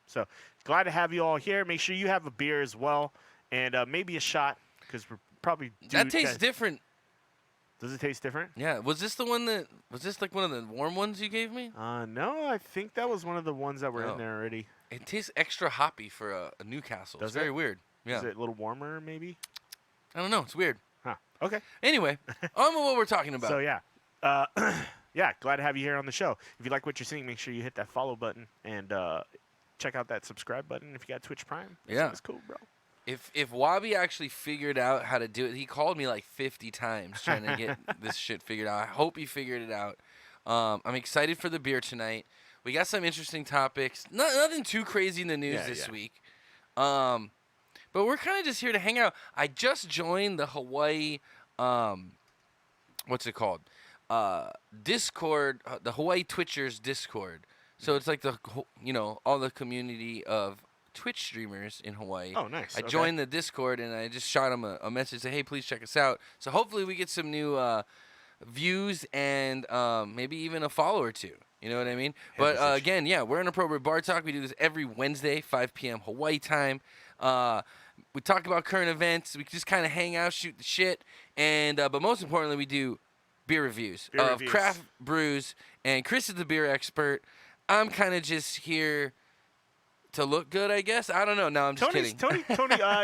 So glad to have you all here. Make sure you have a beer as well, and maybe a shot because we're probably That tastes different. Does it taste different? Yeah. Was this like one of the warm ones you gave me? No, I think that was one of the ones that were in there already. It tastes extra hoppy for a Newcastle. It's very weird. Yeah. Is it a little warmer, maybe? I don't know. It's weird. Huh. Okay. Anyway, on with what we're talking about. So, yeah. Yeah, glad to have you here on the show. If you like what you're seeing, make sure you hit that follow button and check out that subscribe button if you got Twitch Prime. That's cool, bro. If Wabi actually figured out how to do it, he called me like 50 times trying to get this shit figured out. I hope he figured it out. I'm excited for the beer tonight. We got some interesting topics. Nothing too crazy in the news this week. But we're kind of just here to hang out. I just joined the Hawaii, what's it called? Discord, the Hawaii Twitchers Discord. So it's like all the community of Twitch streamers in Hawaii. Oh, nice. I joined the Discord and I just shot them a message, say, hey, please check us out. So hopefully we get some new views and maybe even a follow or two. You know what I mean? But again, we're Inappropriate Bar Talk. We do this every Wednesday, 5 p.m. Hawaii time. We talk about current events. We just kind of hang out, shoot the shit. And but most importantly, we do beer reviews of craft brews. And Chris is the beer expert. I'm kind of just here to look good, I guess. I don't know. No, I'm just kidding. Tony,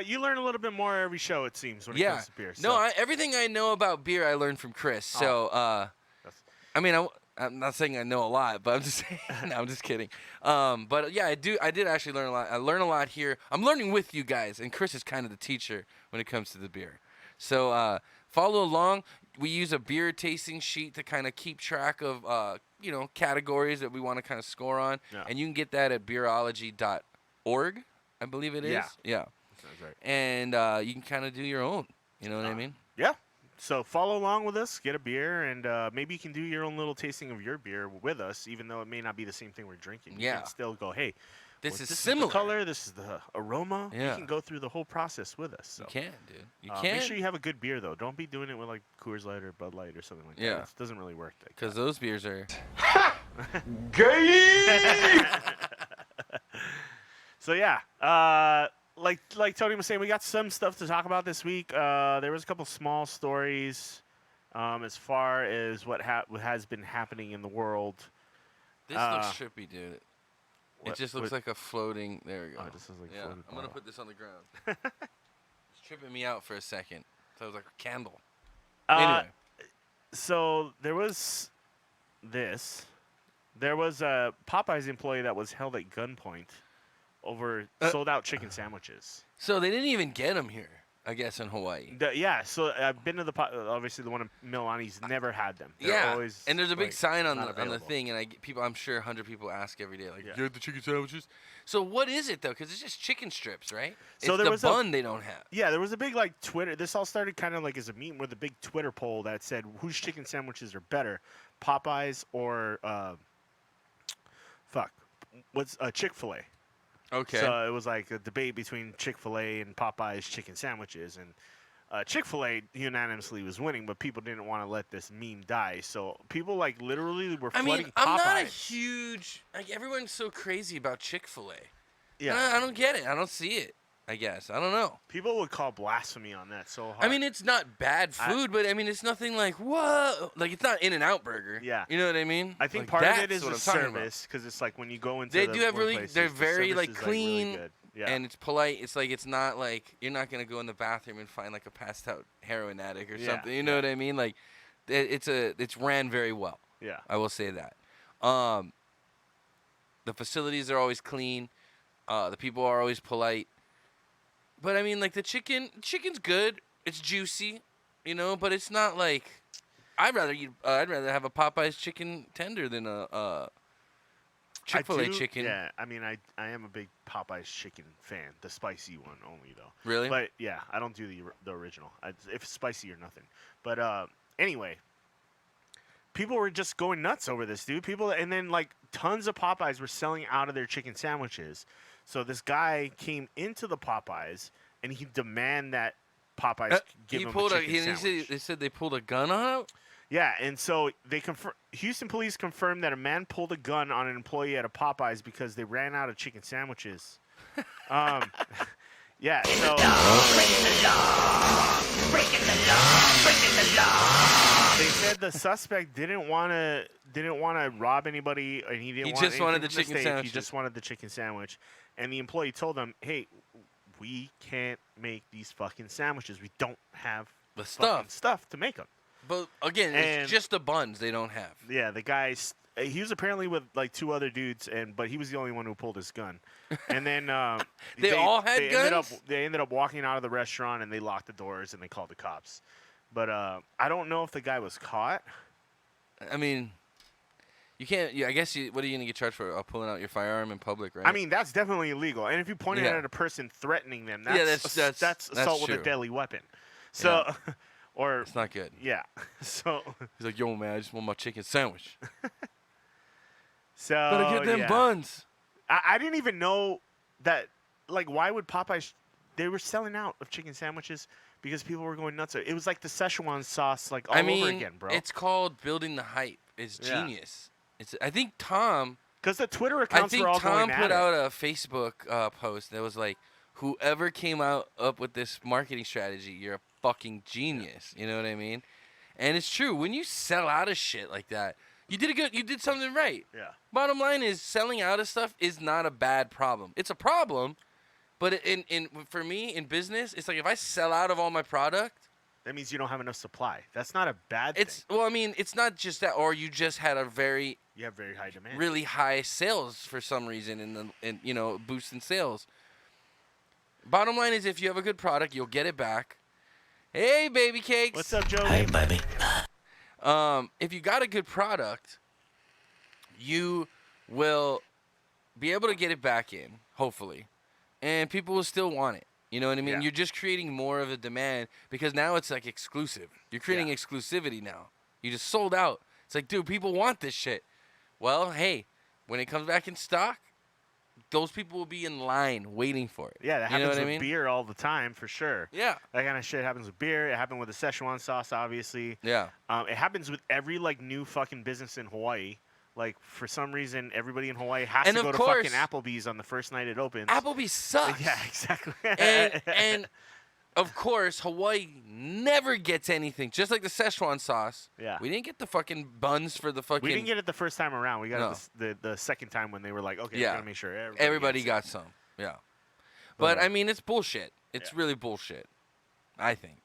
you learn a little bit more every show, it seems, when it comes to beer. So. No, everything I know about beer, I learned from Chris. So, I mean, I'm not saying I know a lot, but I'm just saying. No, I'm just kidding. But yeah, I did actually learn a lot. I learn a lot here. I'm learning with you guys, and Chris is kind of the teacher when it comes to the beer. So follow along. We use a beer tasting sheet to kind of keep track of categories that we want to kind of score on, and you can get that at beerology.org, I believe it is. Yeah. That's right. And you can kind of do your own. You know what I mean? Yeah. So follow along with us, get a beer, and maybe you can do your own little tasting of your beer with us, even though it may not be the same thing we're drinking. You can still go, hey, this is This similar. is the color, this is the aroma. Yeah. You can go through the whole process with us. So. You can, dude. You can. Make sure you have a good beer, though. Don't be doing it with, like, Coors Light or Bud Light or something like that. It doesn't really work. Because those beers are... Gay! So, yeah. Like Tony was saying, we got some stuff to talk about this week. There was a couple small stories as far as what has been happening in the world. This looks trippy, dude. It just looks like a floating... There we go. Oh, this is like floating I'm going to put this on the ground. It's tripping me out for a second. So it was like a candle. Anyway. So there was this. There was a Popeye's employee that was held at gunpoint over sold-out chicken sandwiches. So they didn't even get them here, I guess, in Hawaii. So I've been to obviously the one in Milani's never had them. They're always, and there's a big sign on the thing, and I'm sure 100 people ask every day, like, you have the chicken sandwiches? So what is it, though? Because it's just chicken strips, right? So it's the bun they don't have. Yeah, there was a big, like, Twitter. This all started kind of like as a meme with a big Twitter poll that said, whose chicken sandwiches are better, Popeyes or, Chick-fil-A? Okay. So it was like a debate between Chick-fil-A and Popeye's chicken sandwiches. And Chick-fil-A unanimously was winning, but people didn't want to let this meme die. So people, like, literally were flooding Popeyes. I'm not a huge... Like, everyone's so crazy about Chick-fil-A. Yeah. I don't get it. I don't see it, I guess. I don't know. People would call blasphemy on that so hard. I mean, it's not bad food, but, I mean, it's nothing like, whoa. Like, it's not In-N-Out Burger. Yeah. You know what I mean? I think like, part of it is the service, because it's like when you go into they do have really... They're very, like, clean. Like, really good. And it's polite. It's like it's not like you're not gonna go in the bathroom and find like a passed out heroin addict or something. You know what I mean? Like it's ran very well. Yeah, I will say that. The facilities are always clean. The people are always polite. But I mean, like chicken's good. It's juicy, but it's not like I'd rather have a Popeye's chicken tender than a Chick-fil-A chicken. Yeah, I mean, I am a big Popeye's chicken fan. The spicy one only, though. Really? But, yeah, I don't do the original. If it's spicy or nothing. But, anyway, people were just going nuts over this, dude. And then, like, tons of Popeyes were selling out of their chicken sandwiches. So this guy came into the Popeyes, and he demanded that Popeyes give him a chicken sandwich. They said they pulled a gun on him? Yeah, and so Houston police confirmed that a man pulled a gun on an employee at a Popeyes because they ran out of chicken sandwiches. Um, yeah, so they said the suspect didn't want to rob anybody, and he didn't. He want just wanted the anything from chicken state. sandwich. He just wanted the chicken sandwich, and the employee told him, "Hey, we can't make these fucking sandwiches. We don't have The fucking stuff. stuff to make them." But again, And- it's just the buns they don't have. Yeah, the guy. He was apparently with like 2 other dudes, but he was the only one who pulled his gun. And then They all had guns? They ended up walking out of the restaurant, and they locked the doors, and they called the cops. But I don't know if the guy was caught. I mean, you can't. I guess what are you gonna get charged for? Pulling out your firearm in public, right? I mean, that's definitely illegal. And if you point it Yeah. at a person threatening them, Yeah, that's that's assault with true. a deadly weapon. So, or it's not good. yeah. So He's like, yo, man, I just want my chicken sandwich. so Better get them yeah. buns. I didn't even know that. Like, why would Popeyes? They were selling out of chicken sandwiches because people were going nuts. It was like the Szechuan sauce, like all over again, bro. It's called building the hype. It's Yeah. genius. I think Tom. Because the Twitter I accounts think were all Tom going at put it. out a Facebook post that was like, "Whoever came up with this marketing strategy, you're a fucking genius." You know what I mean? And it's true. When you sell out of shit like that, you did something right. Yeah. Bottom line is, selling out of stuff is not a bad problem. It's a problem, but for me in business, it's like if I sell out of all my product, That means you don't have enough supply. That's not a bad it's thing. well, I mean, it's not just that, or you just had a You have very high demand. really high sales for some reason, and boost in sales. Bottom line is, if you have a good product, you'll get it back. Hey, baby cakes. What's up, Joey? Hey, baby. If you got a good product, you will be able to get it back in, hopefully, and people will still want it. You know what I mean? Yeah. You're just creating more of a demand because now it's like exclusive. You're creating exclusivity now. You just sold out. It's like, dude, people want this shit. Well, hey, when it comes back in stock, those people will be in line waiting for it. Yeah, that You know happens what I with mean? beer all the time, for sure. Yeah. That kind of shit happens with beer. It happened with the Szechuan sauce, obviously. Yeah. It happens with every like new fucking business in Hawaii. Like, for some reason, everybody in Hawaii has And to of go to course- fucking Applebee's on the first night it opens. Applebee's sucks. Yeah, exactly. and of course, Hawaii never gets anything. Just like the Szechuan sauce. Yeah. We didn't get the fucking buns for the fucking. We didn't get it the first time around. We got No. it the second time when they were like, okay, Yeah. we're gonna make sure Everybody gets it. got some. Yeah. But But, I mean, it's bullshit. It's yeah. really bullshit. I think.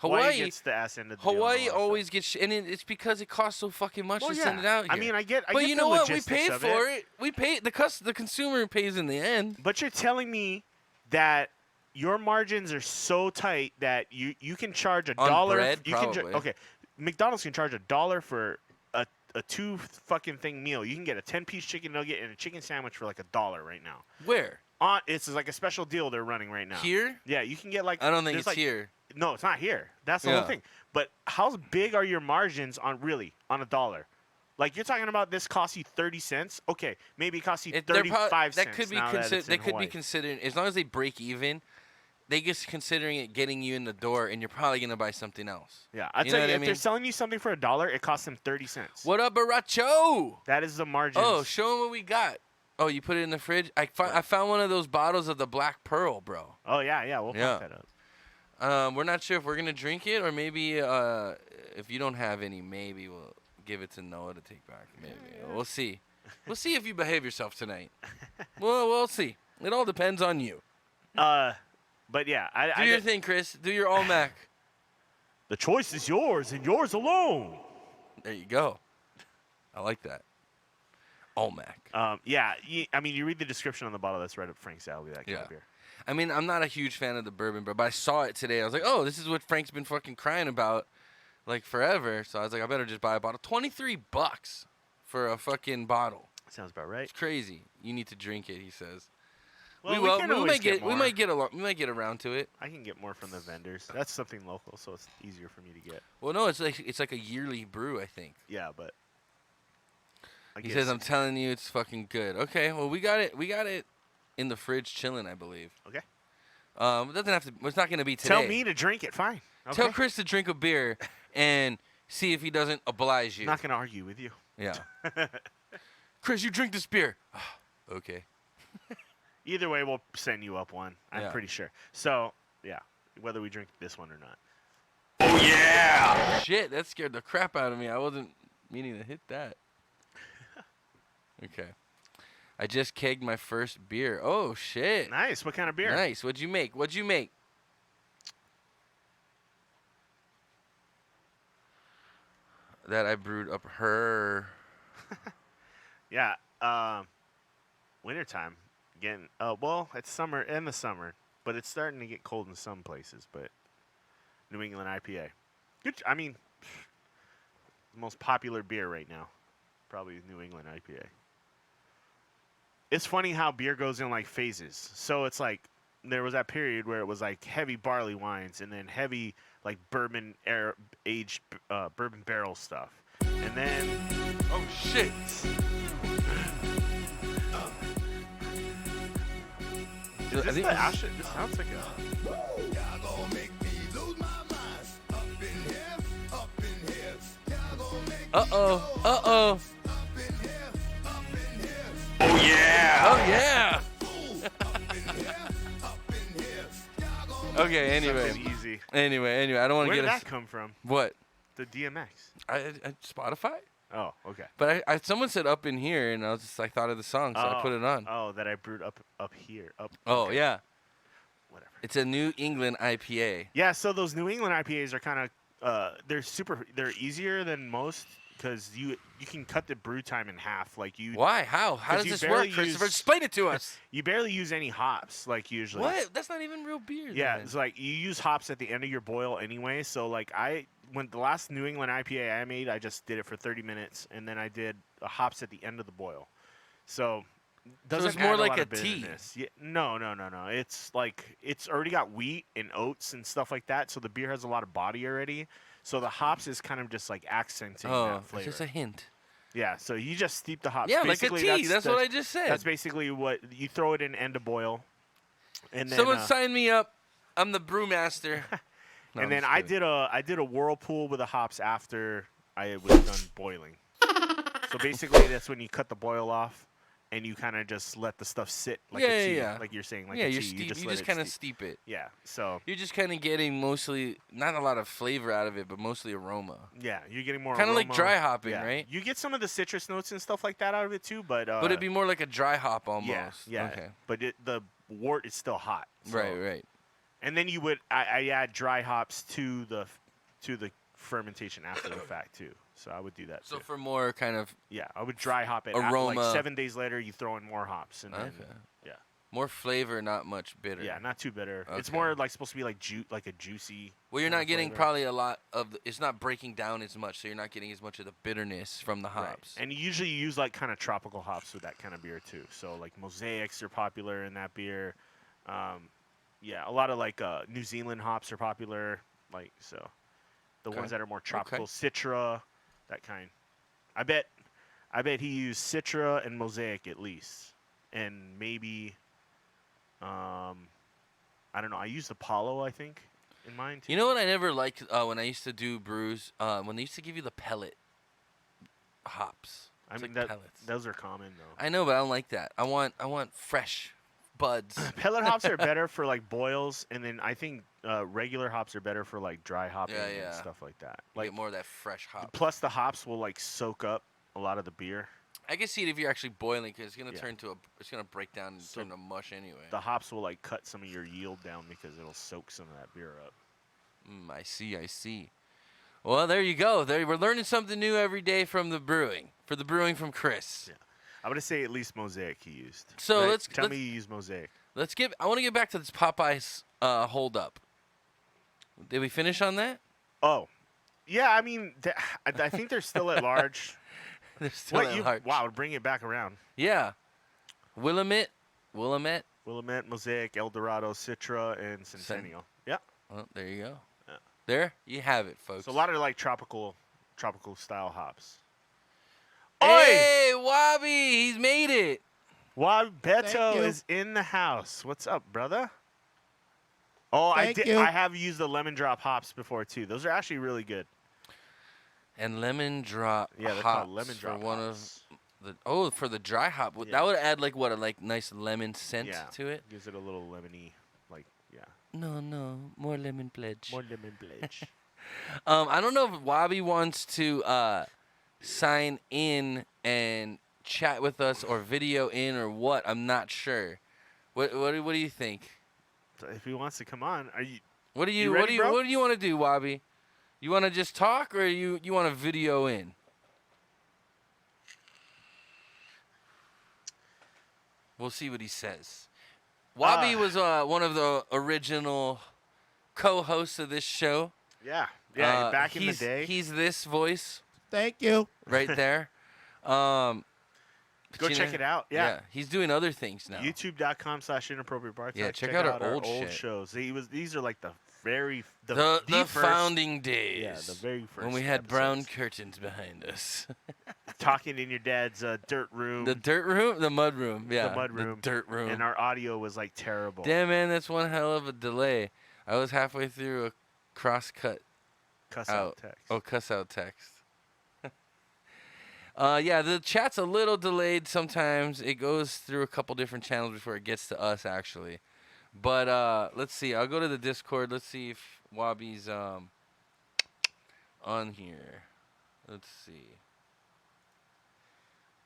Hawaii Hawaii gets the ass end of the deal on a lot Hawaii of always gets and it's because it costs so fucking much stuff. to Well, send it out here. I mean, I get but you the know what? We logistics paid of for it. We pay the consumer pays in the end. But you're telling me that your margins are so tight that you can charge On $1. bread, You can probably. okay, McDonald's can charge $1 for a 2 fucking thing meal. You can get a 10-piece chicken nugget and a chicken sandwich for like $1 right now. Where? It's like a special deal they're running right now. Here? Yeah, you can get like. I don't think there's it's like, here. No, it's not here. That's the Yeah. whole thing. But how big are your margins on $1? Like, you're talking about this costs you 30 cents. Okay, maybe it costs you 35 cents. That could be now that it's they in could be Hawaii. considered as long as they break even. They just considering it getting you in the door, and you're probably gonna buy something else. Yeah, I You tell know you, what I if they're mean? selling you something for $1, it costs them 30 cents. What up, Baracho? That is the margins. Oh, show them what we got. Oh, you put it in the fridge. I found one of those bottles of the Black Pearl, bro. Oh yeah, we'll Yeah. pump that up. We're not sure if we're gonna drink it or maybe if you don't have any, maybe we'll give it to Noah to take back. Maybe we'll see. We'll see if you behave yourself tonight. We'll see. It all depends on you. But yeah, Do your thing, Chris. Do your all Mac. the choice is yours and yours alone. There you go. I like that. All Mac. Yeah, I mean, you read the description on the bottle. That's right up Frank's alley. That kind Yeah. of beer. I mean, I'm not a huge fan of the bourbon, but I saw it today. I was like, oh, this is what Frank's been fucking crying about, like, forever. So I was like, I better just buy a bottle. $23 for a fucking bottle. Sounds about right. It's crazy. You need to drink it, he says. Well, we can always we more. might get around to it. I can get more from the vendors. That's something local, so it's easier for me to get. Well, no, it's like a yearly brew, I think. Yeah, but I He guess- says, I'm telling you, it's fucking good. Okay, well, we got it in the fridge chilling, I believe. Okay. It doesn't have to. It's not gonna be today. Tell me to drink it. Fine. Okay. Tell Chris to drink a beer, and See if he doesn't oblige you. Not gonna argue with you. Yeah. Chris, you drink this beer. Okay. Either way, we'll send you up one. I'm pretty sure. So yeah, whether we drink this one or not. Oh yeah! Shit, that scared the crap out of me. I wasn't meaning to hit that. Okay. I just kegged my first beer. Oh shit. Nice. What kind of beer? Nice. What'd you make? That I brewed up her. Yeah. Wintertime. Again. Well, it's summer in the summer, but it's starting to get cold in some places. But New England IPA. Good. I mean, the most popular beer right now, probably New England IPA. It's funny how beer goes in like phases. So it's like there was that period where it was like heavy barley wines and then heavy like bourbon aged bourbon barrel stuff. And then Oh shit. is this the Asher? This sounds like a Uh-oh. Oh yeah! Oh yeah. Okay, anyway. something easy. Anyway, I don't want to Where get did us. that come from? What? The DMX. I Spotify? Oh, okay. But I someone said up in here, and I thought of the song, so I put it on. Oh, that I brewed up here. Up. Oh okay. yeah, Whatever. it's a New England IPA. Yeah, so those New England IPAs are kind of they're easier than most because you can cut the brew time in half. Like you Why? How? How 'Cause does you this barely work, Christopher? use- Explain it to us. you barely use any hops like usually. What? That's not even real beer. Yeah, then. it's like you use hops at the end of your boil anyway. So like when the last New England IPA I made, I just did it for 30 minutes and then I did hops at the end of the boil. So doesn't it's more add like lot a of tea. bitterness. Yeah, no. It's like it's already got wheat and oats and stuff like that. So the beer has a lot of body already. So the hops is kind of just like accenting Oh, that it's flavor. just a hint. Yeah, so you just steep the hops. Yeah, like a Basically, tea. That's what I just said. That's basically what you throw it in end of boil, and then Someone sign me up. I'm the brewmaster. No, and I'm then just kidding. I did a whirlpool with the hops after I was done boiling. So basically, that's when you cut the boil off, and you kind of just let the stuff sit like a tea, like you're saying, like a tea. You just kind of steep it. Yeah, so You're just kind of getting mostly not a lot of flavor out of it, but mostly aroma. yeah, you're getting more Kind of like aroma. dry hopping, Yeah. right? You get some of the citrus notes and stuff like that out of it too, but But it'd be more like a dry hop almost. yeah. Okay. But the wort is still hot. So. Right. And then you would I add dry hops to the fermentation after the fact too. So I would do that So too. for more kind of Yeah, I would dry hop it. Aroma. Like 7 days later, you throw in more hops, and then Okay. yeah, more flavor, not much bitter. yeah, not too bitter. It's Okay. more like supposed to be like like a juicy. Well, you're kind not of getting flavor. probably a lot of. It's not breaking down as much, so you're not getting as much of the bitterness from the Right. hops. And usually you use like kind of tropical hops with that kind of beer too. So like mosaics are popular in that beer. Yeah, a lot of like New Zealand hops are popular. Like so, the Okay. ones that are more tropical, Okay. Citra, that kind. I bet he used Citra and Mosaic at least, and maybe, I don't know. I used Apollo, I think, in mine too. You know what I never liked when I used to do brews? When they used to give you the pellet hops. I It's mean like that pellets. those are common though. I know, but I don't like that. I want fresh buds. Pellet hops are better for like boils, and then I think regular hops are better for like dry hopping Yeah, and yeah. stuff like that. Like Like more of that fresh hop. plus the hops will like soak up a lot of the beer. I can see it if you're actually boiling, because it's gonna Yeah. turn to it's gonna break down and So turn to mush anyway. The hops will like cut some of your yield down because it'll soak some of that beer up. I see. Well, there you go. We're learning something new every day from the brewing. For the brewing from Chris. Yeah. I'm gonna say at least Mosaic he used. So Right? let's tell me you used Mosaic. I want to get back to this Popeye's hold up. Did we finish on that? Oh, yeah. I mean, I think they're still at large. They're still at large. Wow, bring it back around. Yeah. Willamette. Willamette, Mosaic, El Dorado, Citra, and Centennial. Yeah. Well, there you go. Yeah. There you have it, folks. So a lot of like tropical style hops. Hey, Wabi, he's made it. Beto Thank you. is in the house. What's up, brother? Oh, Thank you. I have used the lemon drop hops before too. Those are actually really good. And lemon drop Yeah, they're hops called lemon drop for one hops. of the for the dry hop. Yeah. That would add like what a like nice lemon scent Yeah. to it. Gives it a little lemony, like, yeah. No, more lemon pledge. More lemon pledge. I don't know if Wabi wants to sign in and chat with us or video in or what. I'm not sure. What do you think? So if he wants to come on, are you? What do you ready, bro? what do you want to do, Wabi? You want to just talk or you want to video in? We'll see what he says. Wabi was one of the original co-hosts of this show. Yeah. Yeah. Back in the He's- day. He's this voice Thank you. right there. Go check it out. Yeah. He's doing other things now. YouTube.com/inappropriate bar Yeah, talk. check out our old old shit. shows. These are like the very the first, founding days. Yeah, the very first. when we had brown episodes. curtains behind us. Talking in your dad's dirt room. The dirt room, the mud room, yeah, The mud room. dirt room. And our audio was like terrible. Damn, man, that's one hell of a delay. I was halfway through a cross-cut. Cuss out. out text. Oh, cuss out text. Yeah, the chat's a little delayed sometimes. It goes through a couple different channels before it gets to us, actually. But let's see. I'll go to the Discord. Let's see if Wabi's on here. Let's see.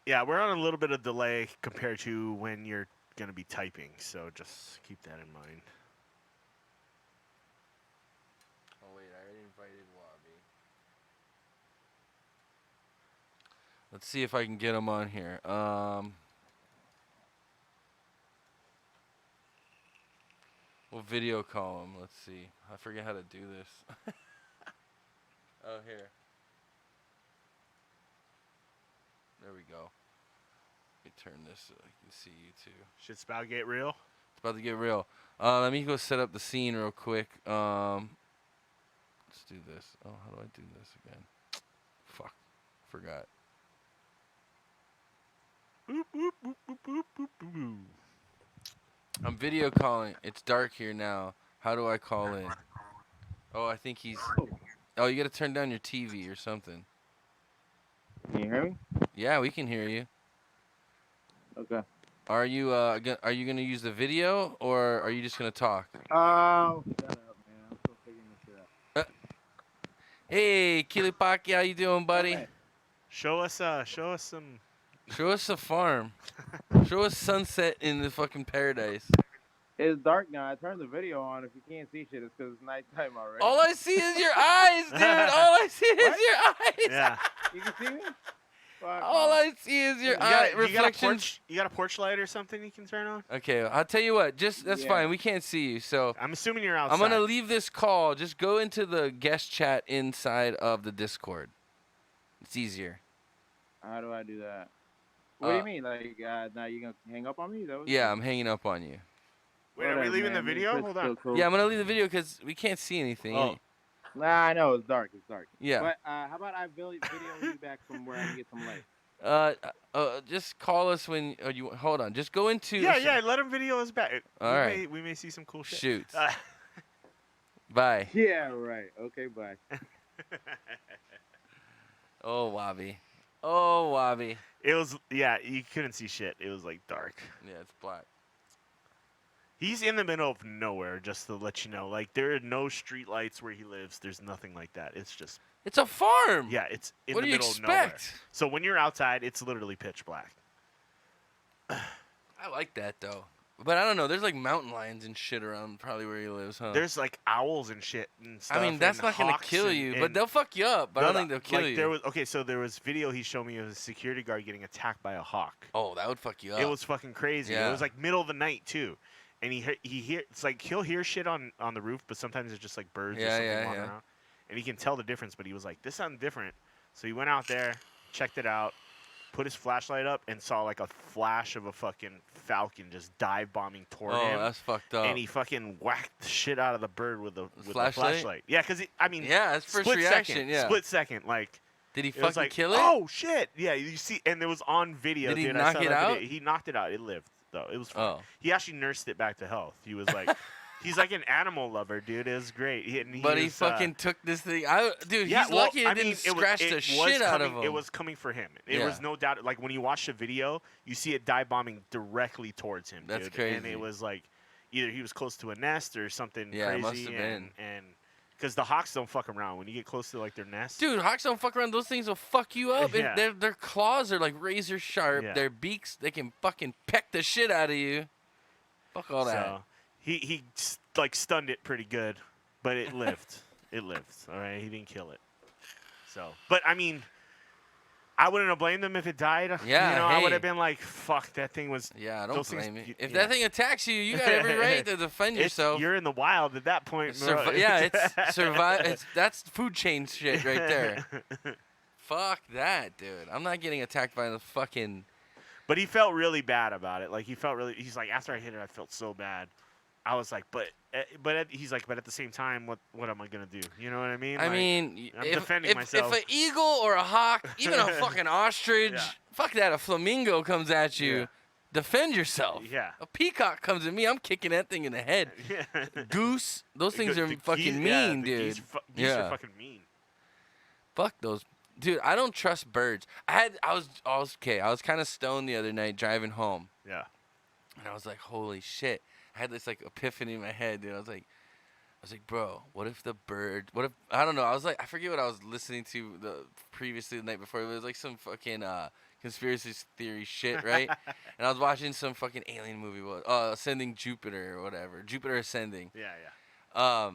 Yeah, we're on a little bit of delay compared to when you're gonna be typing, so just keep that in mind. Oh wait, I already invited Wabi. Let's see if I can get him on here. We'll video call him. Let's see. I forget how to do this. Oh, here. There we go. Let me turn this so I can see you too. Shit's about to get real. It's about to get real. Let me go set up the scene real quick. Let's do this. Oh, how do I do this again? Fuck. Forgot. Boop, boop, boop, boop, boop, boop, boop, boop. I'm video calling. It's dark here now. How do I call in? Oh, I think he's... Oh, you gotta turn down your TV or something. Can you hear me? Yeah, we can hear you. Okay. Are you gonna use the video or are you just gonna talk? Oh, shut up, man. I'm still figuring this shit out. Hey, Kilipaki, how you doing, buddy? Okay. Show us some. Show us the farm. Show us sunset in the fucking paradise. It's dark now. I turned the video on. If you can't see shit, it's because it's nighttime already. All I see is your eyes, dude. All I see is What? your eyes. Yeah. You can see me? Fuck, All man. I see is your You eye got, you got a reflection. porch? You got a porch light or something you can turn on? Okay, I'll tell you what. Just that's Yeah. fine. We can't see you, so I'm assuming you're outside. I'm gonna leave this call. Just go into the guest chat inside of the Discord. It's easier. How do I do that? What do you mean? Like, now you gonna hang up on me? Is that what you Yeah, said? I'm hanging up on you. Wait, are we Whatever, leaving man. the video? It's Hold still on. cool. Yeah, I'm gonna leave the video because we can't see anything. Oh. Nah, I know it's dark. It's dark. Yeah. But how about I video you back from where I can get some light? Just call us when you hold on. Just go into Yeah. Let him video us back. All right. We may see some cool shit. Shoot. Bye. Yeah, right. Okay, bye. Oh, Wabi. Oh, Wabi. It was, yeah, you couldn't see shit. It was like dark. Yeah, it's black. He's in the middle of nowhere, just to let you know. Like, there are no street lights where he lives. There's nothing like that. It's just, It's a farm. yeah, it's in What the do you middle of nowhere. expect? So when you're outside, it's literally pitch black. I like that though. But I don't know. There's like mountain lions and shit around probably where he lives, huh? There's like owls and shit and stuff. I mean, that's and not gonna hawks kill and- you, but and- they'll fuck you up. But I No, don't think they'll kill like, you. There was video he showed me of a security guard getting attacked by a hawk. Oh, that would fuck you up. It was fucking crazy. It Yeah. was like middle of the night too, and he hear it's like he'll hear shit on the roof, but sometimes it's just like birds or Yeah, something yeah, walking yeah. around, and he can tell the difference. But he was like, "This sounds different," so he went out there, checked it out, put his flashlight up, and saw like a flash of a fucking falcon just dive bombing toward Oh, him. that's fucked up. And he fucking whacked the shit out of the bird with the Flashlight? flashlight. Yeah, because I mean, Yeah, that's first split reaction. second, Yeah. split second, like. Did he It was fucking like, kill it? oh shit! Yeah, you see, and it was on video. Did he dude. I knock saw it that out? video. He knocked it out. It lived though. It was fine. Oh. He actually nursed it back to health. He was like, He's like an animal lover, dude. It was great. But he fucking took this thing. Dude, yeah, he's lucky it didn't scratch the shit out of him. It was coming for him. It was no doubt. Like when you watch the video, you see it dive bombing directly towards him. That's dude. crazy. And it was like either he was close to a nest or something Yeah, crazy. it must have been. And because the hawks don't fuck around when you get close to like their nest. Dude, hawks don't fuck around. Those things will fuck you up. Yeah. And their claws are like razor sharp. Yeah. Their beaks, they can fucking peck the shit out of you. Fuck all that. So he like stunned it pretty good, but it lived. It lived. All right, he didn't kill it. So, but I mean, I wouldn't have blamed him if it died. Yeah, you know, I hey. would have been like, "Fuck, that thing was." Yeah, don't those things- blame me. y- If yeah. that thing attacks you, you got every right to defend yourself. You're in the wild at that point, bro. Yeah, it's survive. That's food chain shit right there. Fuck that, dude. I'm not getting attacked by the fucking. But he felt really bad about it. Like he felt really. He's like, after I hit it, I felt so bad. I was like, he's like, but at the same time, what am I gonna do? You know what I mean? I Like, mean, I'm if, defending if, myself. if an eagle or a hawk, even a fucking ostrich, Yeah. fuck that, a flamingo comes at you, Yeah. defend yourself. Yeah. A peacock comes at me, I'm kicking that thing in the head. Yeah. Goose, those things are The fucking geese- mean, yeah, the dude. Geese Yeah. are fucking mean. Fuck those. Dude, I don't trust birds. I was kind of stoned the other night driving home. Yeah. And I was like, holy shit. I had this like epiphany in my head, dude. I was like, bro, what if I don't know. I was like, I forget what I was listening to previously the night before. It was like some fucking conspiracy theory shit, right? And I was watching some fucking alien movie, Ascending Jupiter or whatever. Jupiter Ascending. Yeah.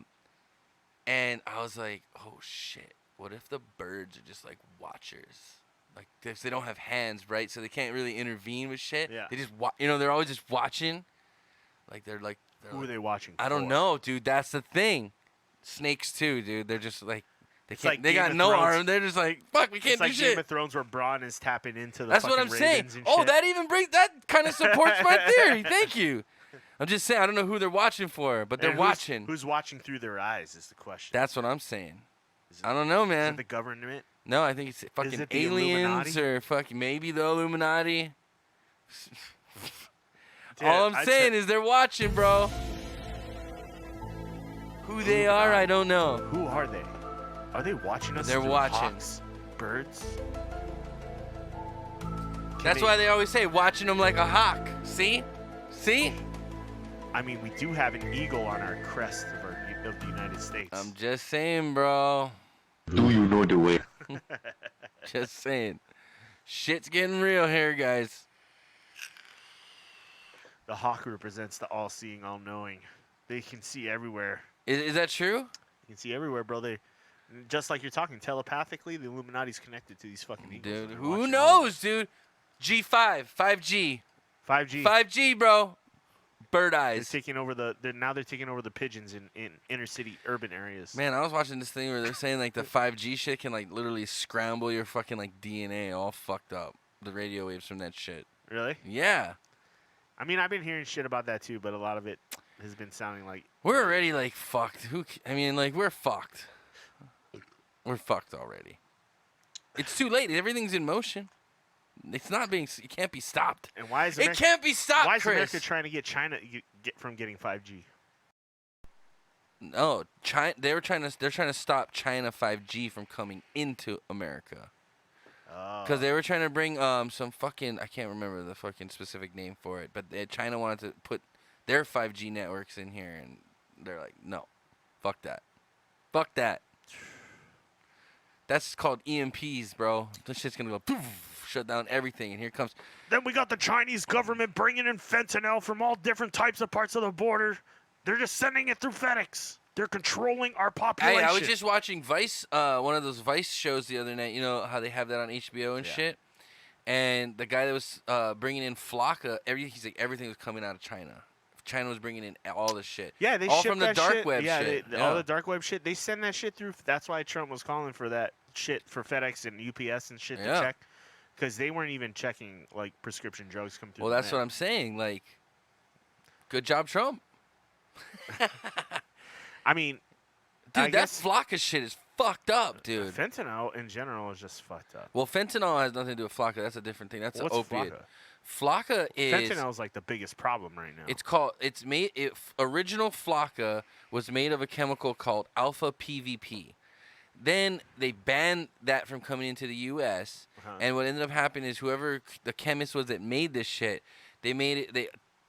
And I was like, oh shit. What if the birds are just like watchers? Like, if they don't have hands, right? So they can't really intervene with shit. Yeah. They just, they're always just watching. Like, they're Who are they watching? I don't for? know, dude. That's the thing. Snakes too, dude. They're just like, It's they like got Game of no Thrones. arm. They're just like, fuck, we can't It's do like shit. Game of Thrones where Braun is tapping into the That's what I'm fucking saying. ravens and Oh, shit. that kind of supports my theory. Thank you. I'm just saying, I don't know who they're watching for, but they're And watching. Who's watching through their eyes is the question. That's what I'm saying. Is it- I don't know, Is man. it the government? No, I think it's fucking it the aliens Illuminati? or fucking maybe the Illuminati. Dude, All I'm I saying said- is they're watching, bro. Who they are, I don't know. Who are they? Are they watching us? They're through watching. hawks? Birds? That's why they always say watching them like a hawk. See? I mean, we do have an eagle on our crest of the United States. I'm just saying, bro. Do you know the way? Just saying. Shit's getting real here, guys. The hawk represents the all-seeing, all-knowing. They can see everywhere. Is that true? You can see everywhere, bro. They, just like you're talking telepathically, the Illuminati's connected to these fucking eagles. Dude, and they're who watching all of knows, dude? G5, 5G. 5G. 5G, bro. Bird They're eyes. taking over they're taking over the pigeons in inner city urban areas. Man, I was watching this thing where they're saying like the 5G shit can like literally scramble your fucking like DNA all fucked up. The radio waves from that shit. Really? Yeah. I mean, I've been hearing shit about that too, but a lot of it has been sounding like We're already like fucked. We're fucked. We're fucked already. It's too late. Everything's in motion. It's not being. It can't be stopped. And why is It America, can't be stopped, why is Chris. America trying to get China from getting 5G? No, China. They're trying to stop China 5G from coming into America. Because they were trying to bring some fucking. I can't remember the fucking specific name for it, but China wanted to put their 5G networks in here, and they're like, no, fuck that, fuck that. That's called EMPs, bro. This shit's gonna go poof, shut down everything, and here comes. Then we got the Chinese government bringing in fentanyl from all different types of parts of the border. They're just sending it through FedEx. They're controlling our population. Hey, I was just watching Vice, one of those Vice shows the other night. You know how they have that on HBO and shit. And the guy that was bringing in Flocka, he's like everything was coming out of China. China was bringing in all this shit. Yeah, they all ship from the that dark shit. web yeah, shit. all the dark web shit. They send that shit through. That's why Trump was calling for that shit for FedEx and UPS and shit to check, because they weren't even checking like prescription drugs come through. Well, that's what I'm saying. Like, good job, Trump. I mean, Dude, I that guess Flocka shit is fucked up, dude. Fentanyl in general is just fucked up. Well, fentanyl has nothing to do with Flocka. That's a different thing. That's an What's opiate. Flocka? Flocka is Fentanyl is like the biggest problem right now. Original Flocka was made of a chemical called alpha PVP. Then they banned that from coming into the U.S. And what ended up happening is whoever the chemist was that made this shit, they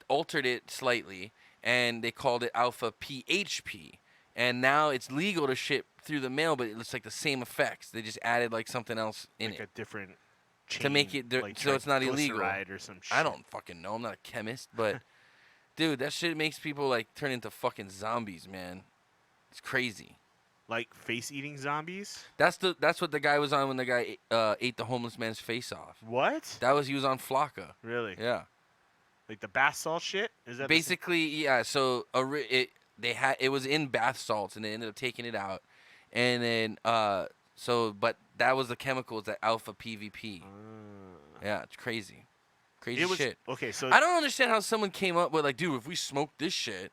altered it slightly and they called it alpha PHP. And now it's legal to ship through the mail, but it looks like the same effects. They just added like something else in like it a different chain, to make it like so it's not illegal. Or some shit. I don't fucking know. I'm not a chemist, but dude, that shit makes people like turn into fucking zombies, man. It's crazy. Like face-eating zombies. That's what the guy was on when the guy ate the homeless man's face off. What? He was on Flocka. Really? Yeah. Like the bath salt shit? Is that basically yeah? So it was in bath salts and they ended up taking it out, and then but that was the chemicals that alpha PVP. Yeah, it's crazy. Crazy shit. Okay, so I don't understand how someone came up with like, dude, if we smoke this shit,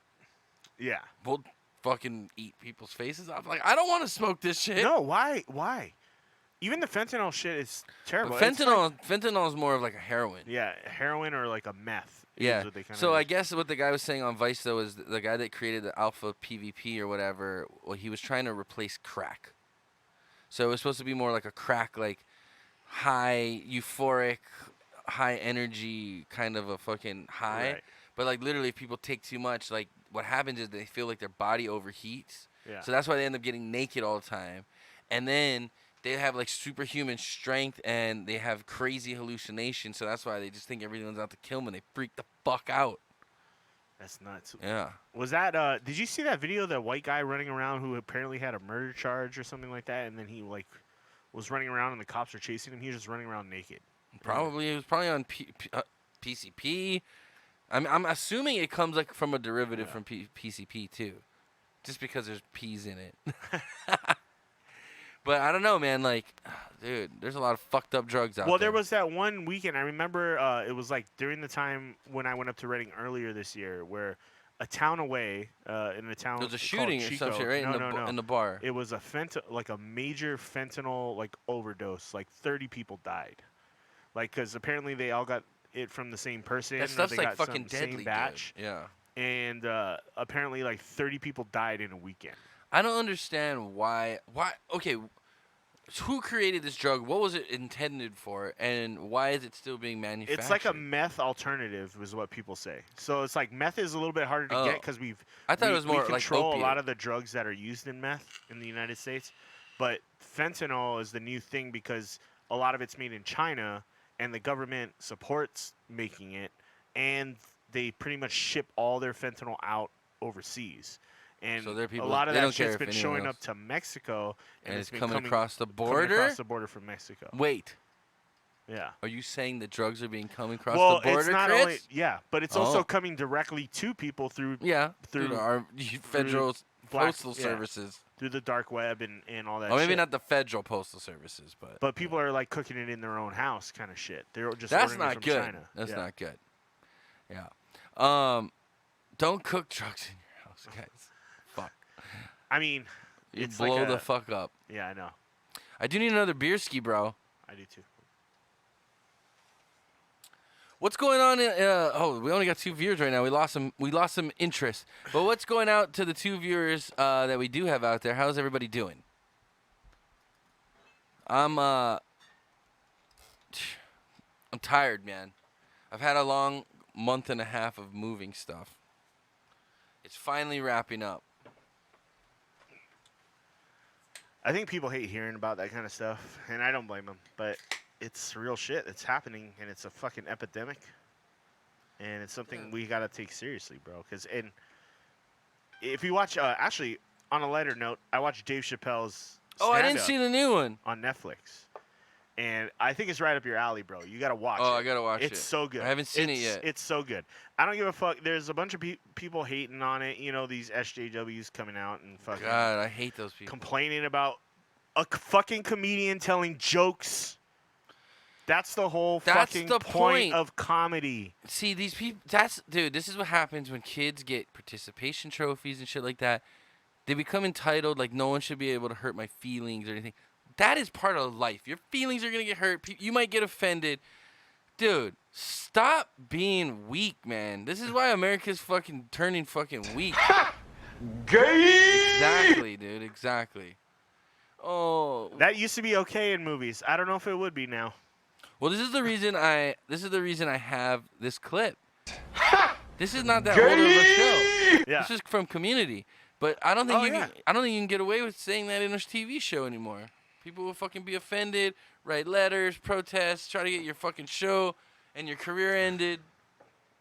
yeah, we'll fucking eat people's faces off. Like, I don't want to smoke this shit. No, why? Even the fentanyl shit is terrible. But fentanyl is more of like a heroin. Yeah, heroin or like a meth. Yeah. What they So I guess what the guy was saying on Vice though is the guy that created the alpha PVP or whatever. Well, he was trying to replace crack. So it was supposed to be more like a crack, like high euphoric, high energy kind of a fucking high. Right. But like literally, if people take too much, like what happens is they feel like their body overheats. Yeah. So that's why they end up getting naked all the time, and then they have like superhuman strength and they have crazy hallucinations. So that's why they just think everyone's out to kill them and they freak the fuck out. That's nuts. Yeah. Was that? Did you see that video of that white guy running around who apparently had a murder charge or something like that, and then he like was running around and the cops were chasing him? He was just running around naked. Probably it was probably on PCP. I'm assuming it comes like from a derivative from PCP too, just because there's P's in it. But I don't know, man. Like, dude, there's a lot of fucked up drugs out there. Well, there was that one weekend. I remember it was like during the time when I went up to Reading earlier this year, where a town away in a town. There was a shooting or some shit, right? In the bar. It was a major fentanyl like overdose. Like 30 people died. Like, because apparently they all got it from the same person. That stuff's they like got fucking same deadly, batch. dude. Yeah. And apparently like 30 people died in a weekend. I don't understand why. Okay, who created this drug? What was it intended for? And why is it still being manufactured? It's like a meth alternative, is what people say. So it's like meth is a little bit harder to get because I thought it was more we like control opiate. a lot of the drugs that are used in meth in the United States. But fentanyl is the new thing because a lot of it's made in China, and the government supports making it, and they pretty much ship all their fentanyl out overseas. And So there are people- a lot of they that don't care shit's if been anyone showing else- up to Mexico, and it's been coming across the coming border. across the border from Mexico. Wait, Yeah. are you saying the drugs are being coming across Well, the border, it's not Chris? only but it's also Oh. coming directly to people through through our federal postal yeah. services. through the dark web and all that. Oh, maybe shit. not the federal postal services, but But people are like cooking it in their own house, kind of shit. They're just that's ordering it not from good. China. That's Yeah. not good. Yeah. Don't cook drugs in your house, guys. Fuck. I mean, You it's blow like the fuck up. Yeah, I know. I do need another beer ski, bro. I do too. What's going on? We only got 2 viewers right now. We lost some interest. But what's going out to the 2 viewers that we do have out there? How's everybody doing? I'm tired, man. I've had a long month and a half of moving stuff. It's finally wrapping up. I think people hate hearing about that kind of stuff, and I don't blame them. But it's real shit. It's happening, and it's a fucking epidemic. And it's something we gotta take seriously, bro. And if you watch, actually, on a lighter note, I watched Dave Chappelle's I didn't stand-up see the new one. on Netflix, and I think it's right up your alley, bro. You gotta watch it. I gotta watch it. It's so good. I haven't seen it yet. It's so good. I don't give a fuck. There's a bunch of people hating on it. You know, these SJWs coming out and fucking God, I hate those people. complaining about a fucking comedian telling jokes. That's the whole fucking the point. of comedy. See, these people, dude, this is what happens when kids get participation trophies and shit like that. They become entitled, like no one should be able to hurt my feelings or anything. That is part of life. Your feelings are gonna get hurt. You might get offended. Dude, stop being weak, man. This is why America's fucking turning fucking weak. Gay! Exactly, dude. Exactly. Oh. That used to be okay in movies. I don't know if it would be now. Well, this is the reason I have this clip. This is not that old of a show. Yeah. This is from Community. But I don't think Oh, I don't think you can get away with saying that in a TV show anymore. People will fucking be offended, write letters, protest, try to get your fucking show and your career ended.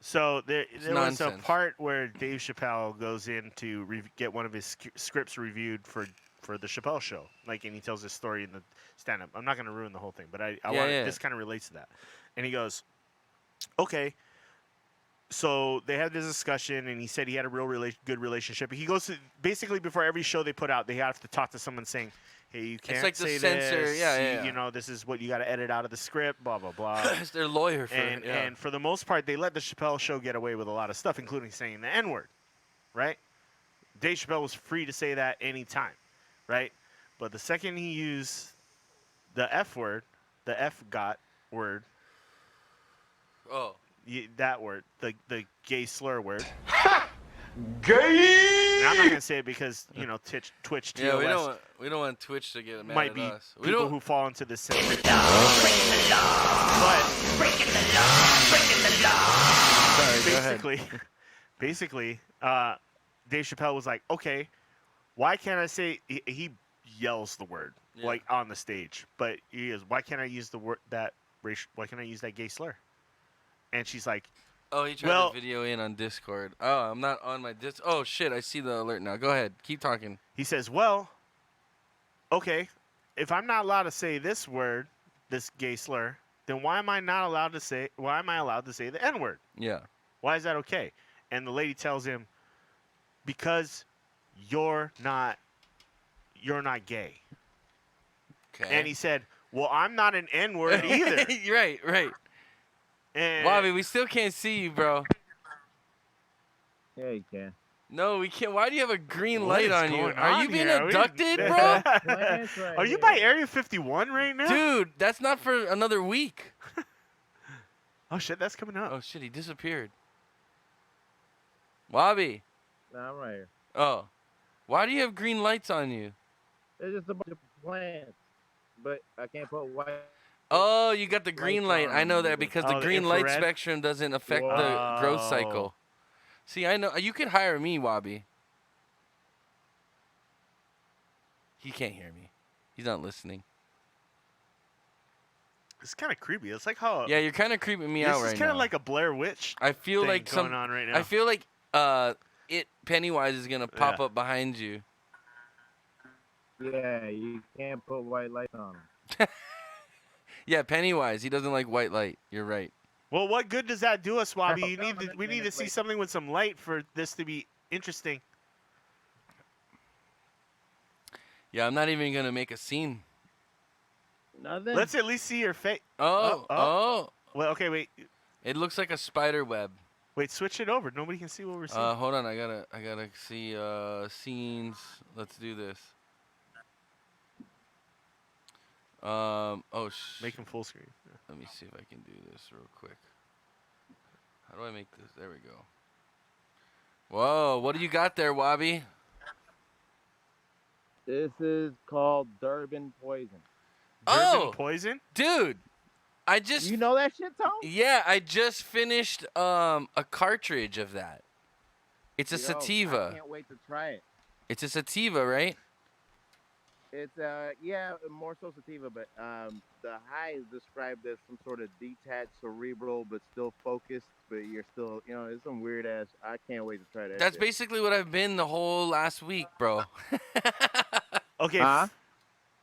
So there was a nonsense. part where Dave Chappelle goes in to get one of his scripts reviewed for the Chappelle show. Like, and he tells this story in the stand-up. I'm not going to ruin the whole thing, but this kind of relates to that. And he goes, okay. So they had this discussion, and he said he had a real good relationship. He goes to, basically, before every show they put out, they have to talk to someone saying, hey, you can't like the say censor, this. yeah. You know, this is what you got to edit out of the script, blah, blah, blah. It's their lawyer for And for the most part, they let the Chappelle show get away with a lot of stuff, including saying the N-word, right? Dave Chappelle was free to say that anytime, right? But the second he used the F word, the F-got word, Oh. that word, the gay slur word. Gay! And I'm not gonna say it because Twitch TOS Yeah, we don't want Twitch to get mad might at be us. We people don't. who fall into this sin. Sorry, go ahead. Basically, Dave Chappelle was like, okay, why can't I say? He yells the word like on the stage, but he is. Why can't I use the word that racial? Why can't I use that gay slur? And she's like, Oh, he tried to video in on Discord. Oh, I'm not on my Oh, shit, I see the alert now. Go ahead. Keep talking. he says, well, okay, if I'm not allowed to say this word, this gay slur, then why am I allowed to say the N-word? Yeah. Why is that okay? And the lady tells him, because you're not gay. Okay. And he said, well, I'm not an N-word either. Right. And Bobby, we still can't see you, bro. Yeah, you can. No, we can't. Why do you have a green what light is on you? going Are you on being here? abducted, bro? Plants right Are you here. by Area 51 right now? Dude, that's not for another week. Oh, shit, that's coming up. Oh, shit, he disappeared. Bobby. Nah, I'm right here. Oh. Why do you have green lights on you? There's just a bunch of plants, but I can't put white. Oh, you got the green light. I know that because the Oh, the green light infrared? spectrum doesn't affect the growth Whoa. cycle. See, I know. You could hire me, Wabi. He can't hear me. He's not listening. It's kind of creepy. It's like how Yeah, you're kind of creeping me out right now. This is kind of like a Blair Witch I feel thing like going on right now. I feel like Pennywise is gonna pop up behind you. Yeah, you can't put white lights on them. Yeah, Pennywise. He doesn't like white light. You're right. Well, what good does that do us, Wabi? No, We need to see something with some light for this to be interesting. Yeah, I'm not even gonna make a scene. Nothing. Let's at least see your face. Oh. Well, okay, wait. It looks like a spider web. Wait, switch it over. Nobody can see what we're seeing. Hold on. I gotta see scenes. Let's do this. Make them full screen. Let me see if I can do this real quick. How do I make this? There we go. Whoa, what do you got there, Wabi? This is called Durban Poison. Durban Poison? Dude, I just You know that shit, Tom? yeah, I just finished a cartridge of that. It's a Yo, sativa. I can't wait to try it. It's a sativa, right? It's more so sativa, but the high is described as some sort of detached, cerebral, but still focused. But you're still, it's some weird ass. I can't wait to try that. That's shit. basically what I've been the whole last week, bro. Okay. Huh?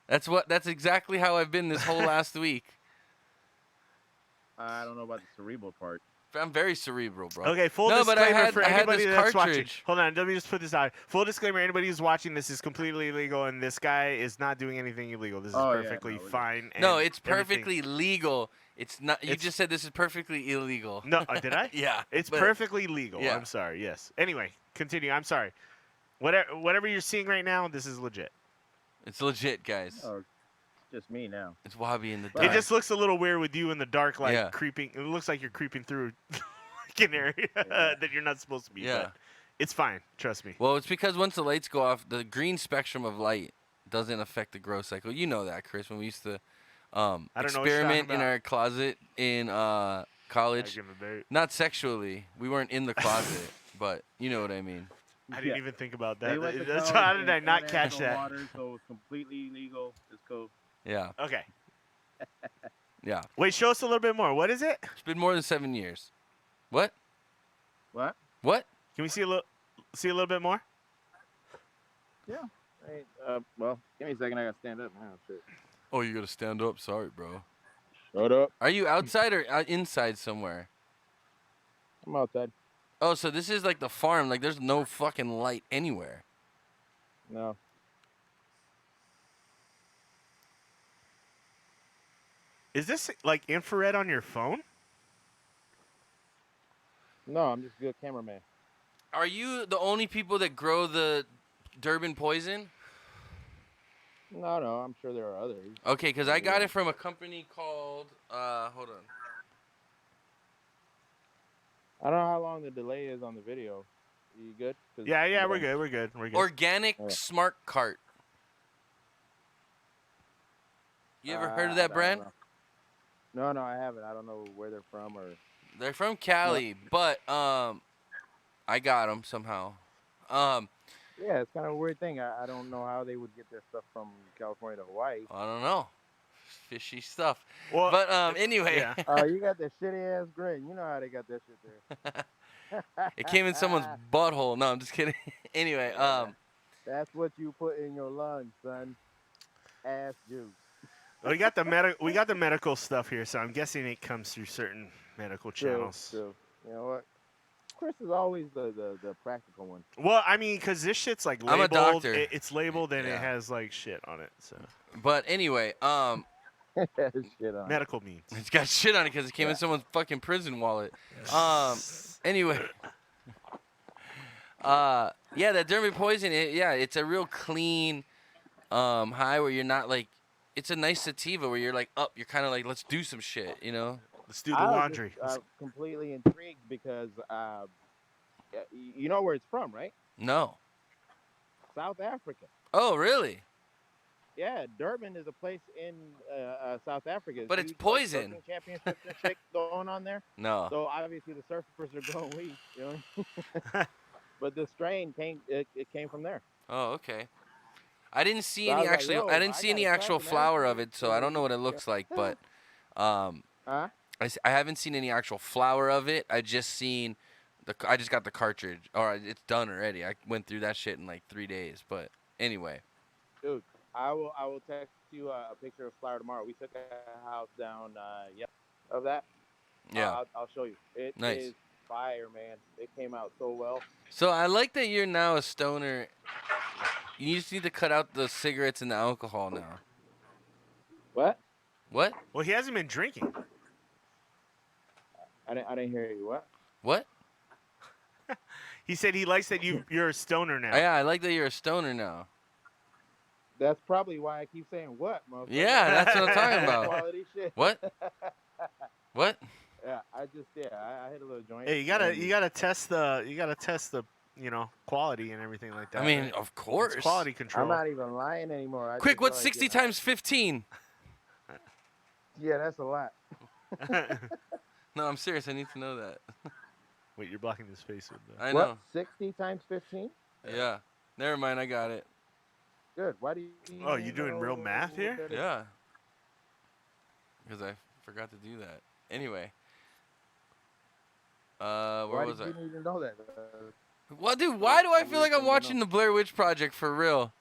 That's exactly how I've been this whole last week. I don't know about the cerebral part. I'm very cerebral, bro. Okay, full No, but disclaimer for I had anybody this that's watching. cartridge. Hold on, let me just put this out. Full disclaimer: anybody who's watching this is completely illegal, and this guy is not doing anything illegal. This is Oh, yeah, perfectly no, fine. No, and it's everything- perfectly legal. It's not. You It's- just said this is perfectly illegal. No, did I? Yeah. It's but- perfectly legal. yeah. I'm sorry. Yes. Anyway, continue. I'm sorry. Whatever you're seeing right now, this is legit. It's legit, guys. Oh, it's just me now. It's Wabi in the It dark. It just looks a little weird with you in the dark, like Yeah. creeping. It looks like you're creeping through like an area that you're not supposed to be. Yeah. But it's fine. Trust me. Well, it's because once the lights go off, the green spectrum of light doesn't affect the growth cycle. You know that, Chris. When we used to I don't know what you're experiment talking in about. our closet in college. Back in the day. Not sexually. We weren't in the closet, but you know what I mean. I didn't even think about They that. went to That's college how did in I not catch international that? Water, so it's completely legal. It's cool. Yeah. Okay. Yeah. Wait, show us a little bit more. What is it? It's been more than 7 years. What? What? What? Can we see a little bit more? Hey, well, give me a second. I gotta stand up now. Shit. Oh, you gotta stand up. Sorry, bro. Shut up. Are you outside or inside somewhere? I'm outside. Oh, so this is like the farm. Like, there's no fucking light anywhere. No. Is this like infrared on your phone? No, I'm just a good cameraman. Are you the only people that grow the Durban poison? No, I'm sure there are others. Okay, because I got it from a company called, hold on. I don't know how long the delay is on the video. You good? 'Cause- Yeah, we're good. We're good. We're good. Organic Oh. Smart Cart. You ever heard of that I don't brand? know. No, I haven't. I don't know where they're from or. They're from Cali, but I got them somehow. Yeah, it's kind of a weird thing. I don't know how they would get their stuff from California to Hawaii. I don't know. Fishy stuff. Well, But anyway, yeah. Oh, you got that shitty ass grin. You know how they got that shit there. it came in someone's butthole. No, I'm just kidding. Anyway, That's what you put in your lungs, son. Ass juice. We got the medical stuff here, so I'm guessing it comes through certain medical channels. True. You know what? Chris is always the practical one. Well, I mean, because this shit's like I'm a labeled. doctor. It's labeled and Yeah. it has like shit on it. So but anyway, Shit on. medical means. it's got shit on it because it came in someone's fucking prison wallet. Anyway. Yeah, that Durban poison. It's a real clean high where you're not like. It's a nice sativa where you're like up. You're kind of like, let's do some shit, you know. Let's do the I was laundry. just, completely intrigued because you know where it's from, right? No. South Africa. Oh, really? Yeah, Durban is a place in South Africa. But it's Huge, like, poison. surfing championships and shit going on there. No. So obviously the surfers are going weak, you know. But the strain came from there. Oh, okay. I didn't see So I any was like, actually. yo, I didn't I see any gotta actual try some flower ass of it, so I don't know what it looks like. But Huh? I haven't seen any actual flower of it. I just seen I just got the cartridge, or it's done already. I went through that shit in like 3 days. But anyway, Dude, I will text you a picture of flower tomorrow. We took a house down of that. yeah. I'll show you. It Nice. is fire, man. It came out so well. So I like that you're now a stoner. You just need to cut out the cigarettes and the alcohol now. What? What? Well, he hasn't been drinking. I didn't hear you. What? What? He said he likes that you're a stoner now. Yeah, I like that you're a stoner now. That's probably why I keep saying what, motherfucker. Yeah, that's what I'm talking about. Quality shit. What? What? Yeah, I hit a little joint. Hey, you gotta test the quality and everything like that. I mean, right? of course. It's quality I'm control. not even lying anymore. Quick, what's 60 times 15? Yeah, that's a lot. No, I'm serious. I need to know that. Wait, you're blocking his face with the. I What? know. 60 times 15? Yeah. Never mind. I got it. Good. Why do you? Oh, you doing real math here? Yeah. Because I forgot to do that. Anyway. Where Why was did I? you even know that? Well, dude, why do I feel like I'm watching the Blair Witch Project for real?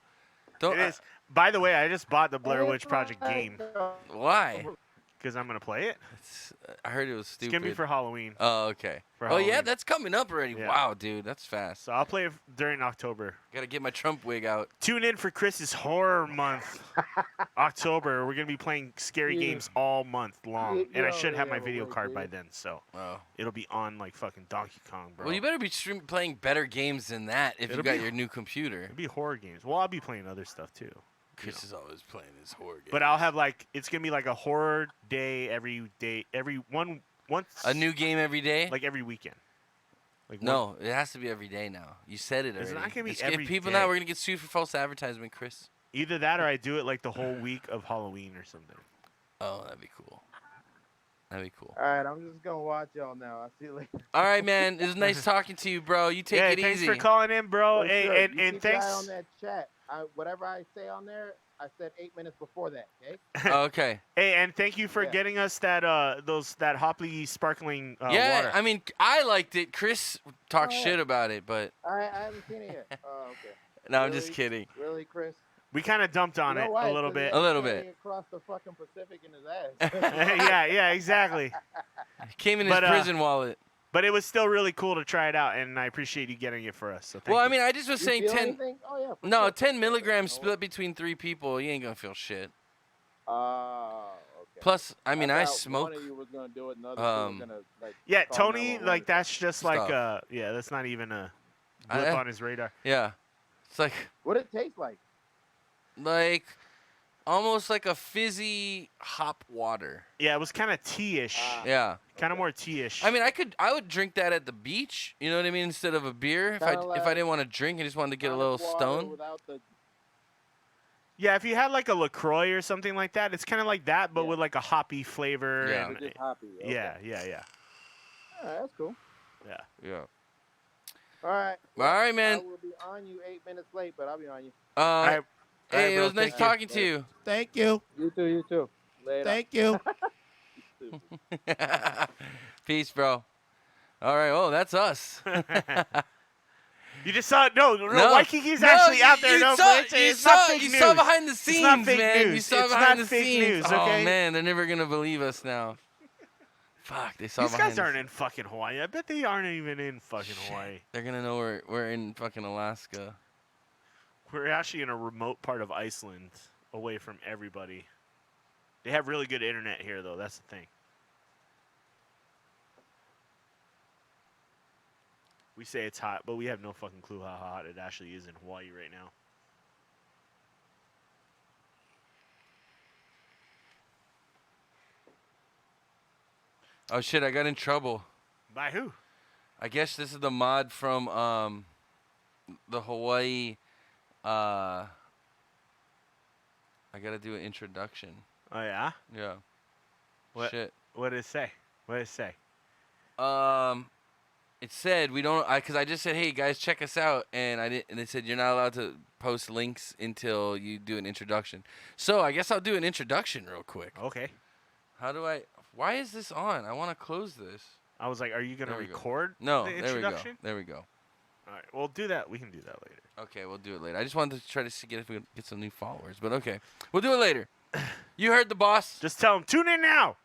Don't. It is. By the way, I just bought the Blair Witch Project game. Why? Because I'm gonna play it. I heard it was It's stupid. gonna be for Halloween. Oh, okay. For Oh, yeah, Halloween. that's coming up already. Yeah. Wow, dude, that's fast. So I'll play it during October. Gotta get my Trump wig out. Tune in for Chris's horror month, October. We're gonna be playing scary Yeah. games all month long, and I should have my but video wait, card by dude. then, so Oh. it'll be on like fucking Donkey Kong, bro. Well, you better be playing better games than that if you It'll got be- your new computer. It'll be horror games. Well, I'll be playing other stuff too. Chris is always playing his horror games. But I'll have like it's gonna be like a horror day, once a new game every day? like every weekend. Like No, it has to be every day now. You said it already. It's not gonna be If every people day. now, we're gonna get sued for false advertisement, Chris. either that or I do it like the whole week of Halloween or something. Oh, that'd be cool. That'd be cool. All right, I'm just gonna watch y'all now. I'll see you later. All right, man. It was nice talking to you, bro. You take yeah, it thanks easy. for calling in, bro. For Hey, sure. and You keep thanks. your eye on that chat. Whatever I say on there, I said 8 minutes before that. Okay. Okay. Hey, and thank you for Yeah. getting us that that Hopley sparkling Yeah, water. I mean, I liked it. Chris talked Oh, yeah. shit about it, but I haven't seen it yet. Oh, okay. no, I'm just Really? kidding. Really, Chris? We kind of dumped on You know it why? a little 'Cause bit. A little carrying bit. Across the fucking Pacific in his ass. yeah, exactly. Came in his But, prison wallet. But it was still really cool to try it out, and I appreciate you getting it for us. So thank Well, I you. mean, I just was You saying feel 10. anything? Oh yeah. for No, sure. 10 milligrams You know split between 3 people. You ain't gonna feel shit. what? Oh, okay. Plus, I mean, I thought smoke. One of you was gonna do it, and the other two um, was gonna like. yeah, call Tony, 911. like that's just like Stuff. yeah, that's not even a I- blip on his radar. Yeah, it's like What it tastes like? almost like a fizzy hop water. Yeah, it was kind of tea-ish, Ah. Yeah. kind of more tea-ish. I mean, I would drink that at the beach. You know what I mean? Instead of a beer, if I Kinda didn't want to drink, I just wanted to get a tonic little water stoned. Without the yeah, if you had like a LaCroix or something like that, it's kind of like that, but Yeah. with like a hoppy flavor. Yeah. and- just hoppy. Okay. yeah. All right, that's cool. Yeah. All right. All right, I man. will be on you 8 minutes late, but I'll be on you. right. Hey, it bro, was nice thank you. talking to you. Thank you. You too. You too. Later. Thank you. Peace, bro. All right. Oh, that's us. You just saw no, No. Waikiki's No, actually out there. you No, saw, Bridget, you it's saw, not fake you news. saw behind the scenes, not fake man. You news. saw It's behind not the fake scenes. news, okay? Oh man, they're never gonna believe us now. Fuck, they saw These behind guys the aren't in fucking Hawaii. I bet they aren't even in fucking Shit. Hawaii. They're gonna know we're in fucking Alaska. We're actually in a remote part of Iceland, away from everybody. They have really good internet here, though. That's the thing. We say it's hot, but we have no fucking clue how hot it actually is in Hawaii right now. Oh shit, I got in trouble. By who? I guess this is the mod from the Hawaii. I gotta do an introduction. Oh yeah. Yeah. What? Shit. What did it say? What did it say? It said we don't. Because I just said, hey guys, check us out, and I didn't. And it said you're not allowed to post links until you do an introduction. So I guess I'll do an introduction real quick. Okay. How do I? Why is this on? I want to close this. I was like, are you gonna There we go. record No, the there we go. introduction? There we go. All right. Well, do that. We can do that later. Okay, we'll do it later. I just wanted to try to get if we can get some new followers, but okay, we'll do it later. You heard the boss. Just tell them, tune in now.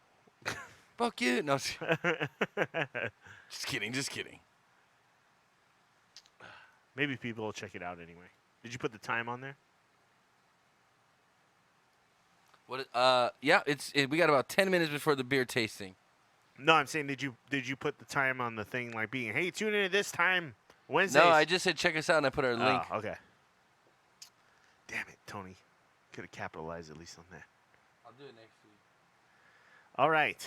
Fuck you. No, just kidding. Just kidding. Maybe people will check it out anyway. Did you put the time on there? What? Yeah. We got about 10 minutes before the beer tasting. No, I'm saying, did you put the time on the thing, like being, hey, tune in at this time Wednesdays? No, I just said check us out, and I put our link. Oh, okay. Damn it, Tony. Could have capitalized at least on that. I'll do it next week. All right.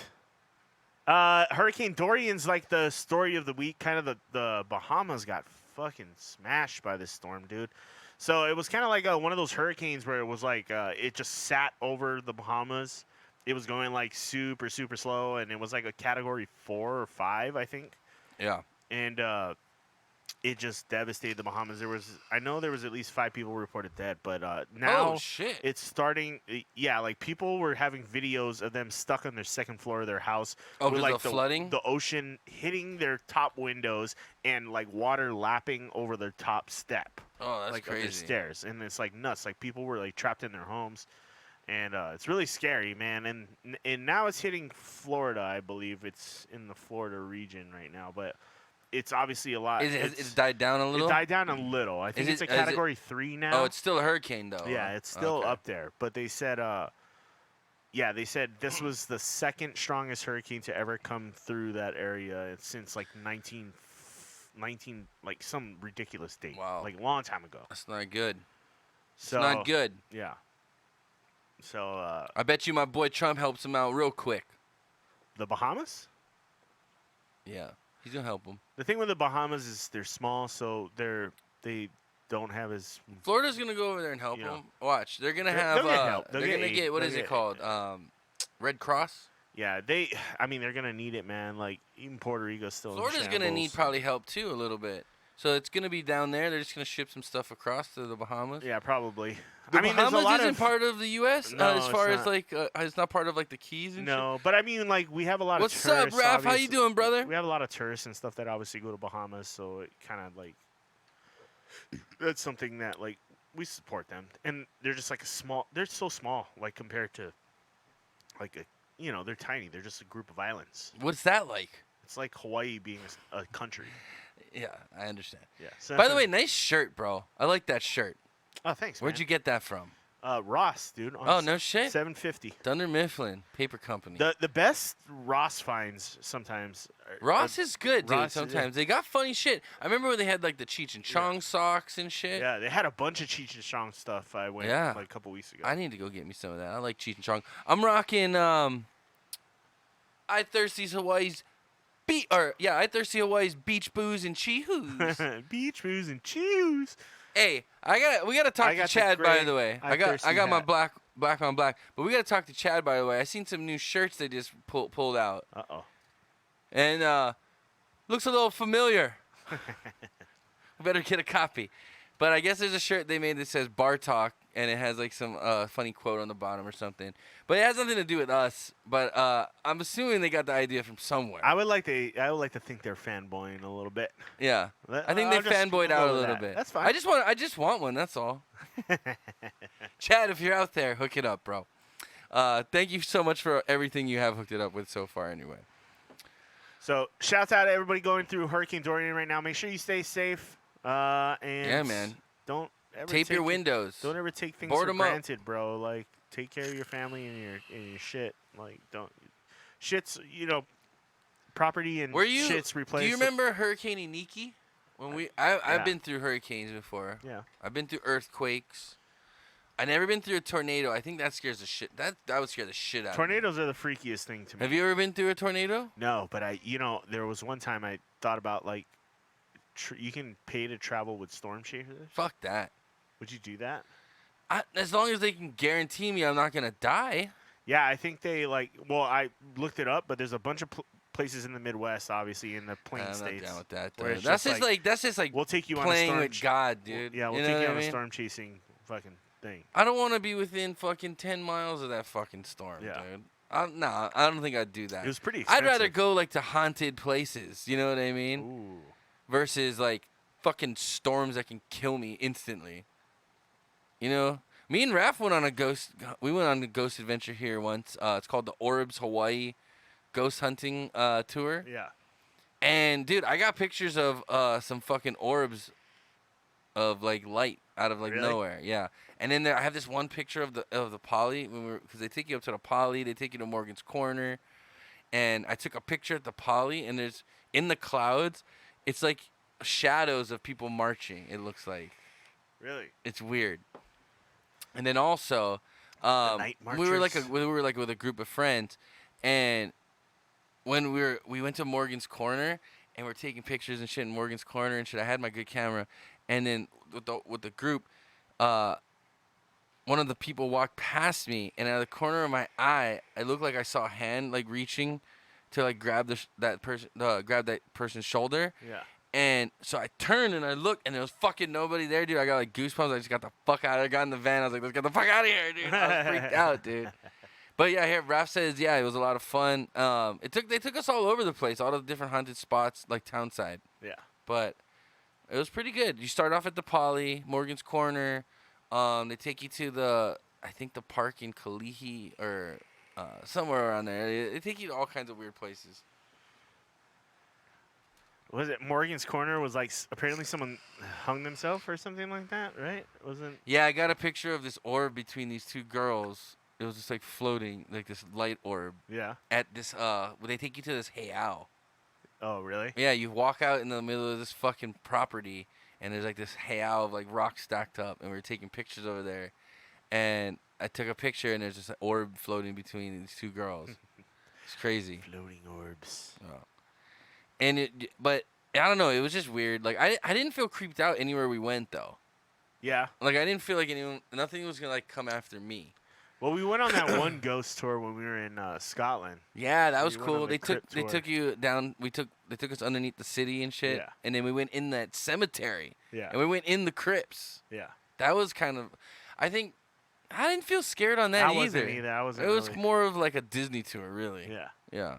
Hurricane Dorian's like the story of the week. Kind of the Bahamas got fucking smashed by this storm, dude. So it was kind of like one of those hurricanes where it was like it just sat over the Bahamas. It was going like super, super slow, and it was like a category 4 or 5, I think. Yeah. And it just devastated the Bahamas. I know there was at least 5 people reported dead, but now Oh shit. it's starting. Yeah, like people were having videos of them stuck on their second floor of their house. Oh, with because like of flooding? the ocean hitting their top windows and like water lapping over their top step, Oh, that's like of their crazy. stairs, and it's like nuts. Like people were like trapped in their homes, and it's really scary, man. And now it's hitting Florida. I believe it's in the Florida region right now, but it's obviously a lot. It's died down a little. It died down a little. I think it's a Category 3 now. Oh, it's still a hurricane though. Yeah, it's still Okay. up there. But they said, they said this was the second strongest hurricane to ever come through that area since like 19, like some ridiculous date. Wow. Like a long time ago. That's not good. It's So not good. Yeah. So I bet you my boy Trump helps him out real quick. the Bahamas. Yeah, he's gonna help him. The thing with the Bahamas is they're small, so they don't have as Florida's gonna go over there and help You know. him. Watch, they're gonna They'll have. get help. They'll They're get gonna aid. get what They'll is it get- called? Red Cross. yeah. I mean, they're gonna need it, man. Like even Puerto Rico's still. in Florida's gonna need shambles. probably help too a little bit. So it's gonna be down there. They're just gonna ship some stuff across to the Bahamas. Yeah, probably. The I mean, there's Bahamas a lot isn't of part of the U.S. No, as it's far as not. like it's not part of like the Keys and shit. No, but I mean, like we have a lot What's of up, tourists. Raph? How you obviously. doing, brother? We have a lot of tourists and stuff that obviously go to Bahamas, so it kind of like that's something that like we support them, and they're just like a small. They're so small, like compared to like they're tiny. They're just a group of islands. What's that like? It's like Hawaii being a country. Yeah, I understand. Yeah. So, By the way, nice shirt, bro. I like that shirt. oh thanks. Where'd you get that from? Ross, dude? Oh, no shit. $7.50. Dunder Mifflin Paper Company. The best Ross finds sometimes. Ross is good, dude. Ross is- Sometimes they got funny shit. I remember when they had like the Cheech and Chong socks and shit. Yeah, they had a bunch of Cheech and Chong stuff. I went Yeah. like a couple weeks ago. I need to go get me some of that. I like Cheech and Chong. I'm rocking I Thirsty Hawaii's beach booze and cheehoos. Beach booze and chews. Hey, we gotta talk I to got the Chad by great the way. I I got Thirsty my hat. black on black, but we gotta talk to Chad by the way. I seen some new shirts they just pulled out, Uh-oh. and looks a little familiar. We better get a copy. But I guess there's a shirt they made that says Bar Talk, and it has like some funny quote on the bottom or something. But it has nothing to do with us. But I'm assuming they got the idea from somewhere. I would like to think they're fanboying a little bit. Yeah, I think I'll they just fanboyed go out a with little that. bit. That's fine. I just want one. That's all. Chad, if you're out there, hook it up, bro. Thank you so much for everything you have hooked it up with so far. Anyway, So, shouts out to everybody going through Hurricane Dorian right now. Make sure you stay safe. And yeah, man. Don't ever Tape your take- windows. Don't ever take things Board for 'em up. granted, bro. Like, take care of your family and your shit. Like, don't shit's property and shit's replaced. Do you remember Hurricane Iniki? When I've Yeah. been through hurricanes before. Yeah. I've been through earthquakes. I never been through a tornado. I think that scares the shit. That would scare the shit out of me. Tornadoes are the freakiest thing to me. Have you ever been through a tornado? No, but there was one time I thought about like, you can pay to travel with storm chasers. Fuck that. Would you do that? As long as they can guarantee me I'm not gonna die. Yeah, I think they I looked it up, but there's a bunch of places in the Midwest, obviously in the plain I'm not states. down with that. where Dude. it's That's just just like that's just like We'll take you on a playing storm with God, dude. Yeah, we'll You take know you what on I a mean? storm chasing fucking thing. I don't want to be within fucking 10 miles of that fucking storm, Yeah. dude. Nah, I don't think I'd do that. It was pretty I'd expensive. rather go like to haunted places. You know what I mean? Ooh. Versus like fucking storms that can kill me instantly. You know, me and Raph went on a ghost adventure here once. It's called the Orbs Hawaii Ghost Hunting Tour. Yeah. And dude, I got pictures of some fucking orbs of like light out of like Really? nowhere. Yeah. And then I have this one picture of the Poly because they take you up to the Poly, they take you to Morgan's Corner, and I took a picture at the Poly, and there's in the clouds, it's like shadows of people marching. It looks like Really? it's weird. And then also, night we were like marchers? with a group of friends, and when we went to Morgan's Corner and we're taking pictures and shit in Morgan's Corner and shit. I had my good camera, and then with the group, one of the people walked past me, and out of the corner of my eye, I looked like I saw a hand like reaching to like grab that person's shoulder. Yeah. And so I turned and I looked, and there was fucking nobody there, dude. I got like goosebumps. I just got the fuck out of there. I got in the van. I was like, let's get the fuck out of here, dude. I was freaked out, dude. But yeah, here Raph says, yeah, it was a lot of fun. They took us all over the place, all the different haunted spots, like townside. Yeah. But it was pretty good. You start off at the Poly, Morgan's Corner. They take you to I think the park in Kalihi or somewhere around there. They take you to all kinds of weird places. Was it Morgan's Corner? Was like apparently someone hung themselves or something like that, right? Wasn't? Yeah, I got a picture of this orb between these two girls. It was just like floating, like this light orb. Yeah. At this, they take you to this heiau. Oh, really? Yeah, you walk out in the middle of this fucking property, and there's like this heiau of like rocks stacked up, and we were taking pictures over there. And I took a picture, and there's just an orb floating between these two girls. It's crazy. Floating orbs. Oh. But I don't know. It was just weird. Like I didn't feel creeped out anywhere we went though. Yeah. Like I didn't feel like nothing was gonna like come after me. Well, we went on that one ghost tour when we were in Scotland. Yeah, that was We went on cool. the They crypt took tour. you down. They took us underneath the city and shit. Yeah. And then we went in that cemetery. Yeah. And we went in the crypts. Yeah. That was kind of. I think I didn't feel scared on that I wasn't either. either. I wasn't. It was really. more of like a Disney tour, really. Yeah. Yeah.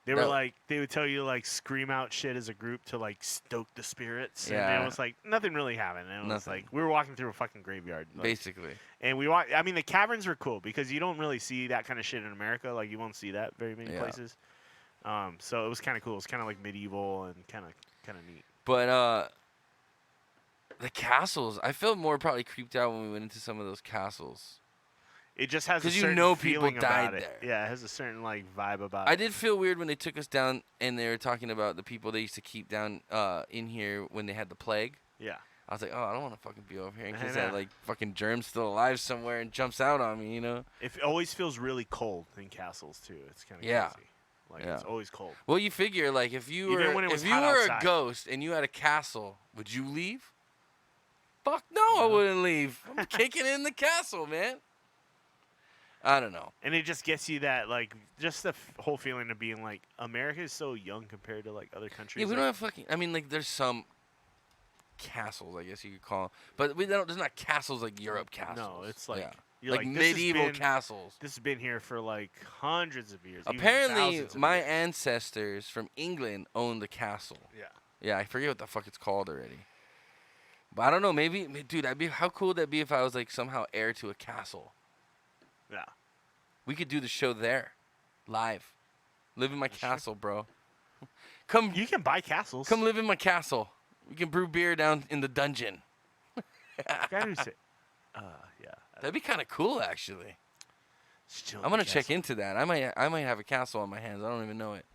They were No. like, they would tell you to like scream out shit as a group to like stoke the spirits. Yeah. And it was like nothing really happened. And it was Nothing. like we were walking through a fucking graveyard. Like, Basically. and we walked. I mean, the caverns were cool because you don't really see that kind of shit in America. Like you won't see that very many Yeah. places. So it was kind of cool. It was kind of like medieval and kind of neat. But the castles, I felt more probably creeped out when we went into some of those castles. It just has a 'Cause you certain know people feeling about died it. there. Yeah, it has a certain like vibe about I it. did feel weird when they took us down and they were talking about the people they used to keep down in here when they had the plague. Yeah. I was like, oh, I don't want to fucking be over here in I case know. that like fucking germ's still alive somewhere and jumps out on me, you know? It always feels really cold in castles too. It's kind of Yeah. crazy. Like Yeah. it's always cold. Well, you figure like if you Even were when it was if you hot were outside. a ghost and you had a castle, would you leave? Fuck no, I No. wouldn't leave. I'm kicking in the castle, man. I don't know. And it just gets you that like just the whole feeling of being like America is so young compared to like other countries. Yeah, we like, don't have fucking. I mean, like, there's some castles, I guess you could call them, but we don't. There's not castles like Europe castles. No, it's like yeah. you're like like, this has medieval been- castles. This has been here for like hundreds of years. even Apparently, thousands of my years. ancestors from England owned the castle. Yeah. Yeah, I forget what the fuck it's called already. But I don't know. Maybe, dude, how cool would that be if I was like somehow heir to a castle? Yeah. We could do the show there, live. Live in my Sure. castle, bro. Come You can buy castles. Come live in my castle. We can brew beer down in the dungeon. Guy who said, yeah. That'd be kind of cool, actually. Still I'm in gonna the check castle. into that. I might have a castle on my hands. I don't even know it.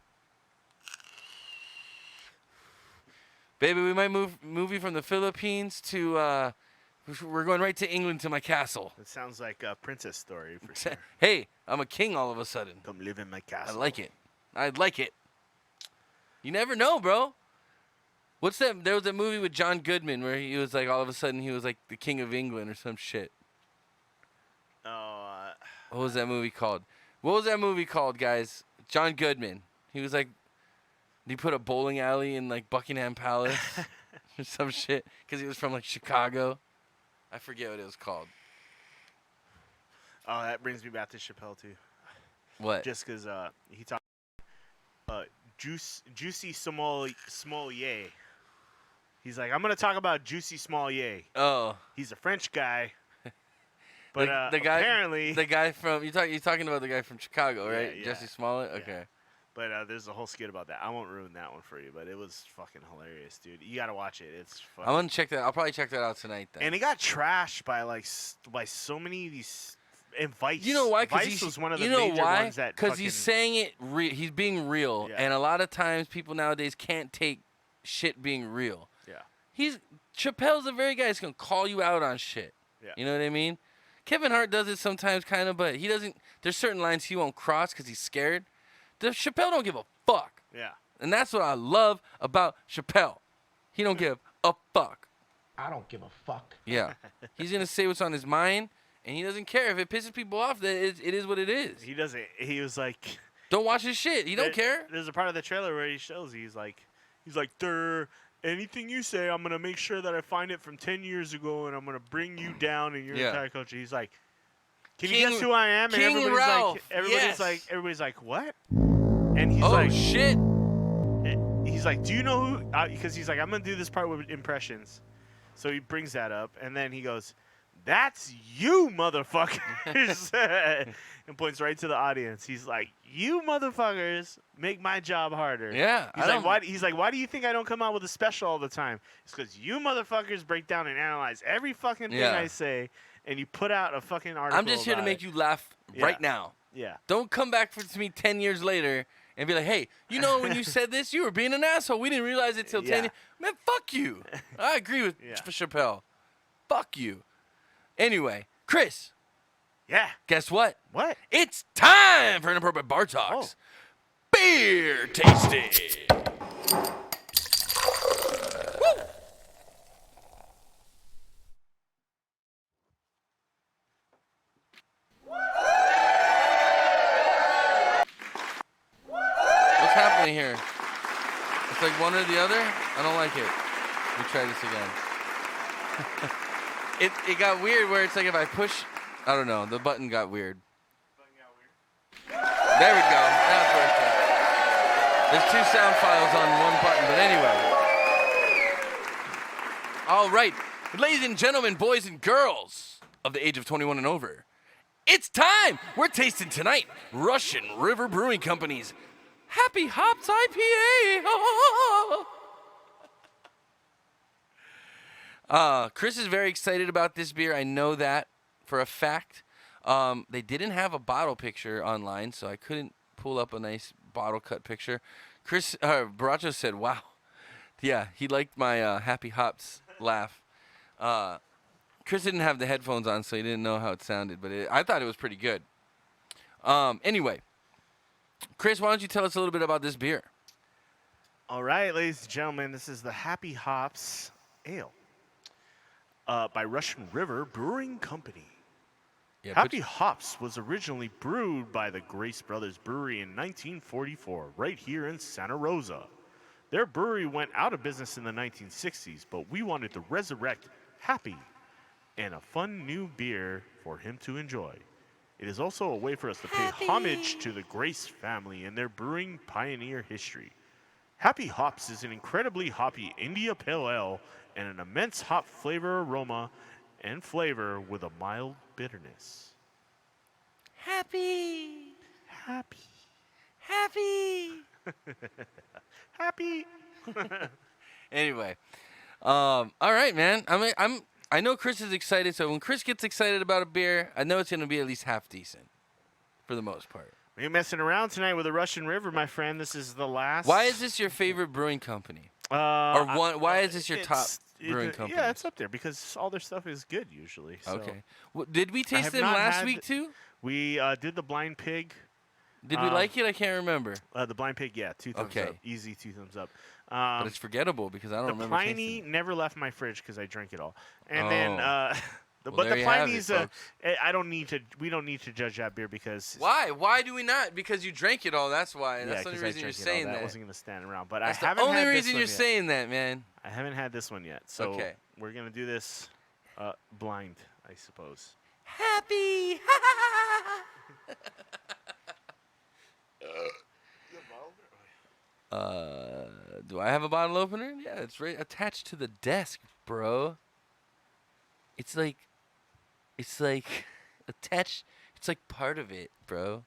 Baby, we might move you from the Philippines to. We're going right to England to my castle. It sounds like a princess story for sure. Hey, I'm a king all of a sudden. Come live in my I castle. like it. I like it. You never know, bro. What's that? There was a movie with John Goodman where he was like, all of a sudden, he was like the king of England or some shit. Oh, What was that movie called? What was that movie called, guys? John Goodman. He was like, he put a bowling alley in like Buckingham Palace or some shit because he was from like Chicago. I forget what it was called. oh, that brings me back to Chappelle too. What? Just because he talked Juicy Smollier. He's like, I'm gonna talk about Juicy Smollier. Oh, He's a French guy, but the guy, apparently, the guy from you're talking about the guy from Chicago, Yeah, right? yeah. Jesse Smollett. Yeah. Okay. but there's a whole skit about that. I won't ruin that one for you, but it was fucking hilarious, dude. You gotta watch it. It's fucking. I'm gonna check that. I'll probably check that out tonight then. And it got trashed by like by so many of these. And Vice. You know why? Vice was one of the you know major why? ones that. Because he's saying it. He's being real, Yeah. and a lot of times people nowadays can't take shit being real. Yeah. Chappelle's the very guy that's gonna call you out on shit. Yeah. You know what I mean? Kevin Hart does it sometimes, kind of, but he doesn't. There's certain lines he won't cross because he's scared. Chappelle don't give a fuck, Yeah. and that's what I love about Chappelle. He don't give a fuck. I don't give a fuck. Yeah, he's gonna say what's on his mind, and he doesn't care if it pisses people off. That it is what it is. He doesn't. He was like. Don't watch his shit. He don't care. There's a part of the trailer where he shows he's like, anything you say, I'm gonna make sure that I find it from 10 years ago, and I'm gonna bring you down in your Yeah. entire culture. He's like, can King- you guess who I am? And King Ralph, yes. everybody's like, what? And he's Oh like, shit. he's like, do you know who? Because he's like, I'm gonna do this part with impressions. So he brings that up, and then he goes, That's you, motherfuckers. And points right to the audience. He's like, you motherfuckers make my job harder. Yeah, He's like, why do you think I don't come out with a special all the time? It's because you motherfuckers break down and analyze every fucking thing I say, and you put out a fucking article. I'm just here to make you laugh right now. Yeah. Don't come back to me 10 years later and be like, hey, you know when you said this, you were being an asshole. We didn't realize it till 10 years. Man, fuck you. I agree with Chappelle. Fuck you. Anyway, Chris. Yeah. Guess what? What? It's time for Inappropriate Bar Talks. Beer tasting. Woo! What's happening here? It's like one or the other? I don't like it. We try this again. It got weird where it's like if I push, I don't know, the button got weird. There we go. Now it's working. There's 2 sound files on one button, but anyway. All right, ladies and gentlemen, boys and girls of the age of 21 and over, it's time. We're tasting tonight Russian River Brewing Company's Happy Hops IPA. Chris is very excited about this beer. I know that for a fact. They didn't have a bottle picture online, so I couldn't pull up a nice bottle cut picture. Chris Baracho said, wow. Yeah, he liked my Happy Hops laugh. Chris didn't have the headphones on, so he didn't know how it sounded, but I thought it was pretty good. Anyway, Chris, why don't you tell us a little bit about this beer? All right, ladies and gentlemen, this is the Happy Hops Ale by Russian River Brewing Company. Yeah, Happy Hops was originally brewed by the Grace Brothers Brewery in 1944, right here in Santa Rosa. Their brewery went out of business in the 1960s, but we wanted to resurrect Happy and a fun new beer for him to enjoy. It is also a way for us to pay homage to the Grace family and their brewing pioneer history. Happy Hops is an incredibly hoppy India Pale Ale and an immense hop flavor aroma and flavor with a mild bitterness. Happy. Anyway, all right, man. I know Chris is excited, so when Chris gets excited about a beer, I know it's gonna be at least half decent, for the most part. We ain't messing around tonight with the Russian River, my friend. This is the last. Why is this your favorite brewing company? Why is this your top brewing company? Yeah, it's up there because all their stuff is good usually. So. Okay. Did we taste them last week too? We did the Blind Pig. Did we like it? I can't remember. The Blind Pig, yeah, 2 thumbs up. Easy 2 thumbs up. But it's forgettable because I don't remember tasting it. The Pliny never left my fridge because I drank it all. And then, the Pliny's, I don't need to. We don't need to judge that beer because. Why? Why do we not? Because you drank it all. That's why. That's the only reason you're saying that. I wasn't gonna stand around, but that's I haven't. The only had reason this you're saying that, man. I haven't had this one yet, so we're gonna do this blind, I suppose. Happy. Do I have a bottle opener? Yeah, it's right attached to the desk, bro. It's like attached. It's like part of it, bro.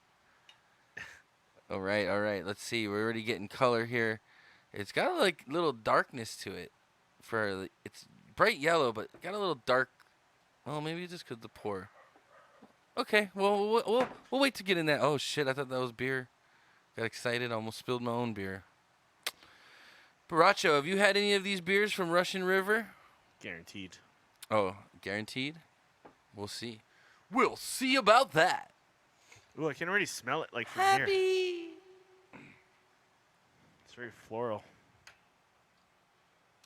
All right. Let's see. We're already getting color here. It's got like little darkness to it. It's bright yellow, but got a little dark. Well, maybe it's just because the pour. Okay. Well, we'll wait to get in that. Oh shit! I thought that was beer. Got excited. Almost spilled my own beer. Baracho, have you had any of these beers from Russian River? Guaranteed. Oh, guaranteed? We'll see. We'll see about that. Ooh, I can already smell it like from Happy. here. It's very floral.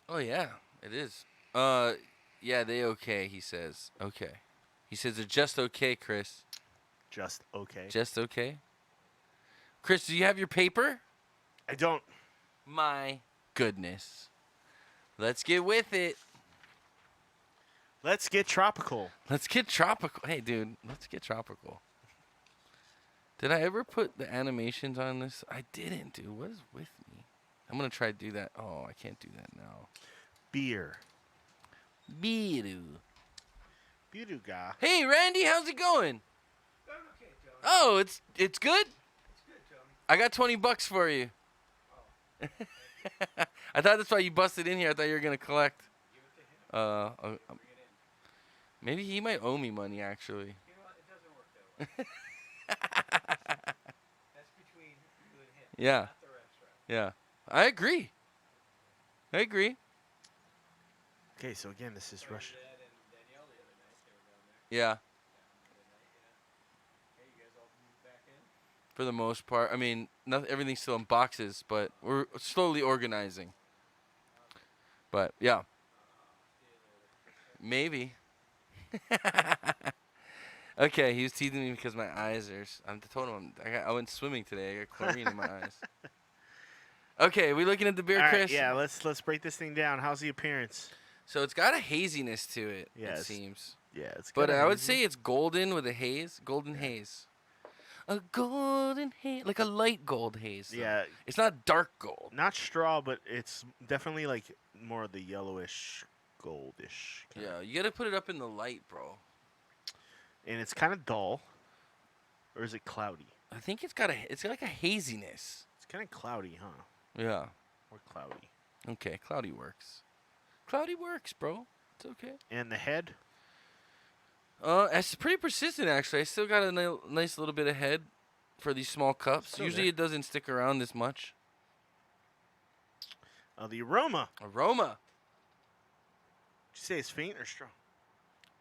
Oh, yeah, it is. Yeah, they okay, he says. Okay. He says they're just okay, Chris. Just okay. Just okay? Chris, do you have your paper? I don't. My goodness. Let's get with it. Let's get tropical. Let's get tropical. Hey, dude, let's get tropical. Did I ever put the animations on this? I didn't, dude. What is with me? I'm going to try to do that. Oh, I can't do that now. Beer. Beer. Biruga. Hey, Randy, how's it going? Okay, Tony. Oh, it's good? It's good, Tony. I got $20 for you. Oh, I thought that's why you busted in here. I thought you were going to collect. give it to him. Bring Bring it in. Maybe he might owe me money, actually. You know what? It doesn't work that way. That's between you and him. Yeah. Not the restaurant. Yeah. I agree. Okay, so again, this is Russian. Dad and Danielle the other night, they were down there. Yeah. The other night, yeah. Hey, you guys all moved back in? For the most part. I mean, everything's still in boxes, but we're slowly organizing. But, yeah. Maybe. Okay, he was teasing me because my eyes are... I told him I went swimming today. I got chlorine in my eyes. Okay, we looking at the beer, All right, Chris? yeah, let's break this thing down. How's the appearance? So it's got a haziness to it, it Yes. seems. Yeah, it's. But kinda I would hazy. say it's golden with a haze. Golden haze. A golden haze. Like a light gold haze. Though. Yeah, It's not dark gold. not straw, but it's definitely like more of the yellowish, goldish. Kinda. Yeah, you gotta put it up in the light, bro. And it's kind of dull, or is it cloudy? I think it's like a haziness. It's kind of cloudy, huh? Yeah. Or cloudy. Okay, cloudy works. Cloudy works, bro. It's okay. And the head. It's pretty persistent actually. I still got a nice little bit of head for these small cups. Still Usually there. it doesn't stick around this much. The aroma. Aroma. Did you say it's faint or strong?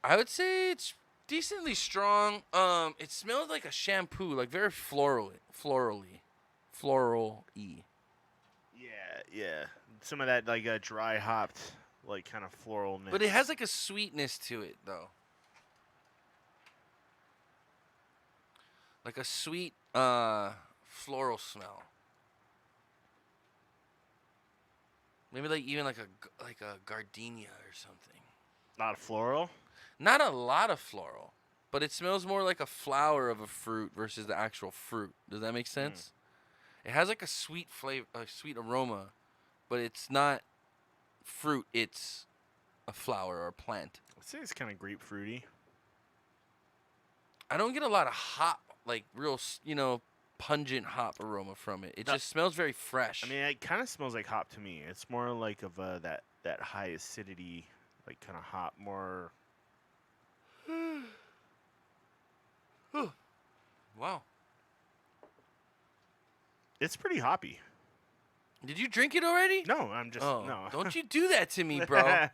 I would say it's decently strong. It smells like a shampoo, like very floral-y. Yeah. Some of that like dry hopped, like kind of floralness. But it has like a sweetness to it, though. Like a sweet, floral smell. Maybe like even like a gardenia or something. Not floral. Not a lot of floral, but it smells more like a flower of a fruit versus the actual fruit. Does that make sense? It has like a sweet flavor, a sweet aroma, but it's not fruit. It's a flower or a plant. I'd say it's kind of grapefruity. I don't get a lot of hop, like real, pungent hop aroma from it. It No. just smells very fresh. I mean, it kind of smells like hop to me. It's more like of that high acidity, like kind of hop, more. Wow. It's pretty hoppy. Did you drink it already? No, I'm just Oh, no. don't you do that to me, bro.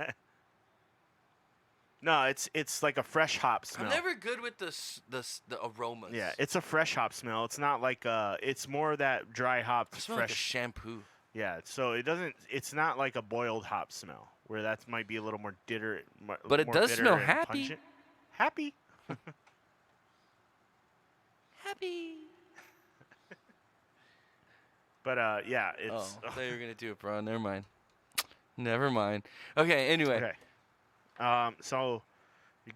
No, it's like a fresh hop smell. I'm never good with the aromas. Yeah, it's a fresh hop smell. It's not like it's more that dry hopped It smells fresh. like a shampoo. Yeah, so it doesn't. It's not like a boiled hop smell where that might be a little more bitter. But it more does bitter smell and happy. pungent. Happy. Happy. But yeah, it's. Oh, I thought you were gonna do it, bro. Never mind. Never mind. Okay. Anyway. Okay. So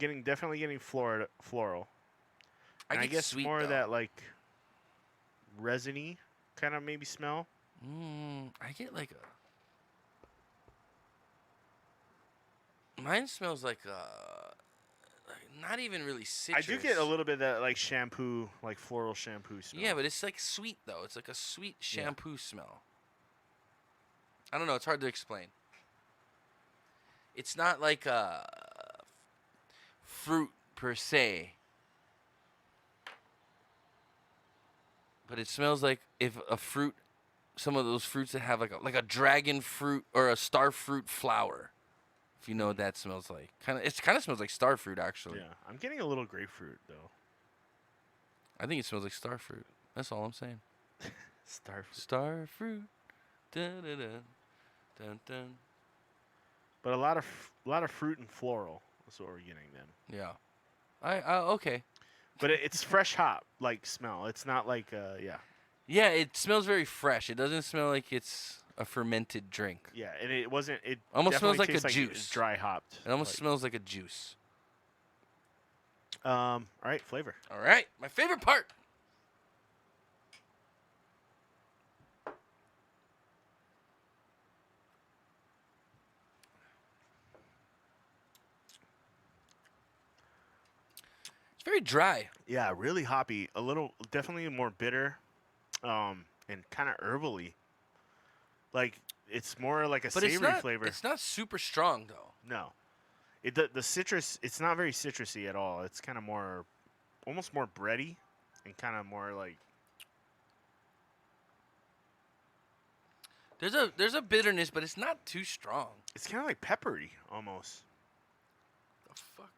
you're definitely getting floral. I And get guess sweet, more though. of that like resiny kind of maybe smell. I get like a. Mine smells like not even really citrus. I do get a little bit of that like shampoo, like floral shampoo smell. Yeah, but it's like sweet though. It's like a sweet Yeah. shampoo smell. I don't know. It's hard to explain. It's not like a fruit per se, but it smells like if a fruit, some of those fruits that have like a dragon fruit or a star fruit flower. If you know what that smells like, it kind of smells like star fruit actually. Yeah, I'm getting a little grapefruit though. I think it smells like star fruit. That's all I'm saying. Starfruit. Star fruit. Dun, dun, dun, dun, dun. But a lot of fruit and floral. That's what we're getting then. Yeah. I okay. But it's fresh hop like smell. It's not like yeah. Yeah, it smells very fresh. It doesn't smell like it's a fermented drink. Yeah, and it wasn't. It Almost definitely smells like a tastes juice. It's dry hopped. It almost smells like a juice. All right, flavor. All right, my favorite part. It's very dry. Yeah, really hoppy. A little, definitely more bitter, and kind of herbally. Like it's more like a But it's savory not. flavor. It's not super strong though. No, the citrus. It's not very citrusy at all. It's kind of more, almost more bready, and kind of more like. There's a bitterness, but it's not too strong. It's kind of like peppery almost. The fuck?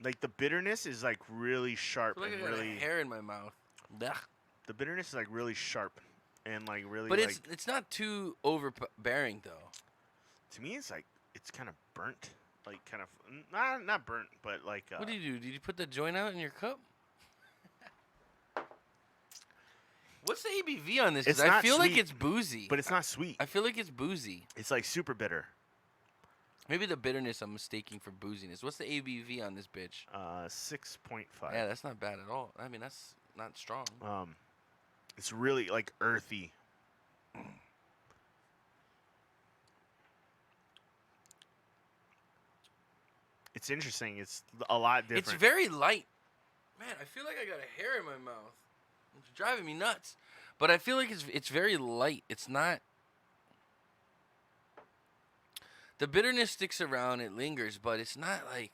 Like the bitterness is like really I sharp feel like and I got really. a hair in my mouth. Blech. The bitterness is like really sharp, and like really. But like, it's not too overbearing though. to me, it's like it's kind of burnt, like kind of not burnt, but like. What did you do? Did you put the joint out in your cup? What's the ABV on this? 'Cause It's I not feel like sweet, it's boozy. But it's not sweet. I feel like it's boozy. It's like super bitter. Maybe the bitterness I'm mistaking for booziness. What's the ABV on this bitch? 6.5. Yeah, that's not bad at all. I mean, that's not strong. It's really like earthy. It's interesting. It's a lot different. It's very light. Man, I feel like I got a hair in my mouth. It's driving me nuts. But I feel like it's very light. It's not. The bitterness sticks around. It lingers, but it's not like.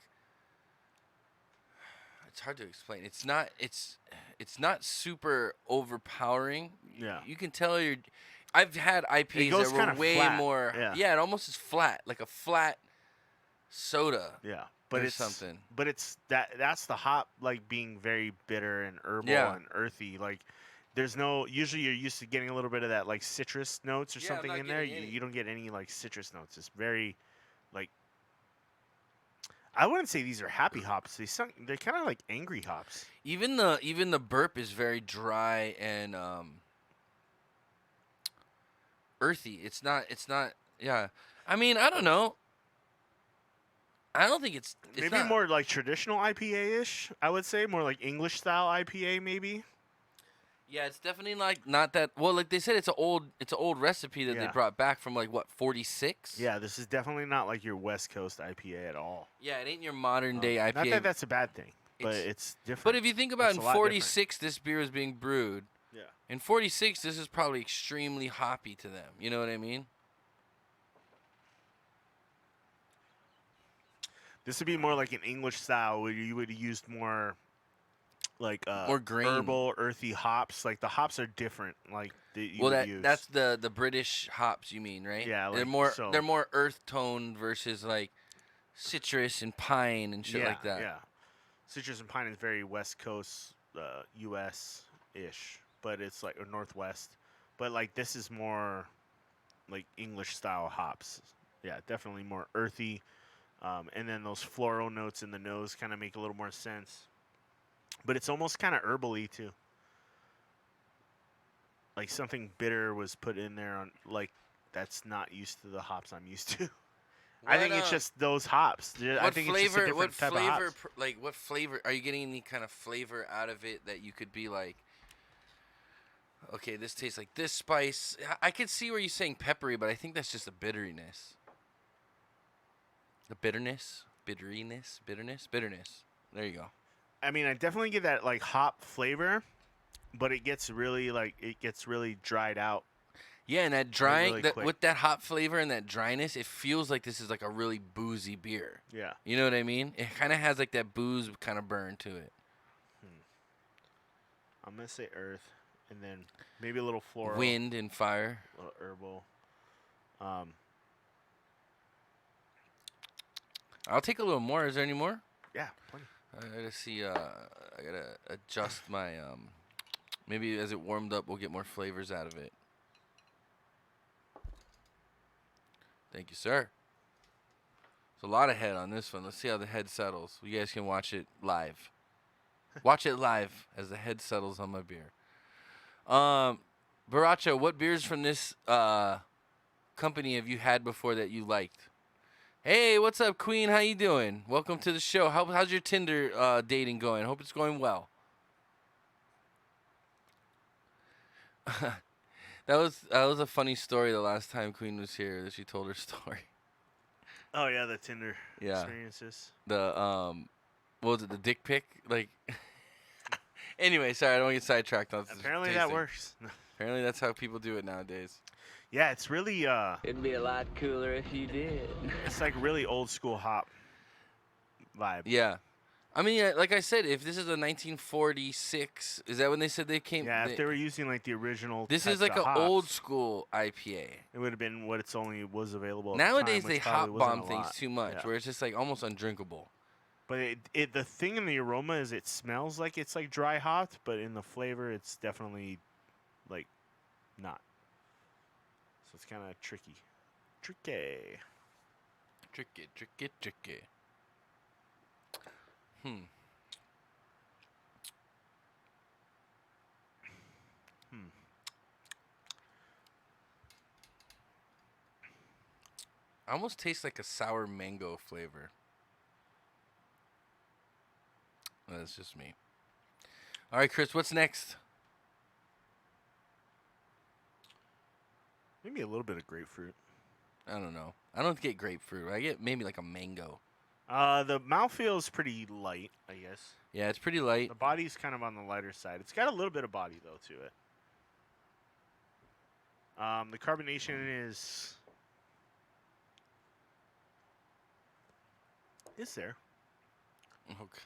It's hard to explain. It's not super overpowering. Yeah. You can tell you're. I've had IPAs goes that kinda were way flat, more. yeah. It almost is flat, like a flat soda. Yeah, but or it's something. But it's that's the hop like being very bitter and herbal Yeah. and earthy. Like there's no usually you're used to getting a little bit of that like citrus notes or Yeah, I'm something not in there. getting any. You don't get any like citrus notes. It's very like I wouldn't say these are happy hops. They're kind of like angry hops. Even the burp is very dry and earthy. It's not. Yeah. I mean, I don't know. I don't think it's Maybe not, more like traditional IPA-ish. I would say more like English style IPA maybe. Yeah, it's definitely like not that. Well, like they said, it's an old recipe that they Yeah. brought back from like what 46. Yeah, this is definitely not like your West Coast IPA at all. Yeah, it ain't your modern day IPA. Not that that's a bad thing, but It's- it's different. But if you think about It's in a lot different. 46, this beer is being brewed. Yeah. In 46, this is probably extremely hoppy to them. You know what I mean? This would be more like an English style where you would have used more like More grain. herbal, earthy hops. Like the hops are different. Like that you Well, would use. that's the British hops you mean, right? Yeah, they're like, they're more earth tone versus like citrus and pine and shit yeah, like that. Yeah, citrus and pine is very West Coast, U.S. ish, but it's like or Northwest. But like this is more like English style hops. Yeah, definitely more earthy. And then those floral notes in the nose kind of make a little more sense. But it's almost kind of herbally too. Like something bitter was put in there on like that's not used to the hops I'm used to. I think it's just those hops. I think it's just a different what type of flavor? hops. Like what flavor? Are you getting any kind of flavor out of it that you could be like, okay, this tastes like this spice. I could see where you're saying peppery, but I think that's just a bitteriness. The bitterness. There you go. I mean, I definitely get that like hop flavor, but it gets really dried out. Yeah, and that drying, really quick. with that hop flavor and that dryness, it feels like this is like a really boozy beer. Yeah. You know what I mean? It kind of has like that booze kind of burn to it. I'm gonna say earth, and then maybe a little floral, Wind and fire. a little herbal. I'll take a little more. Is there any more? Yeah, plenty. I gotta see. I gotta adjust my. Maybe as it warmed up, we'll get more flavors out of it. Thank you, sir. There's a lot of head on this one. Let's see how the head settles. You guys can watch it live. Watch it live as the head settles on my beer. Baracho, what beers from this company have you had before that you liked? Hey, what's up, Queen? How you doing? Welcome to the show. How's your Tinder dating going? Hope it's going well. That was a funny story the last time Queen was here that she told her story. Oh yeah, the Tinder Yeah. experiences. The What was it? The dick pic? Like. Anyway, sorry, I don't want to get sidetracked on this. Apparently that tasting. works. Apparently that's how people do it nowadays. Yeah, it's really It'd be a lot cooler if you did. it's like really old school hop vibe. Yeah. I mean, like I said, if this is a 1946, is that when they said they came? Yeah, if they were using like the original. This types is like of an old hops, school IPA. It would have been what it's only was available. At the Nowadays time, they which hop probably wasn't bomb a things lot. too much, Yeah. where it's just like almost undrinkable. But the thing in the aroma is it smells like it's like dry hopped, but in the flavor it's definitely like not. So it's kind of tricky. Tricky. Tricky. Almost tastes like a sour mango flavor. That's just me. All right, Chris, what's next? Maybe a little bit of grapefruit. I don't know. I don't get grapefruit. I get maybe like a mango. The mouthfeel is pretty light, I guess. Yeah, it's pretty light. The body's kind of on the lighter side. It's got a little bit of body though to it. The carbonation is there. Okay.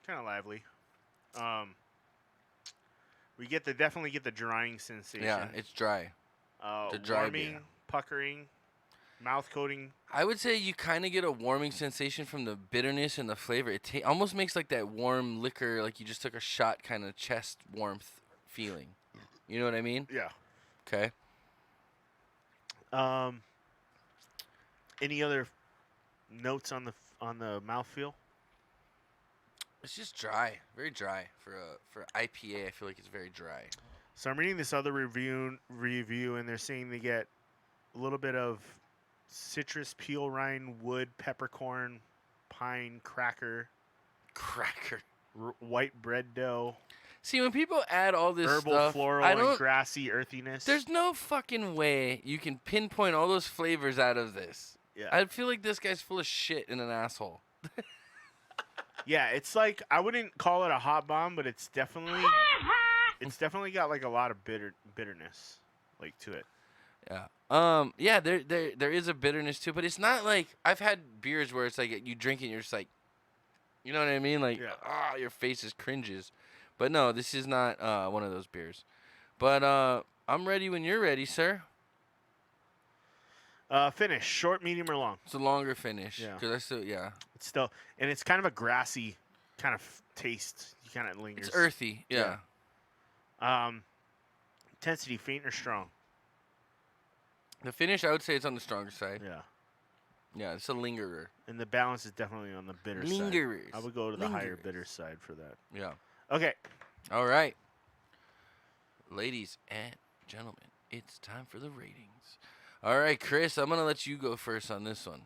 Kind of lively. We definitely get the drying sensation. Yeah, it's dry. it's a dry warming, beer. puckering, mouth coating. I would say you kind of get a warming sensation from the bitterness and the flavor. It almost makes like that warm liquor, like you just took a shot, kind of chest warmth feeling. You know what I mean? Yeah. Okay. Any other notes on the mouthfeel? It's just dry, very dry for IPA. I feel like it's very dry. So I'm reading this other review, and they're saying they get a little bit of citrus, peel rind, wood, peppercorn, pine, cracker, white bread dough, See, when people add all this herbal, stuff, floral, I and don't. grassy earthiness. There's no fucking way you can pinpoint all those flavors out of this. Yeah. I feel like this guy's full of shit and an asshole. Yeah, it's like I wouldn't call it a hot bomb, but it's definitely got like a lot of bitterness like to it. Yeah. Yeah, there is a bitterness to it, but it's not like I've had beers where it's like you drink it and you're just like, you know what I mean? Like, Yeah. your face is cringes. But no, this is not one of those beers. But I'm ready when you're ready, sir. Finish, short, medium, or long. It's a longer finish. Yeah. Because I still, yeah. It's still, and it's kind of a grassy kind of taste. You kind of lingers. It's earthy. Yeah. Intensity, faint or strong? The finish, I would say it's on the stronger side. Yeah. Yeah, it's a lingerer. And the balance is definitely on the bitter Lingerers. side. I would go to the higher Lingerers. bitter side for that. Yeah. Okay. All right. Ladies and gentlemen, it's time for the ratings. All right, Chris, I'm going to let you go first on this one.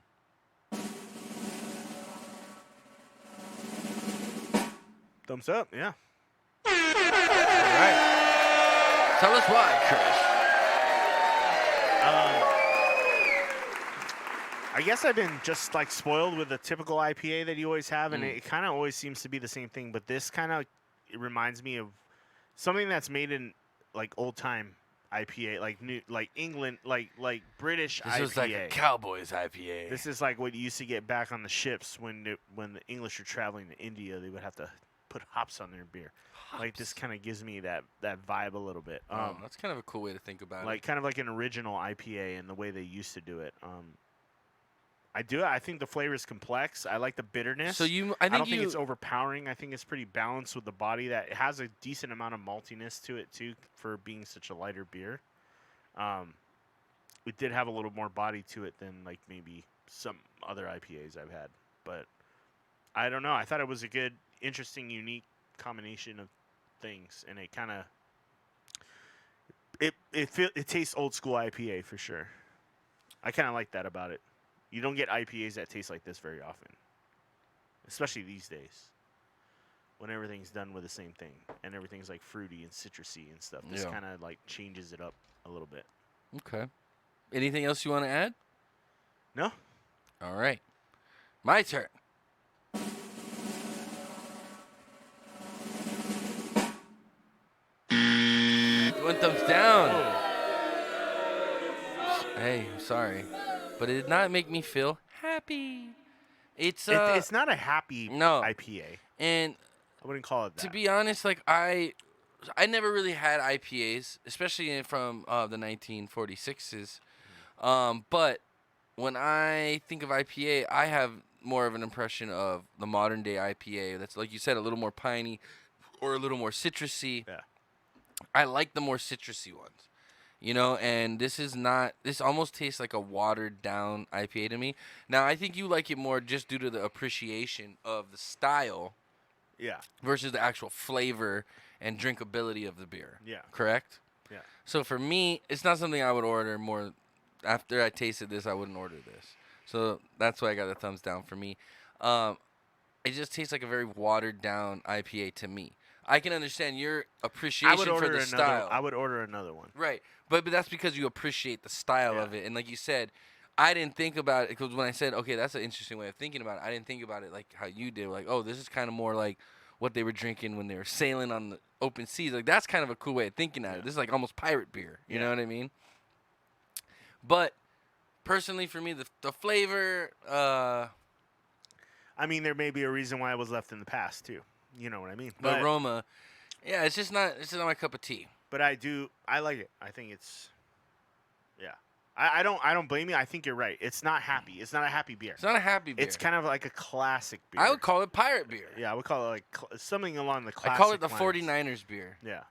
Thumbs up. Yeah. All right. Tell us why, Chris. I guess I've been just like spoiled with the typical IPA that you always have, and it kind of always seems to be the same thing. But this kind of reminds me of something that's made in like old time IPA, like new, like England, like British This IPA. was like a Cowboys IPA. This is like what you used to get back on the ships when the English were traveling to India. They would have to put hops on their beer. Like this kind of gives me that vibe a little bit. That's kind of a cool way to think about like it. kind of like an original IPA in the way they used to do it. I think the flavor is complex. I like the bitterness. So I don't think it's overpowering. I think it's pretty balanced with the body. That it has a decent amount of maltiness to it too for being such a lighter beer. It did have a little more body to it than like maybe some other IPAs I've had. But I don't know. I thought it was a good, interesting, unique combination of things, and it kind of it tastes old school IPA for sure. I kind of like that about it. You don't get IPAs that taste like this very often, especially these days when everything's done with the same thing and everything's like fruity and citrusy and stuff. This kind of like changes it up a little bit. Okay. Anything else you want to add? No? All right. My turn. went thumbs down. Hey, I'm sorry, but it did not make me feel happy. It's It's not a happy no. IPA. And I wouldn't call it that. to be honest, like I never really had IPAs, especially from the 1946s. But when I think of IPA, I have more of an impression of the modern day IPA. That's, like you said, a little more piney or a little more citrusy. Yeah. I like the more citrusy ones, you know, and this almost tastes like a watered down IPA to me. Now, I think you like it more just due to the appreciation of the style Yeah. versus the actual flavor and drinkability of the beer. Yeah. Correct? Yeah. So for me, it's not something I would order more. After I tasted this, I wouldn't order this. So that's why I got a thumbs down for me. It just tastes like a very watered down IPA to me. I can understand your appreciation for the style. I would order another one. Right. But that's because you appreciate the style of it. And like you said, I didn't think about it because when I said, okay, that's an interesting way of thinking about it, I didn't think about it like how you did. Like, oh, this is kind of more like what they were drinking when they were sailing on the open seas. Like, that's kind of a cool way of thinking at it. This is like almost pirate beer. You know what I mean? But personally, for me, the flavor, I mean, there may be a reason why it was left in the past too. You know what I mean? the aroma, yeah, it's just not my cup of tea. But I like it. I think it's, yeah. I don't blame you. I think you're right. It's not happy. It's not a happy beer. It's not a happy beer. It's kind of like a classic beer. I would call it pirate beer. Yeah, I would call it like something along the classic I call it the lines. 49ers beer. Yeah.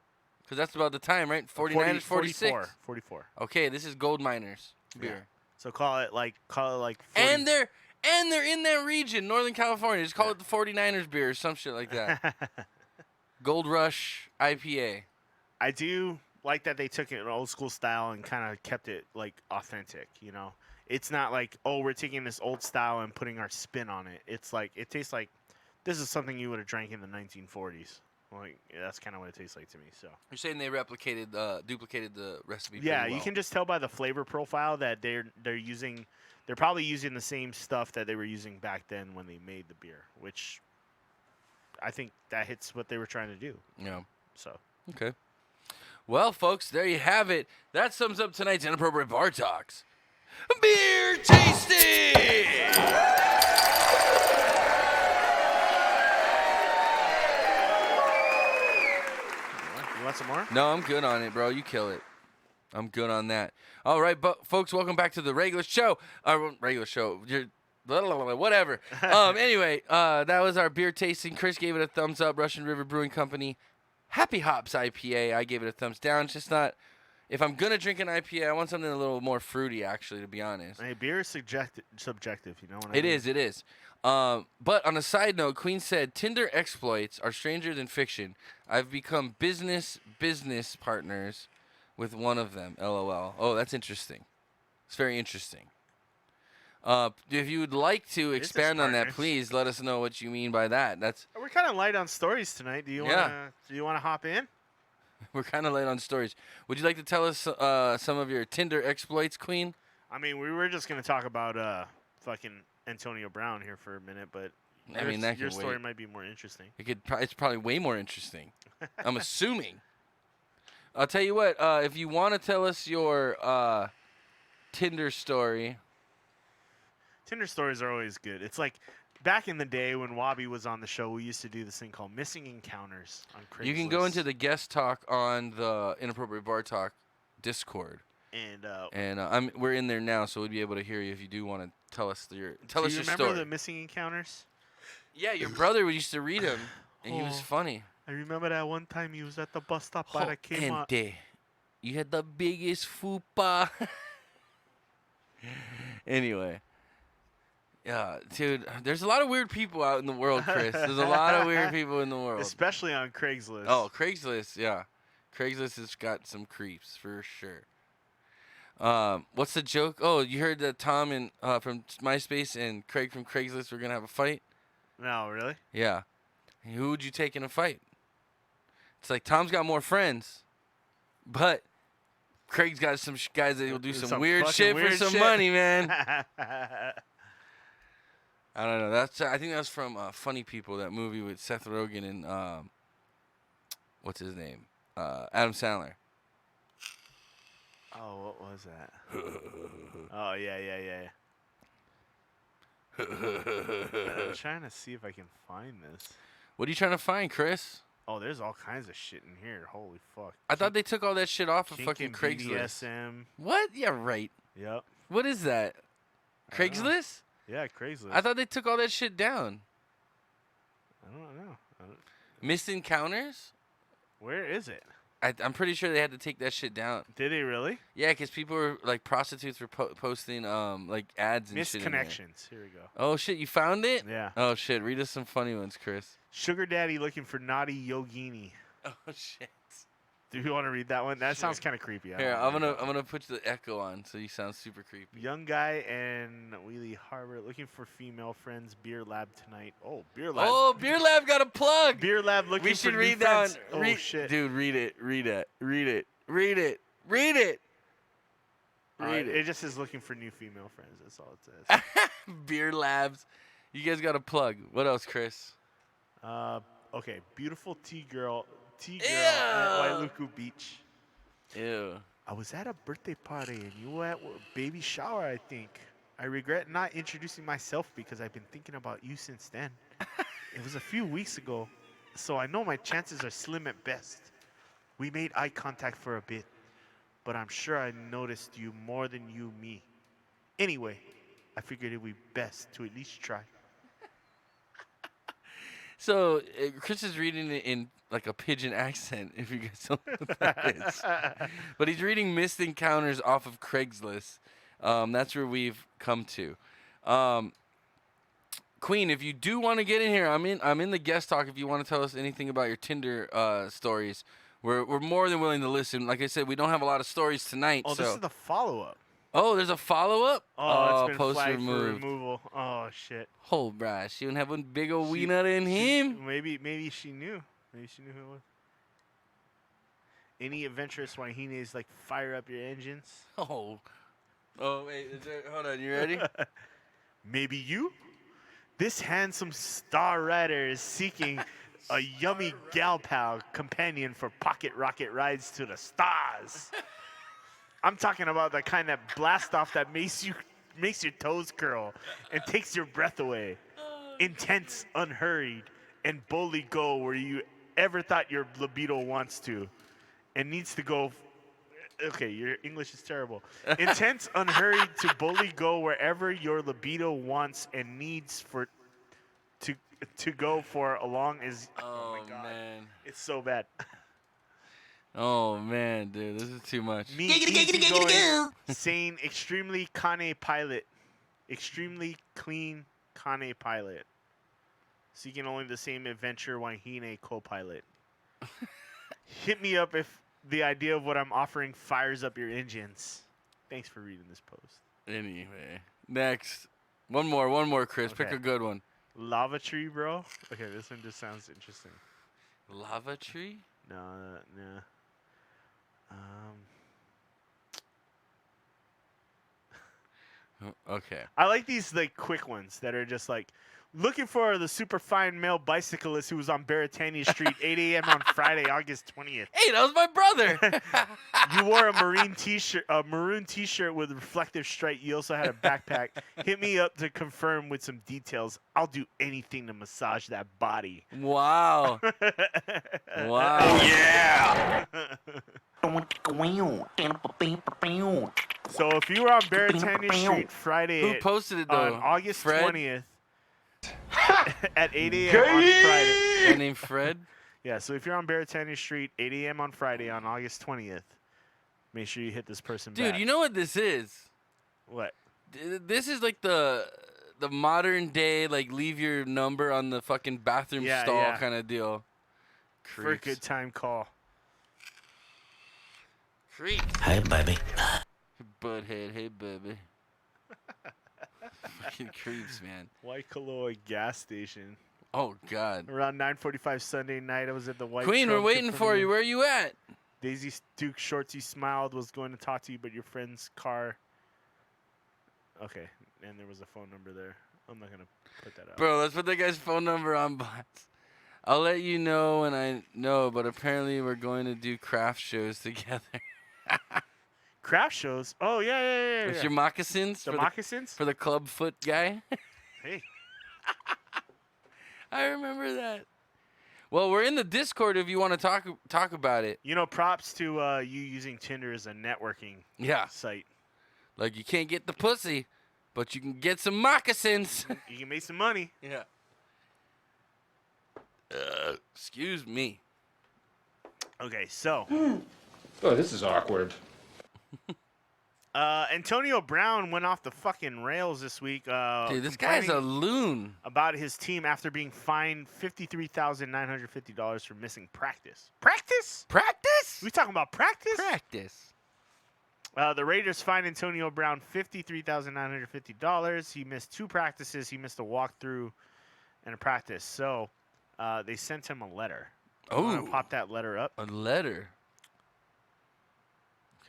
Because that's about the time, right? 49ers, 46. 44. Okay, this is Gold Miners beer. Yeah. So call it like 40. And they're in that region, Northern California. Just call it the 49ers beer or some shit like that. Gold Rush IPA. I do like that they took it an old school style and kind of kept it like authentic, you know. It's not like, oh, we're taking this old style and putting our spin on it. It's like it tastes like this is something you would have drank in the 1940s. Like, yeah, that's kind of what it tastes like to me. So You're saying they duplicated the recipe? yeah, pretty you well. can just tell by the flavor profile that they're using. They're probably using the same stuff that they were using back then when they made the beer, which I think that hits what they were trying to do. Yeah. So Okay. Well, folks, there you have it. That sums up tonight's Inappropriate Bar Talks. Beer tasting! you want some more? No, I'm good on it, bro. You kill it. I'm good on that. All right, but folks, welcome back to the regular show. Whatever. Anyway, that was our beer tasting. Chris gave it a thumbs up. Russian River Brewing Company, Happy Hops IPA. I gave it a thumbs down. It's just not. If I'm gonna drink an IPA, I want something a little more fruity, actually, to be honest. Hey, beer is subjective. You know what I It mean? is. It is. But on a side note, Queen said, Tinder exploits are stranger than fiction. I've become business partners with one of them. LOL. Oh, that's interesting. It's very interesting. If you would like to Business expand on that, partners. please let us know what you mean by that. We're kind of light on stories tonight. Do you want to hop in? We're kind of late on stories. Would you like to tell us some of your Tinder exploits, Queen? I mean, we were just gonna talk about fucking Antonio Brown here for a minute, but I mean, that your can story wait. might be more interesting. It's probably way more interesting. I'm assuming. I'll tell you what. If you want to tell us your Tinder story. Tinder stories are always good. It's like back in the day when Wabi was on the show, we used to do this thing called Missing Encounters on Craigslist. You can go into the guest talk on the Inappropriate Bar Talk Discord, and we're in there now, so we'd be able to hear you if you do want to tell us your do you story. remember the Missing Encounters? Yeah, your brother used to read them, and he was Oh. funny. I remember that one time he was at the bus stop by the Kmart. Gente, you had the biggest fupa. Anyway. Yeah, dude, there's a lot of weird people out in the world, Chris. There's a lot of weird people in the world. Especially on Craigslist. Oh, Craigslist, yeah. Craigslist has got some creeps for sure. What's the joke? Oh, you heard that Tom and from MySpace and Craig from Craigslist were gonna have a fight? No, really? Yeah. Who would you take in a fight? It's like Tom's got more friends, but Craig's got some guys that will do some weird fucking shit weird for some shit. money, man. I don't know. I think that's from Funny People, that movie with Seth Rogen and what's his name? Adam Sandler. Oh, what was that? Oh, yeah. I'm trying to see if I can find this. What are you trying to find, Chris? Oh, there's all kinds of shit in here. Holy fuck. I thought they took all that shit off of Kink fucking and Craigslist. BDSM. What? Yeah, right. Yep. What is that? I don't know. Craigslist? Yeah, Craigslist. I thought they took all that shit down. I don't know. Missed encounters? Where is it? I'm pretty sure they had to take that shit down. Did they really? Yeah, because people were like prostitutes were posting like ads and shit. Misconnections. Here we go. Oh shit, you found it? Yeah. Oh shit, read us some funny ones, Chris. Sugar daddy looking for naughty yogini. Oh shit. Do you want to read that one? That Sure. sounds kind of creepy. I Here, don't I'm wanna read that gonna one. put the echo on so you sound super creepy. Young guy in Wheelie Harbor looking for female friends. Beer lab tonight. Oh, beer lab. Oh, Beer Lab got a plug. Beer lab looking We for should new read that friends. one. Oh shit. Dude, read it. Read it. It just says looking for new female friends. That's all it says. Beer Labs. You guys got a plug. What else, Chris? Okay. Beautiful T-girl at Ew. Wailuku Beach. Ew. I was at a birthday party and you were at a baby shower, I think. I regret not introducing myself because I've been thinking about you since then. It was a few weeks ago, so I know my chances are slim at best. We made eye contact for a bit, but I'm sure I noticed you more than you me. Anyway, I figured it would be best to at least try. So Chris is reading it in like a pigeon accent, if you guys don't know what that is. But he's reading Missed Encounters off of Craigslist. That's where we've come to. Queen, if you do want to get in here, I'm in the guest talk. If you want to tell us anything about your Tinder stories, we're more than willing to listen. Like I said, we don't have a lot of stories tonight. Oh, so. this is the follow-up. Oh, there's a follow-up? Oh, it's been post flagged for removed. removal. Oh, shit. Oh, bruh, she don't have one big old She- wiener in him. Maybe she knew. Maybe she knew who it was. Any adventurous Wahines like fire up your engines? Oh, wait, hold on, you ready? Maybe you? This handsome star rider is seeking a yummy gal pal companion for pocket rocket rides to the stars. I'm talking about the kind that blast off that makes your toes curl and takes your breath away. Intense, unhurried, and boldly go where you ever thought your libido wants to and needs to go. Okay, your English is terrible. Intense, unhurried to boldly go wherever your libido wants and needs to go for along as. Oh, my God. man. It's so bad. Oh, man, dude, this is too much. Me, easygoing, sane, extremely Kane pilot. Extremely clean Kane pilot. Seeking only the same adventure Wahine co-pilot. Hit me up if the idea of what I'm offering fires up your engines. Thanks for reading this post. Anyway, next. One more, Chris. Pick Okay. a good one. Lava tree, bro? Okay, this one just sounds interesting. Lava tree? No. Okay. I like these like quick ones that are just like looking for the super fine male bicyclist who was on Baratania Street 8 a.m. on Friday, August 20th. Hey, that was my brother. You wore a maroon t-shirt with a reflective stripe. You also had a backpack. Hit me up to confirm with some details. I'll do anything to massage that body. Wow. Wow. Yeah. So if you were on Baratania Street Friday Who posted it, though? on August Fred? 20th at 8 a.m. on Friday. Guy named Fred? Yeah, so if you're on Baratania Street 8 a.m. on Friday on August 20th, make sure you hit this person Dude, back. you know what this is? What? This is like the modern day, like, leave your number on the fucking bathroom Yeah, stall yeah. kind of deal. For a Creeps. good time call. Creeps. Hey, baby. Butthead, hey, baby. Fucking creeps, man. Waikoloa gas station. Oh, God. Around 9:45 Sunday night, I was at the White Queen, we're Trump waiting for you. Where are you at? Daisy Duke Shorty smiled, was going to talk to you, but your friend's car. Okay, and there was a phone number there. I'm not going to put that out. Bro, let's put that guy's phone number on blast. I'll let you know when I know, but apparently we're going to do craft shows together. Craft shows. Oh yeah. With your moccasins the for moccasins. for the club foot guy. Hey, I remember that. Well, we're in the Discord if you want to talk about it. props to you using Tinder as a networking Yeah. site. Like you can't get the pussy, but you can get some moccasins. You can make some money. Yeah. Excuse me. Okay, so Oh, this is awkward. Antonio Brown went off the fucking rails this week. Dude, this guy's a complaining loon. about his team after being fined $53,950 for missing practice. Practice? Practice? We talking about practice? Practice. The Raiders fined Antonio Brown $53,950. He missed 2 practices. He missed a walkthrough and a practice. So they sent him a letter. I'm Oh, gonna pop that letter up. a letter.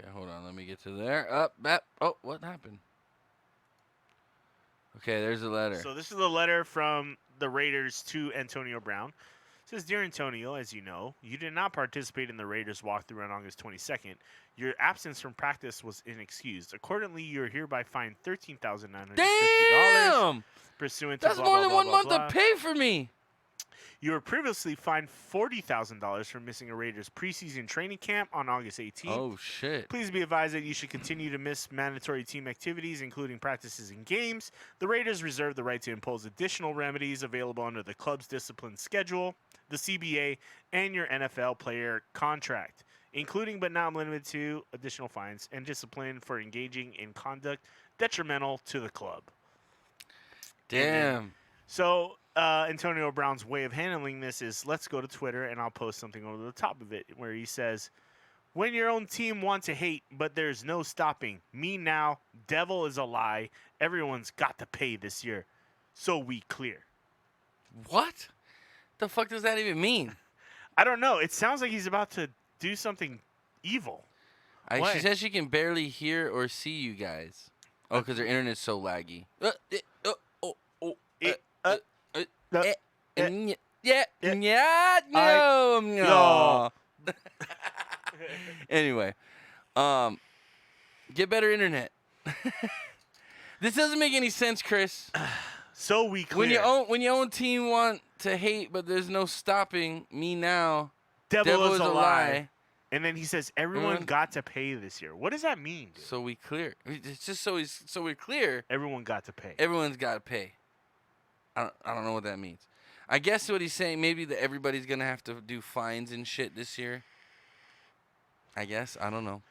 Okay, hold on. Let me get to there. Up, back. Oh, what happened? Okay, there's a letter. So this is the letter from the Raiders to Antonio Brown. It says, Dear Antonio, as you know, you did not participate in the Raiders walkthrough on August 22nd. Your absence from practice was inexcused. Accordingly, you are hereby fined $13,950 Damn! pursuant to That's blah, more blah, than blah, 1 blah, month blah. of pay for me. You were previously fined $40,000 for missing a Raiders preseason training camp on August 18th. Oh, shit. Please be advised that you should continue to miss mandatory team activities, including practices and games. The Raiders reserve the right to impose additional remedies available under the club's discipline schedule, the CBA, and your NFL player contract, including but not limited to additional fines and discipline for engaging in conduct detrimental to the club. Damn. So Antonio Brown's way of handling this is, let's go to Twitter and I'll post something over the top of it where he says, when your own team wants to hate, but there's no stopping. Me now, devil is a lie. Everyone's got to pay this year. So we clear. What? The fuck does that even mean? I don't know. It sounds like he's about to do something evil. She What? says she can barely hear or see you guys. Oh, because her internet's so laggy. No. Anyway, get better internet. This doesn't make any sense, Chris. So we clear. When your own team want to hate, but there's no stopping. Me now, devil is a lie. And then he says, everyone Mm. got to pay this year. What does that mean, dude? So we clear. It's just so we're clear. Everyone got to pay. Everyone's got to pay. I don't know what that means. I guess what he's saying, maybe that everybody's gonna have to do fines and shit this year. I guess I don't know.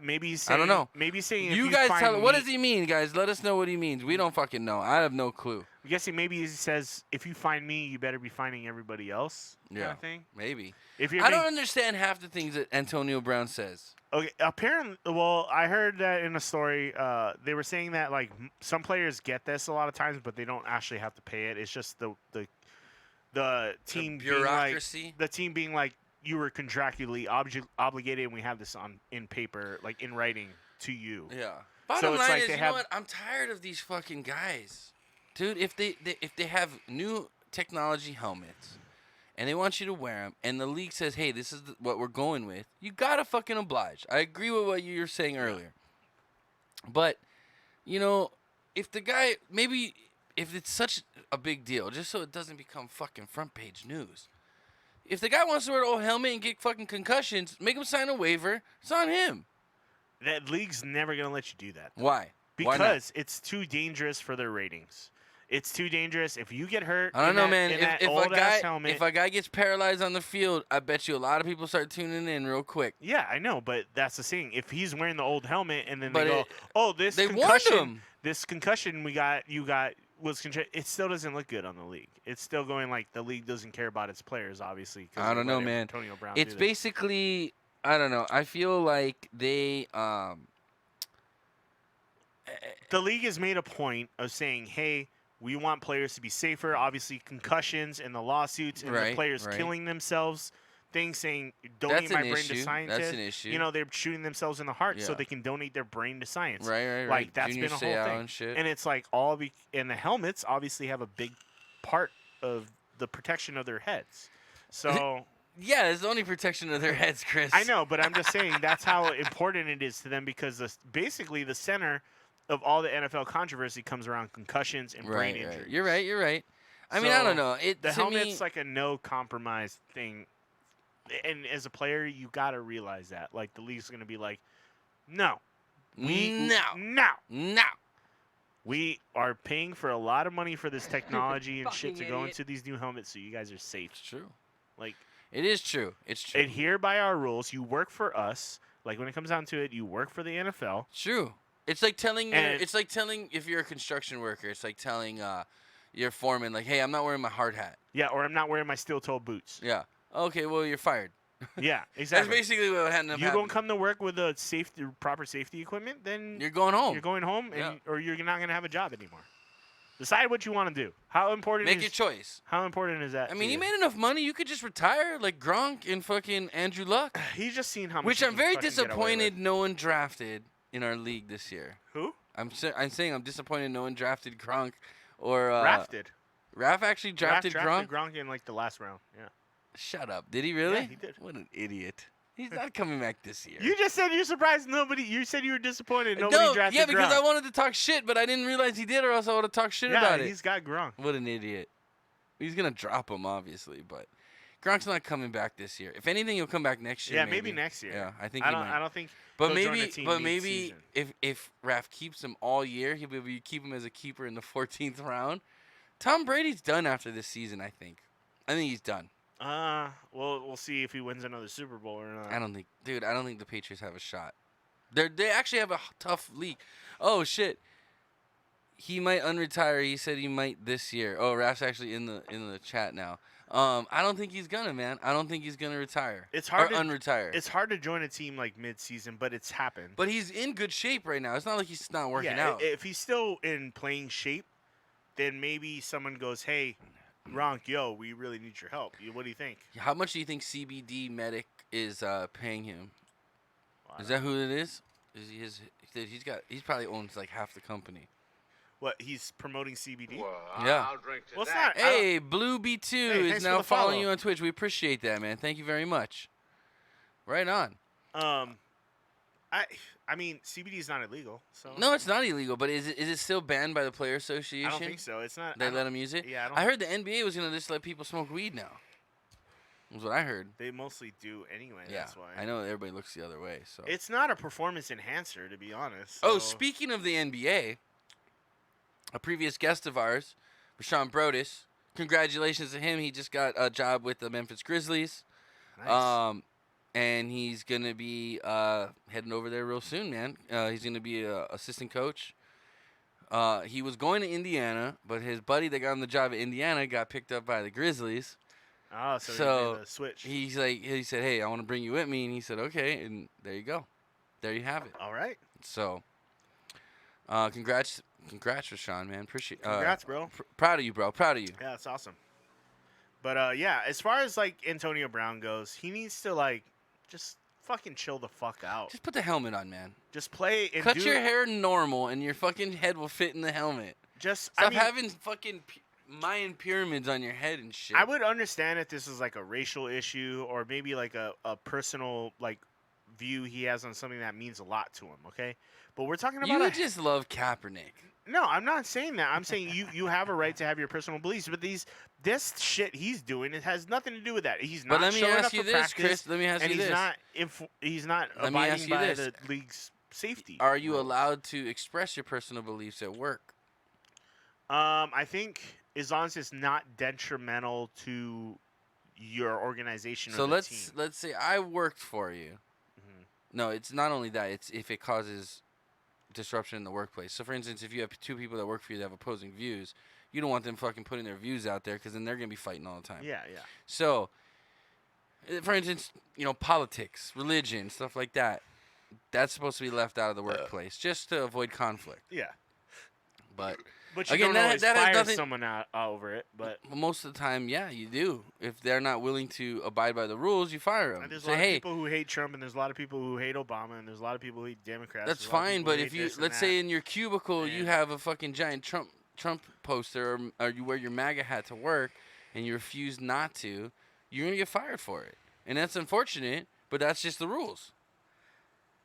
Maybe he's saying, I don't know. Maybe he's saying if You guys find tell. What me- does he mean, guys? Let us know what he means. We don't fucking know. I have no clue. I'm guessing maybe he says, if you find me, you better be finding everybody else. Kind Yeah. of thing. Maybe. If you're I being- don't understand half the things that Antonio Brown says. Okay, apparently, well, I heard that in a story. They were saying that like some players get this a lot of times, but they don't actually have to pay it. It's just the team bureaucracy? being like the team being like you were contractually obligated, and we have this in paper, like in writing to you. Yeah. So Bottom it's line like is, they you have- know what? I'm tired of these fucking guys, dude. If they have new technology helmets, and they want you to wear them, and the league says, hey, this is what we're going with, you gotta fucking oblige. I agree with what you were saying earlier. But, you know, if the guy, maybe if it's such a big deal, just so it doesn't become fucking front page news. If the guy wants to wear an old helmet and get fucking concussions, make him sign a waiver. It's on him. That league's never gonna let you do that. Why? Why not? Because it's too dangerous for their ratings. It's too dangerous. If you get hurt, I don't in know, that- man. in that If a old-ass guy helmet, if a guy gets paralyzed on the field, I bet you a lot of people start tuning in real quick. yeah, I know, but that's the thing. If he's wearing the old helmet and then But they go, it- "Oh, this they warned concussion, him. this concussion you got was it still doesn't look good on the league. It's still going like the league doesn't care about its players, obviously. 'Cause I they don't know, let man. Antonio Brown It's do this. basically, I don't know. I feel like they The league has made a point of saying, "Hey, we want players to be safer. Obviously, concussions and the lawsuits and the Right, players right. killing themselves." Things saying, "Donate That's my an brain to issue. scientists." That's an issue. You know, they're shooting themselves in the heart so Yeah. they can donate their brain to science. right. Like that's Junior been a whole Seau thing. and shit. And it's like and the helmets obviously have a big part of the protection of their heads. So Yeah, it's the only protection of their heads, Chris. I know, but I'm just saying that's how important it is to them because basically the center of all the NFL controversy comes around concussions and brain injuries. Right. You're right. I mean, I don't know. The helmet's like a no compromise thing, and as a player, you gotta realize that. Like the league's gonna be like, no, no. We are paying for a lot of money for this technology and shit to Fucking go idiot. into these new helmets, so you guys are safe. It's true. Like It is true. It's true. adhere by our rules. You work for us. Like when it comes down to it, you work for the NFL. True. It's like telling And- it's like telling if you're a construction worker, it's like telling your foreman like, "Hey, I'm not wearing my hard hat." Yeah, or I'm not wearing my steel-toe boots. Yeah. Okay, well, you're fired. Yeah, That's exactly. basically what ended up You happening. don't come to work with the proper safety equipment, then You're going home. you're going home, and, Yeah. or you're not going to have a job anymore. Decide what you want to do. How important Make is your choice. How important is that? I to mean, he you? made enough money. You could just retire like Gronk and fucking Andrew Luck. He's just seen how much. Which he I'm can very fucking get away disappointed with. no one drafted in our league this year. Who? I'm saying I'm disappointed no one drafted Gronk or Drafted. Raph actually drafted Gronk. Gronk in like the last round. Yeah. Shut up. Did he really? Yeah, he did. What an idiot. He's not coming back this year. You just said you're surprised nobody. You said you were disappointed nobody drafted yeah, because Gronk. I wanted to talk shit, but I didn't realize he did, or else I would have talked shit yeah, about it. he's got Gronk. What an idiot. He's gonna drop him, obviously, but Gronk's not coming back this year. If anything, he'll come back next year. Yeah, maybe next year. Yeah, I think I he don't. might. I don't think. But he'll join maybe, the team but maybe mid-season. if Raph keeps him all year, he'll be keep him as a keeper in the 14th round. Tom Brady's done after this season. I think he's done. Well, we'll see if he wins another Super Bowl or not. I don't think the Patriots have a shot. They actually have a tough league. Oh shit. He might unretire. He said he might this year. Oh, Raph's actually in the chat now. I don't think he's gonna, man. I don't think he's gonna retire. It's hard or to unretire. It's hard to join a team like mid-season, but it's happened. But he's in good shape right now. It's not like he's not working yeah, out. If he's still in playing shape, then maybe someone goes, "Hey, Gronk, yo, we really need your help. What do you think?" How much do you think CBD Medic is paying him? Well, I Is don't that who it is? He's probably owns like half the company. What, he's promoting CBD? Yeah. Well, it's not. Hey, Blue B2 Hey, is thanks for now the following follow. you on Twitch. We appreciate that, man. Thank you very much. Right on. I mean, CBD is not illegal, so No, it's not illegal, but is it still banned by the Player Association? I don't think so. It's not. They let them use it? Yeah, I don't. I heard the NBA was going to just let people smoke weed now. That's what I heard. They mostly do anyway. Yeah, That's why. I know everybody looks the other way. So. It's not a performance enhancer, to be honest. Oh, so- speaking of the NBA, a previous guest of ours, Rashawn Brodus, congratulations to him. He just got a job with the Memphis Grizzlies. Nice. And he's going to be heading over there real soon, man. He's going to be an assistant coach. He was going to Indiana, but his buddy that got him the job at Indiana got picked up by the Grizzlies. Oh, so, so he made the switch. He said, hey, I want to bring you with me. And he said, okay. And there you go. There you have it. All right. So, congrats, Rashawn, man. Appreciate. Congrats, bro. Proud of you, bro. Proud of you. Yeah, that's awesome. But yeah, as far as like Antonio Brown goes, he needs to like just fucking chill the fuck out. Just put the helmet on, man. Just play and Cut do your hair normal, and your fucking head will fit in the helmet. Just Stop I mean, having fucking Mayan pyramids on your head and shit. I would understand if this is like a racial issue or maybe like a personal like view he has on something that means a lot to him. Okay, but we're talking about You just love Kaepernick. No, I'm not saying that. I'm saying you have a right to have your personal beliefs, but this shit he's doing, it has nothing to do with that. He's not But let me showing ask up you for this, practice, Chris. Let me ask and you he's this. he's not Let me ask abiding you by this. the league's safety. Are you rules. allowed to express your personal beliefs at work? I think as long as it's not detrimental to your organization or So the team. let's say I worked for you. Mhm. No, it's not only that. It's if it causes disruption in the workplace. So, for instance, if you have two people that work for you that have opposing views, you don't want them fucking putting their views out there because then they're gonna be fighting all the time. Yeah, yeah. So, for instance, politics, religion, stuff like that. That's supposed to be left out of the workplace just to avoid conflict. Yeah. But But you Again, don't that- always that has fire nothing- someone out over it. But most of the time, yeah, you do. If they're not willing to abide by the rules, you fire them. there's a Say, lot hey, of people who hate Trump, and there's a lot of people who hate Obama, and there's a lot of people who hate Democrats. that's there's a lot of fine. people who But hate if you, this and let's that. say in your cubicle, you And- have a fucking giant Trump poster, or you wear your MAGA hat to work, and you refuse not to, you're gonna get fired for it. And that's unfortunate, but that's just the rules.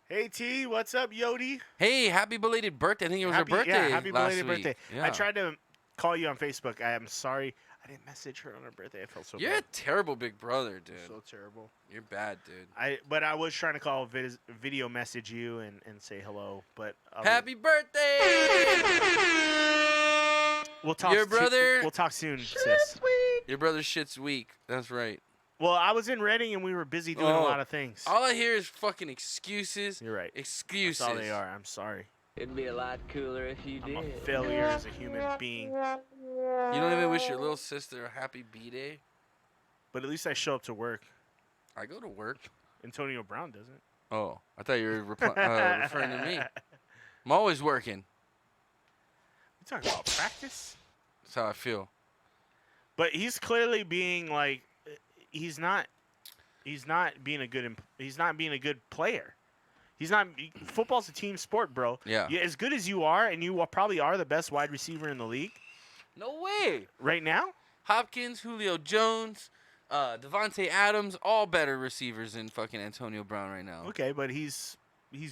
Hey T, what's up, Yodi? Hey, happy belated birthday. I think it was her birthday Yeah, happy last belated week. birthday. Yeah. I tried to call you on Facebook. I am sorry. I didn't message her on her birthday. I felt so You're bad. a terrible big brother, dude. So terrible. You're bad, dude. But I was trying to call, video message you and say hello. But Happy birthday! we'll talk. Your brother. We'll talk soon, sis. Your brother's shit's weak. That's right. Well, I was in Reading and we were busy doing a lot of things. All I hear is fucking excuses. You're right. Excuses. That's all they are. I'm sorry. It'd be a lot cooler if you I'm a did. failure as a human being. You don't even wish your little sister a happy B-Day? But at least I show up to work. I go to work. Antonio Brown doesn't. Oh, I thought you were referring to me. I'm always working. You talking about practice? That's how I feel. But he's clearly being like, he's not being a good player. He's not. Football's a team sport, bro. Yeah. As good as you are, and you probably are the best wide receiver in the league No way. right now. Hopkins, Julio Jones, Devontae Adams, all better receivers than fucking Antonio Brown right now. Okay, but he's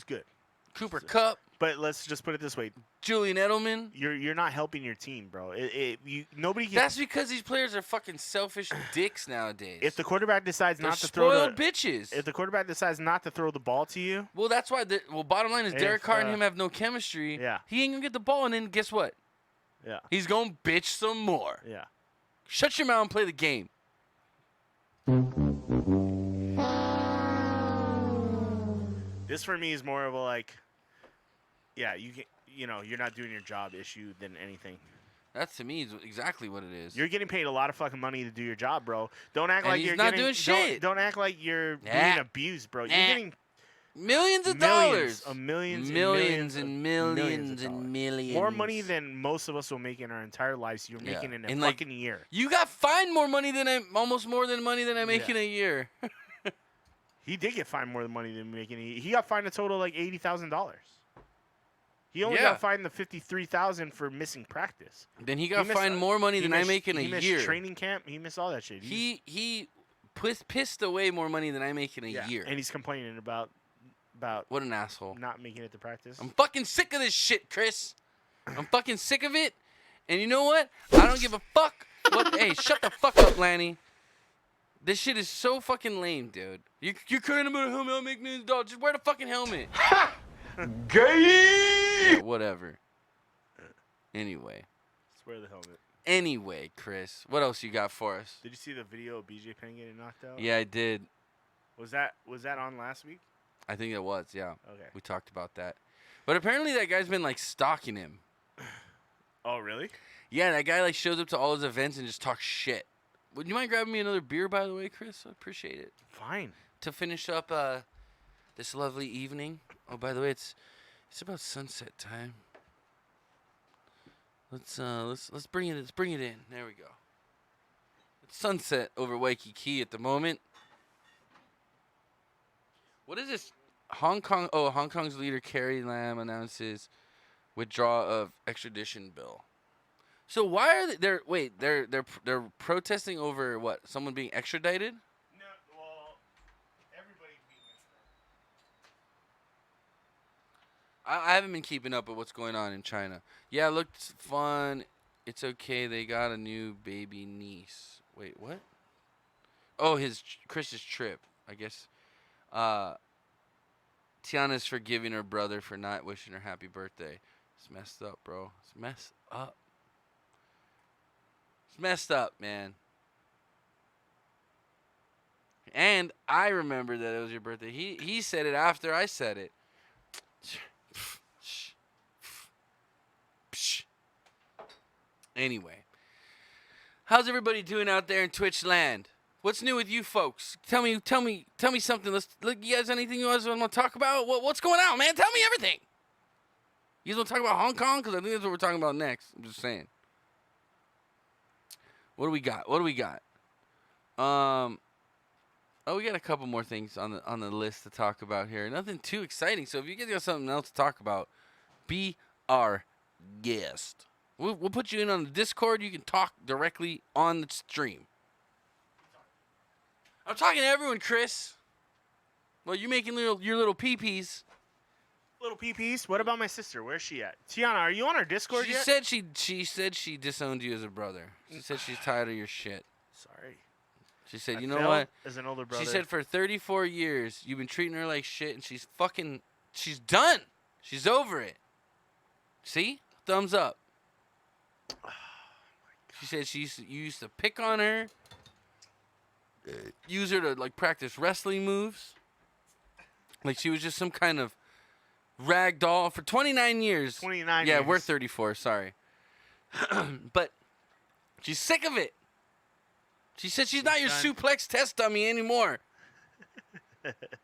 good. Cooper Kupp, But let's just put it this way: Julian Edelman. you're not helping your team, bro. Nobody. Can, That's because these players are fucking selfish dicks nowadays. if the quarterback decides They're not to throw spoiled the bitches. if the quarterback decides not to throw the ball to you, Well, that's why. Bottom line is Derek If, Carr and him have no chemistry. yeah. He ain't gonna get the ball, and then guess what? yeah, He's gonna bitch some more. yeah. Shut your mouth and play the game. This for me is more of a like, yeah, you're not doing your job issue than anything. That to me is exactly what it is. You're getting paid a lot of fucking money to do your job, bro. Don't act And like he's you're not getting, doing shit. Don't act like you're Nah. being abused, bro. You're Nah. getting millions of millions, dollars. millions, Millions of and millions millions of and dollars. millions. More money than most of us will make in our entire lives. You're Yeah. making in a In, like, fucking year. You got fined more money than almost more than money than I make Yeah. in a year. He did get fined more than money than making. He got fined a total of like $80,000. He only Yeah. got fined the $53,000 for missing practice. Then he got missed- fined more money he than I missed- make in a he missed year. training camp. He missed all that shit. He pissed away more money than I make in a year. And he's complaining about What an asshole. not making it to practice. I'm fucking sick of this shit, Chris. I'm fucking sick of it. And you know what? I don't give a fuck. Hey, shut the fuck up, Lanny. This shit is so fucking lame, dude. You're caring about a helmet, I'll make millions of dollars. Just wear the fucking helmet. Gay! Yeah, whatever. Anyway. Swear the helmet. Anyway, Chris. What else you got for us? Did you see the video of BJ Penn getting knocked out? Yeah, I did. Was that on last week? I think it was, yeah. Okay. We talked about that. But apparently that guy's been, like, stalking him. Oh, really? Yeah, that guy, like, shows up to all his events and just talks shit. Would you mind grabbing me another beer, by the way, Chris? I appreciate it. Fine. To finish up this lovely evening. Oh, by the way, it's about sunset time. Let's bring it in. There we go. It's sunset over Waikiki at the moment. What is this? Hong Kong's leader Carrie Lam announces withdrawal of extradition bill. So why are they're protesting over what? Someone being extradited? No, well, everybody's being I haven't been keeping up with what's going on in China. Yeah, it looked fun. It's okay. They got a new baby niece. Wait, what? Oh, Chris's trip. I guess. Tiana's forgiving her brother for not wishing her happy birthday. It's messed up, bro. It's messed up. It's messed up, man. And I remember that it was your birthday. He said it after I said it. Anyway, how's everybody doing out there in Twitch land? What's new with you folks? Tell me something. You guys anything you guys want to talk about? What's going on, man? Tell me everything. You guys want to talk about Hong Kong? Because I think that's what we're talking about next. I'm just saying. What do we got? Oh, we got a couple more things on the list to talk about here. Nothing too exciting. So if you guys got something else to talk about, be our guest. We'll put you in on the Discord. You can talk directly on the stream. I'm talking to everyone, Chris. Well, you're making your little pee-pees. Little PPs. What about my sister? Where's she at? Tiana, are you on our Discord She yet? said she disowned you as a brother. She said she's tired of your shit. Sorry. She said, I you know failed what? As an older brother. She said for 34 years you've been treating her like shit, and she's done. She's over it. See? Thumbs up. She said you used to pick on her, use her to like practice wrestling moves, like she was just some kind of rag doll for 29 years. 29 Yeah, years. we're 34. Sorry, but she's sick of it. She said she's not your done. suplex test dummy anymore.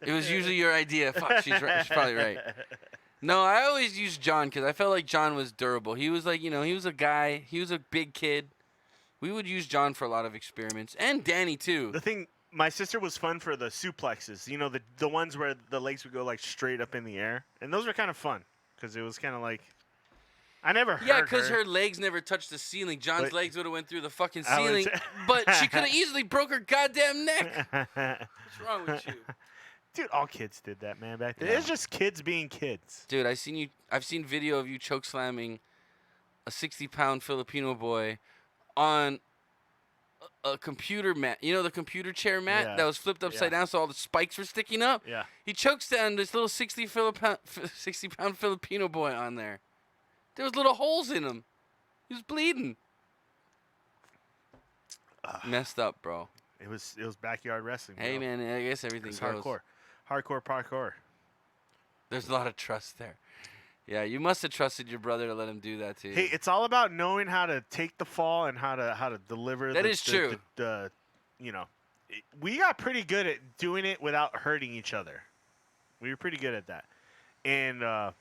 It was usually your idea. Fuck, she's right. She's probably right. No, I always used John because I felt like John was durable. He was like, he was a guy. He was a big kid. We would use John for a lot of experiments. And Danny, too. The thing, my sister was fun for the suplexes. You know, the ones where the legs would go like straight up in the air. And those were kind of fun because it was kind of like, I never heard Yeah, because her legs never touched the ceiling. John's But- legs would have went through the fucking I would ceiling. say- But she could have easily broke her goddamn neck. What's wrong with you? Dude, all kids did that, man, back then. Yeah. It's just kids being kids. Dude, I've seen video of you choke slamming a 60-pound Filipino boy on a computer mat. You know the computer chair mat Yeah. that was flipped upside Yeah. down so all the spikes were sticking up? Yeah. He chokes down this little 60-pound Filipino boy on there. There was little holes in him. He was bleeding. Messed up, bro. It was backyard wrestling. Hey, bro. man, I guess everything It's goes. hardcore parkour. There's a lot of trust there. Yeah, you must have trusted your brother to let him do that to you. Hey, it's all about knowing how to take the fall and how to deliver. That is true. We got pretty good at doing it without hurting each other. We were pretty good at that. And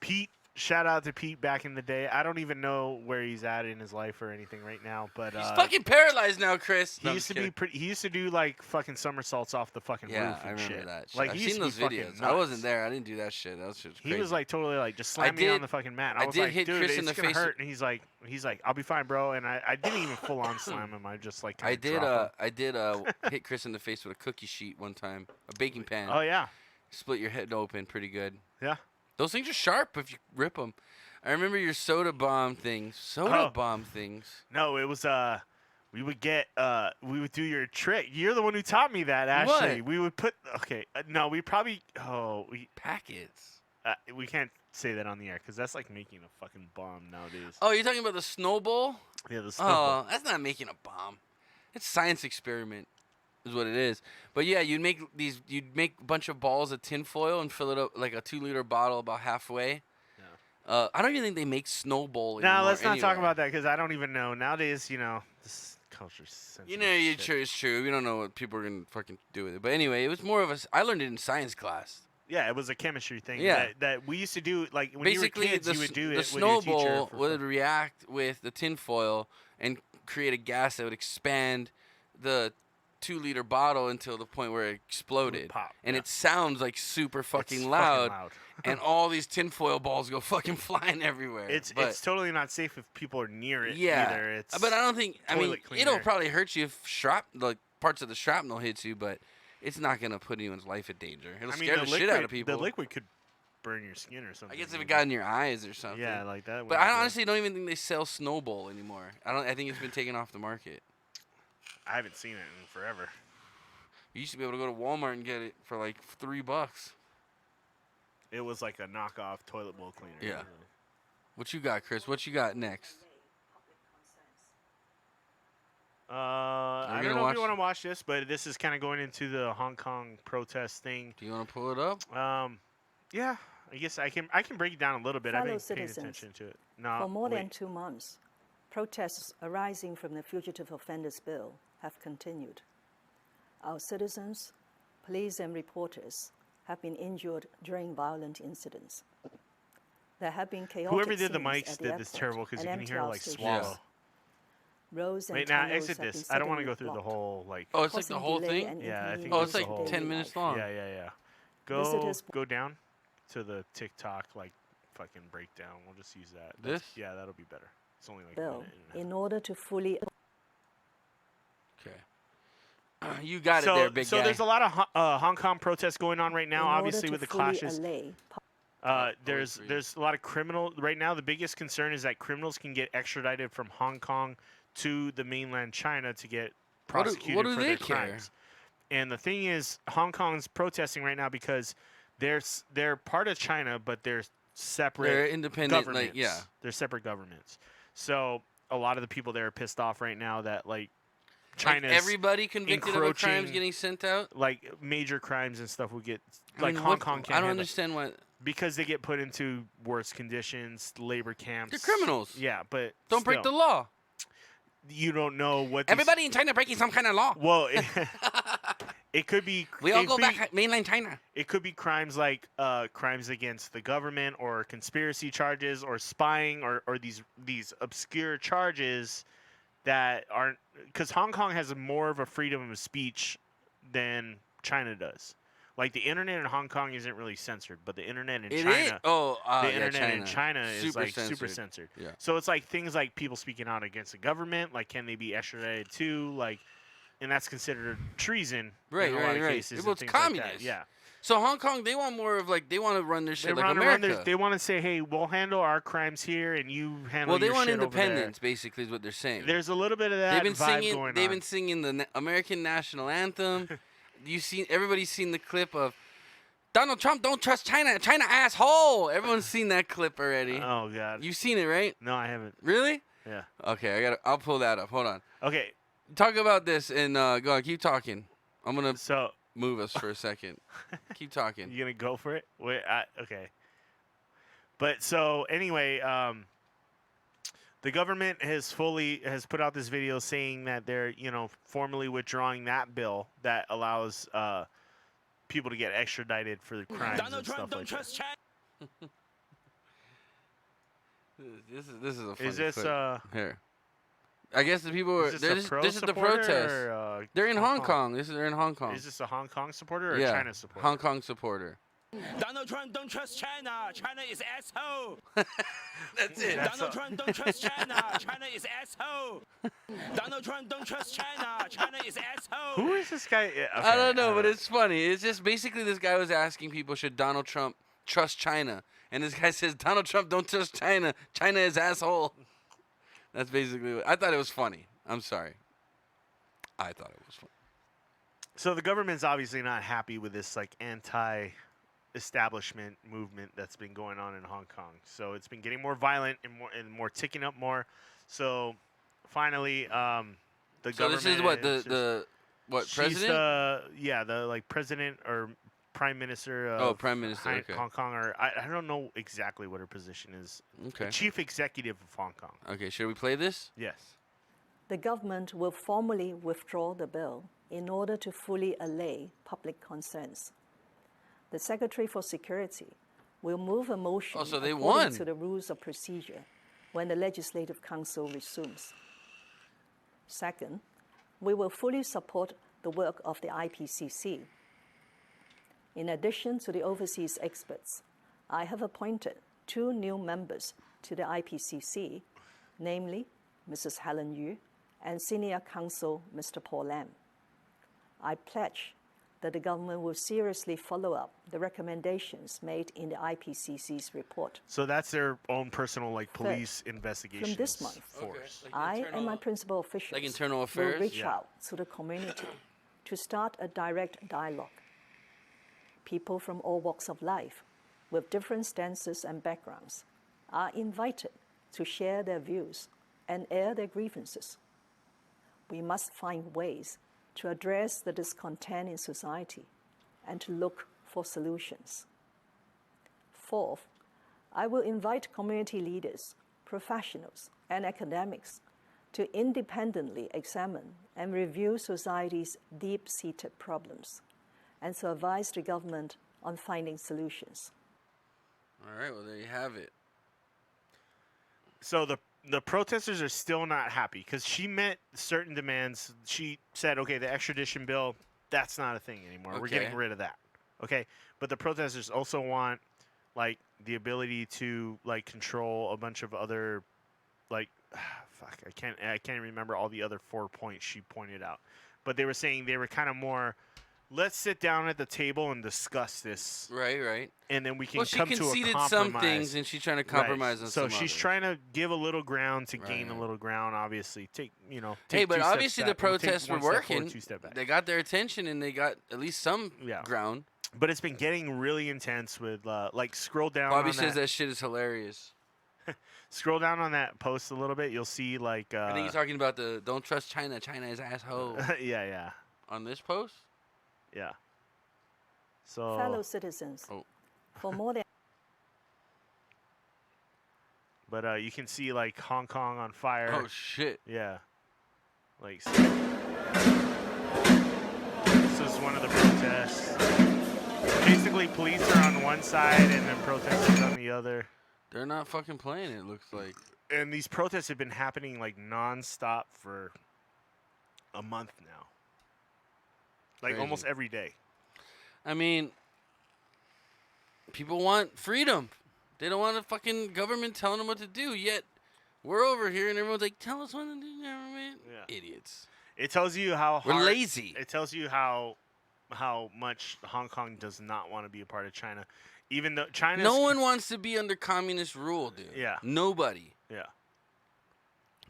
Pete, shout out to Pete back in the day. I don't even know where he's at in his life or anything right now, but He's fucking paralyzed now, Chris. he No, I'm used to just be kidding. pretty. He used to do like fucking somersaults off the fucking Yeah, roof I and remember shit. that. Shit. Like I've he used seen to those be fucking videos. I nuts. wasn't there. I didn't do that shit. That was just crazy. He was like totally like just slam me did- on the fucking mat. And I I was did like, hit dude, Chris it's in the gonna face hurt. And he's like, I'll be fine, bro. And I didn't even full on slam him. I just like I kinda did. drop him. I did hit Chris in the face with a cookie sheet one time, a baking pan. Oh yeah, Split your head open pretty good. yeah. Those things are sharp if you rip them. I remember your soda bomb things. Bomb things. No, it was we would do your trick. You're the one who taught me that. Actually, What? we would put no, we probably Packets. we can't say that on the air because that's like making a fucking bomb nowadays. Oh, you're talking about the snowball? Yeah, the Oh, snowball. that's not making a bomb. It's a science experiment, is what it is. But yeah, you'd make a bunch of balls of tinfoil and fill it up like a 2-liter bottle about halfway. Yeah. I don't even think they make snowball No, anymore. let's not talk anywhere. about that because I don't even know nowadays. This culture's sensitive. It's true. We don't know what people are gonna fucking do with it. But anyway, it was more of I learned it in science class. Yeah, it was a chemistry thing. Yeah. that we used to do. Like when Basically, you were kids, the, you would do the it with your teacher. snowball for would fun. react with the tinfoil and create a gas that would expand the 2-liter bottle until the point where it exploded. pop, And yeah. it sounds like super fucking It's loud. loud. And all these tinfoil balls go fucking flying everywhere. It's But- totally not safe if people are near it. yeah. either. It's But I don't think. I mean, toilet cleaner. it'll probably hurt you if parts of the shrapnel hits you, but it's not gonna put anyone's life in danger. It'll scare the shit out of people. The liquid could burn your skin or something. I guess if it maybe. got in your eyes or something. Yeah, like that. But I honestly don't even think they sell Snowball anymore. I think it's been taken off the market. I haven't seen it in forever. You used to be able to go to Walmart and get it for like $3. It was like a knockoff toilet bowl cleaner. Yeah. What you got, Chris? What you got next? I you don't gonna know if you watch- want to watch this, but this is kind of going into the Hong Kong protest thing. Do you want to pull it up? Yeah, I guess I can break it down a little bit. I've Fellow been paying citizens, attention to it. No, For more than wait. 2 months, protests arising from the Fugitive Offenders Bill have continued. Our citizens, police, and reporters have been injured during violent incidents. There have been chaotic Whoever did the scenes mics at the did this airport terrible because and you can hear her MTR like stations. swallow. Roads and Wait, now tunnels exit have this. been I don't want to go suddenly through the blocked, whole like. Oh, it's like the causing whole delay thing? and Yeah, I think inconvenience Oh, it's it's the like whole- 10 minutes long. Yeah. Visitors- Go down to the TikTok like fucking breakdown. We'll just use that. This? Yeah, that'll be better. It's only like a bill minute and a half. in order to fully Okay. You got it there, big so guy. there's a lot of Hong Kong protests going on right now, In order obviously to with the fully clashes. allay There's a lot of criminal right now. The biggest concern is that criminals can get extradited from Hong Kong to the mainland China to get What do prosecuted for they their care? crimes. And the thing is, Hong Kong's protesting right now because they're part of China, but they're separate. They're independent, governments. like, yeah. They're separate governments. So a lot of the people there are pissed off right now that China's Like everybody convicted of a crime's encroaching- getting sent out. like major crimes and stuff will get I like mean, Hong what- Kong can't I don't handle. understand why. Because they get put into worse conditions, labor camps. They're criminals. Yeah, but Don't break the law. You don't know what. these- Everybody in China breaking some kind of law. Well, it could be. We all it go could back be- mainland China. It could be crimes like crimes against the government or conspiracy charges or spying or these obscure charges that aren't because Hong Kong has more of a freedom of speech than China does. Like the internet in Hong Kong isn't really censored, but the internet in It is. China, Oh, the yeah, internet in China is Super like censored. super censored. Yeah. So it's like things like people speaking out against the government, like can they be extradited too, like, and that's considered treason Right, in a right, lot of right. cases. Well, and it's things like communist. that. Yeah. So Hong Kong, they want more of they want to run their shit like wanna America. they want to say, hey, we'll handle our crimes here, and you handle. Well, they your want shit over there." independence, basically, is what they're saying. There's a little bit of that They've been vibe singing. going They've on. been singing the American national anthem. Everybody's seen the clip of Donald Trump. Don't trust China. China asshole. Everyone's seen that clip already. Oh God. You've seen it, right? No, I haven't. Really? Yeah. Okay, I'll pull that up. Hold on. Okay. Talk about this and go on. Keep talking. I'm gonna So move us for a second. Keep talking. you gonna go for it? Wait. Okay. But so anyway, the government has put out this video saying that they're formally withdrawing that bill that allows people to get extradited for crimes and stuff like that. China. This is a funny Is this clip. Here? I guess the people are. is this, a pro This is the supporter protest. or, They're in Hong Kong. They're in Hong Kong. Is this a Hong Kong supporter or yeah, a China supporter? Hong Kong supporter. Donald Trump, don't trust China. China is asshole. That's it. Donald Trump, don't trust China. China is asshole. Donald Trump, don't trust China. China is asshole. Who is this guy? Yeah, I okay, don't know, but it's funny. It's just basically this guy was asking people, should Donald Trump trust China? And this guy says, Donald Trump, don't trust China. China is asshole. That's basically what I thought it was funny. I'm sorry. I thought it was funny. So the government's obviously not happy with this anti-establishment movement that's been going on in Hong Kong. So it's been getting more violent and more ticking up more. So finally, the So government. this is what is the she's president? the president or prime minister. Oh, Of prime minister, okay. Hong Kong, or I don't know exactly what her position is. Okay. Chief executive of Hong Kong. Okay, should we play this? Yes. The government will formally withdraw the bill in order to fully allay public concerns. The Secretary for Security will move a motion Oh, so they according won. to the rules of procedure when the Legislative Council resumes. Second, we will fully support the work of the IPCC. In addition to the overseas experts, I have appointed 2 new members to the IPCC, namely Mrs. Helen Yu and Senior Counsel Mr. Paul Lam. I pledge that the government will seriously follow up the recommendations made in the IPCC's report. So that's their own personal police investigations. this month, force. Like I internal- and my principal officials like internal will affairs? reach Yeah. out to the community to start a direct dialogue. People from all walks of life with different stances and backgrounds are invited to share their views and air their grievances. We must find ways to address the discontent in society and to look for solutions. Fourth, I will invite community leaders, professionals, and academics to independently examine and review society's deep-seated problems and to advise the government on finding solutions. All right, well, there you have it. So the protesters are still not happy because she met certain demands. She said, okay, the extradition bill, that's not a thing anymore. We're Okay. getting rid of that. Okay. But the protesters also want the ability to control a bunch of other fuck, I can't remember all the other 4 points she pointed out. but they were saying they were kind of more, let's sit down at the table and discuss this, Right. and then we can Well, she come to a conceded compromise. some things, and she's trying to compromise on So some she's others. trying to give a little ground to gain Right. a little ground. Obviously, take Hey, take but 2 steps obviously the back- or take protests were 1 step working. forward, 2 step back. They got their attention, and they got at least some Yeah. ground. But it's been getting really intense with like scroll down. Bobby on says that shit is hilarious. Scroll down on that post a little bit. You'll see like. I think he's talking about the "Don't trust China. China is asshole" yeah. on this post. Yeah. So. Fellow citizens, Oh. for more than But you can see like Hong Kong on fire. Oh shit! Yeah. Like. This is one of the protests. Basically, police are on one side and then protesters on the other. They're not fucking playing. It looks like. And these protests have been happening like nonstop for a month now. Like Crazy. almost every day. I mean, people want freedom. They don't want a fucking government telling them what to do. Yet, we're over here and everyone's like, "Tell us what to do, government." Yeah. Idiots. It tells you how We're hard, lazy. It tells you how much Hong Kong does not want to be a part of China, even though China. No one wants to be under communist rule, dude. Yeah. Nobody. Yeah.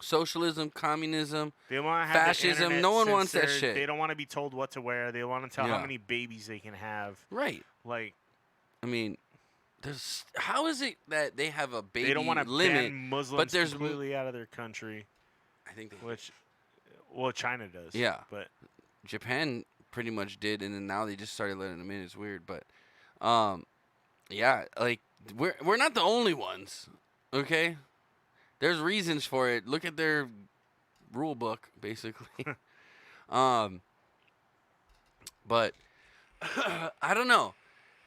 Socialism, communism. They want to have Fascism, The internet no one wants that censored. shit. They don't want to be told what to wear. They want to tell how Yeah. many babies they can have. Right. Like I mean, there's how is it that they have a baby they don't want to limit? ban Muslims but there's completely out of their country, I think they, which, well, China does. Yeah. But Japan pretty much did, and then now they just started letting them in. It's weird, but yeah, like we're not the only ones. Okay, there's reasons for it. Look at their rule book, basically. But I don't know.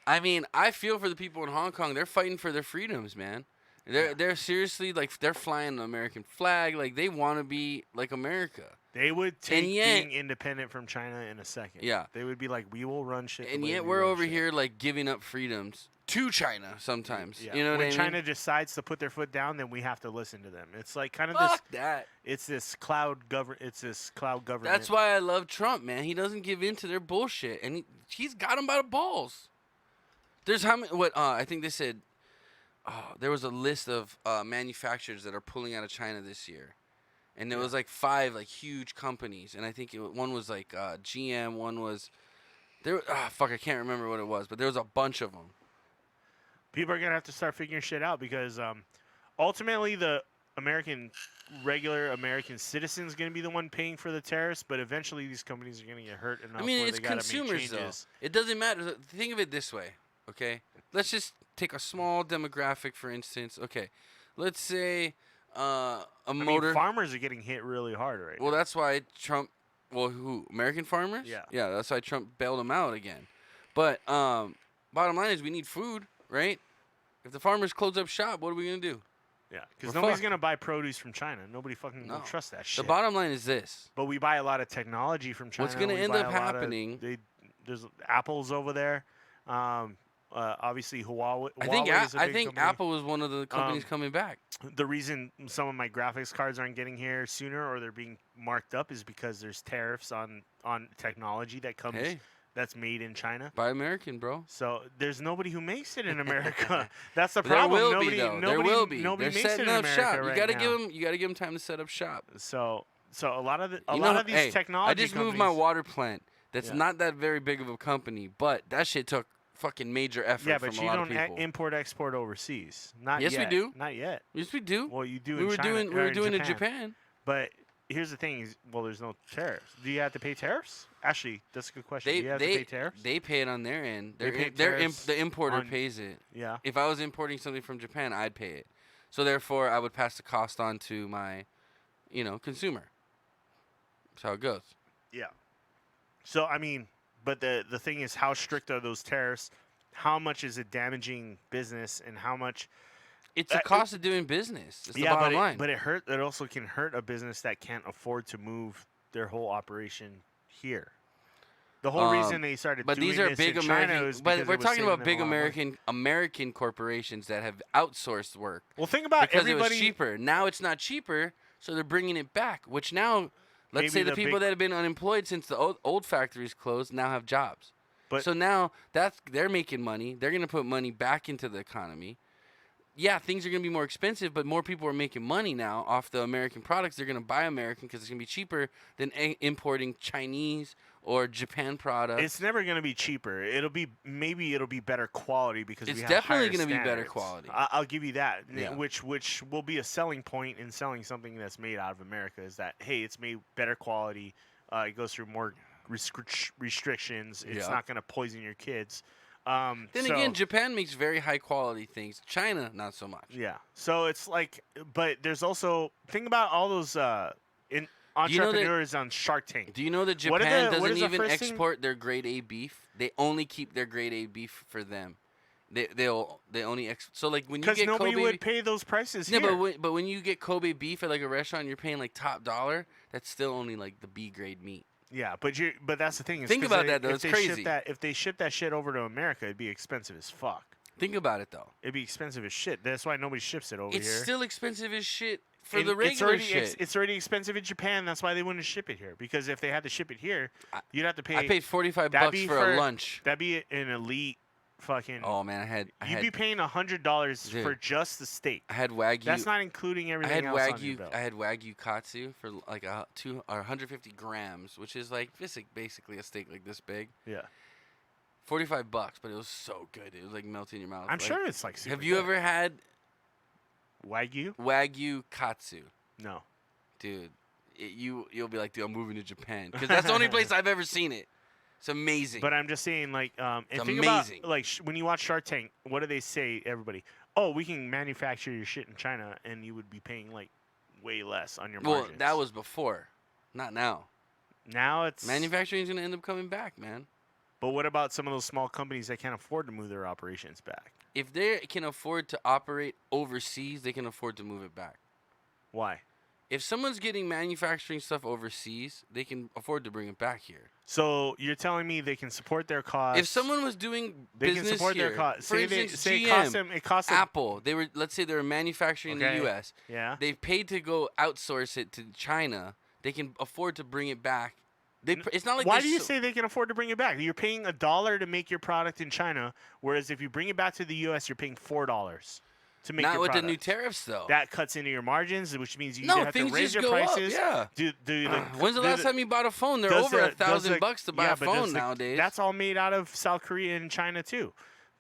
I mean, I feel for the people in Hong Kong. They're fighting for their freedoms, man. They're seriously like they're flying the American flag. Like they want to be like America. they would take yet- being independent from China in a second. Yeah. They would be like, we will run shit. the And way yet we we're run over shit. here like giving up freedoms to China sometimes. Yeah. You know what when I mean? China decides to put their foot down, then we have to listen to them. It's like kind of Fuck that. It's this cloud government. That's why I love Trump, man. He doesn't give in to their bullshit, and he's got them by the balls. There's how many? What? I think they said. There was a list of manufacturers that are pulling out of China this year, and there was like 5 like huge companies, and I think one was like GM, one was there. Fuck, I can't remember what it was, but there was a bunch of them. People are gonna have to start figuring shit out because ultimately the regular American citizen is gonna be the one paying for the tariffs, but eventually these companies are gonna get hurt enough. I mean, where it's they gotta make consumers though. changes. It doesn't matter. Think of it this way, okay? Let's just take a small demographic, for instance. Okay, let's say a motor. mean, farmers are getting hit really hard right Well, now. that's why Trump. Well, who? American farmers? Yeah. Yeah, that's why Trump bailed them out again. But bottom line is we need food, right? If the farmers close up shop, what are we gonna do? Yeah, because We're nobody's fucked. gonna buy produce from China. Nobody fucking will No. trust that shit. The bottom line is this. But we buy a lot of technology from China. What's gonna We end buy up a lot of- happening- there's Apple's over there. Obviously Huawei. I think Huawei is a I big think company. Apple was one of the companies coming back. The reason some of my graphics cards aren't getting here sooner or they're being marked up is because there's tariffs on technology that comes Hey, that's made in China. buy American, bro. So there's nobody who makes it in America. That's the There problem. will nobody, be though. Nobody, There will be. Nobody They're makes setting it in up America shop. right You gotta now. give them time to set up shop. So a lot of You lot know, of these hey, technology. I just moved my companies- water plant. That's Yeah. not that very big of a company, but that shit took fucking major effort Yeah, from but a you lot of don't people. import export overseas. Not Yes, we yet. do. Not yet. Yes, we do. Well, you do. we in were China, doing or we were in doing Japan. in Japan. But here's the thing: well, there's no tariffs. Do you have to pay tariffs? Actually, that's a good question. They do you have to pay tariffs? they pay it on their end. They pay They're tariffs the importer on- pays it. Yeah. If I was importing something from Japan, I'd pay it. So therefore, I would pass the cost on to my, consumer. That's how it goes. Yeah. So I mean, but the thing is, how strict are those tariffs? How much is it damaging business, and how much? It's the cost of doing business. It's the Yeah, bottom line. but it also can hurt a business that can't afford to move their whole operation here. The whole reason they started But doing these are this big in China American. is But because we're it was talking saving about them big a lot of money. American corporations that have outsourced work Well, think about because it everybody. was cheaper. Now it's not cheaper, so they're bringing it back. Which now Let's say maybe the people that have been unemployed since the old factories closed now have jobs. But so now they're making money. They're going to put money back into the economy. Yeah, things are going to be more expensive, but more people are making money now off the American products. They're going to buy American because it's going to be cheaper than importing Chinese or Japan products. it's never going to be cheaper. Maybe it'll be better quality because It's we have definitely going to be better quality. I'll give you that. Yeah. Which will be a selling point in selling something that's made out of America is that hey, it's made better quality. It goes through more restrictions. It's Yeah. not going to poison your kids. Then again, Japan makes very high quality things. China, not so much. Yeah. So it's like, but there's also think about all those entrepreneurs on Shark Tank. Do you know that What are Japan the- what doesn't is the even first thing- export their grade A beef? They only keep their grade A beef for them. They only so like when you Because get nobody Kobe would pay those prices yeah, here. but when you get Kobe beef at like a restaurant, you're paying like top dollar. That's still only like the B grade meat. Yeah, but that's the thing. Is Think 'cause about that, though. if It's they crazy. If they ship that shit over to America, it'd be expensive as fuck. Think about it though. It'd be expensive as shit. That's why nobody ships it over It's here. still expensive as shit for And the regular it's already shit. it's already expensive in Japan. That's why they wouldn't ship it here. Because if they had to ship it here, you'd have to pay. I paid $45 that'd bucks be for a lunch. That'd be an elite fucking. Oh man, You'd be paying $100 Dude. for just the steak. I had Wagyu. That's not including I everything had else on your Wagyu. bill. I had Wagyu katsu for like 150 grams, which is like basically a steak like this big. Yeah, $45, but it was so good. It was like melting in your mouth. I'm Like, sure it's like. Super Have you good. ever had Wagyu? Wagyu katsu, No. dude? You'll be like, dude, I'm moving to Japan because that's the only place I've ever seen it. It's amazing. But I'm just saying, like, and It's think amazing. about, like, when you watch Shark Tank, what do they say? Everybody, oh, we can manufacture your shit in China, and you would be paying like way less on your well, margins. that was before, not now. now it's Manufacturing's gonna end up coming back, man. But what about some of those small companies that can't afford to move their operations back? If they can afford to operate overseas, they can afford to move it back. Why? If someone's getting manufacturing stuff overseas, they can afford to bring it back here. So you're telling me they can support their costs? If someone was doing they business can support here, their costs. for Say instance, they GM, it costs them. It costs them. Apple, let's say they were manufacturing in Okay. the U.S. Yeah. They've paid to go outsource it to China. They can afford to bring it back. It's not like Why they do you so- say they can afford to bring it back? You're paying $1 to make your product in China, whereas if you bring it back to the U.S., you're paying $4 to make not your with product. the new tariffs though? That cuts into your margins, which means you No, either have to things raise just your go up, prices. yeah. When's When's the last time you bought a phone? They're over $1,000 to buy a phone nowadays. That's all made out of South Korea and China too.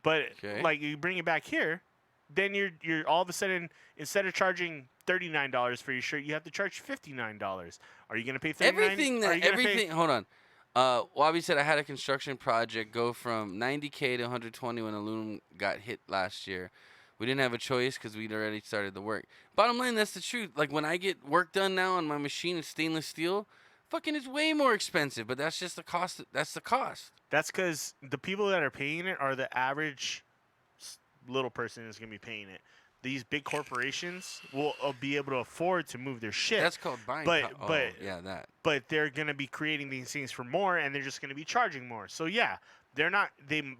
But Okay. like you bring it back here, then you're all of a sudden instead of charging $39 for your shirt, you have to charge $59. Are you gonna pay $39? Everything. Hold on. Wabi said I had a construction project go from 90K to 120 when aluminum got hit last year. We didn't have a choice because we'd already started the work. Bottom line, that's the truth. Like when I get work done now on my machine, it's stainless steel. Fucking, it's way more expensive, but that's just the cost. That's the cost. That's because the people that are paying it are the average little person is gonna be paying it. These big corporations will be able to afford to move their shit. That's called buying. Yeah, that. But they're gonna be creating these things for more, and they're just gonna be charging more. So yeah, they're not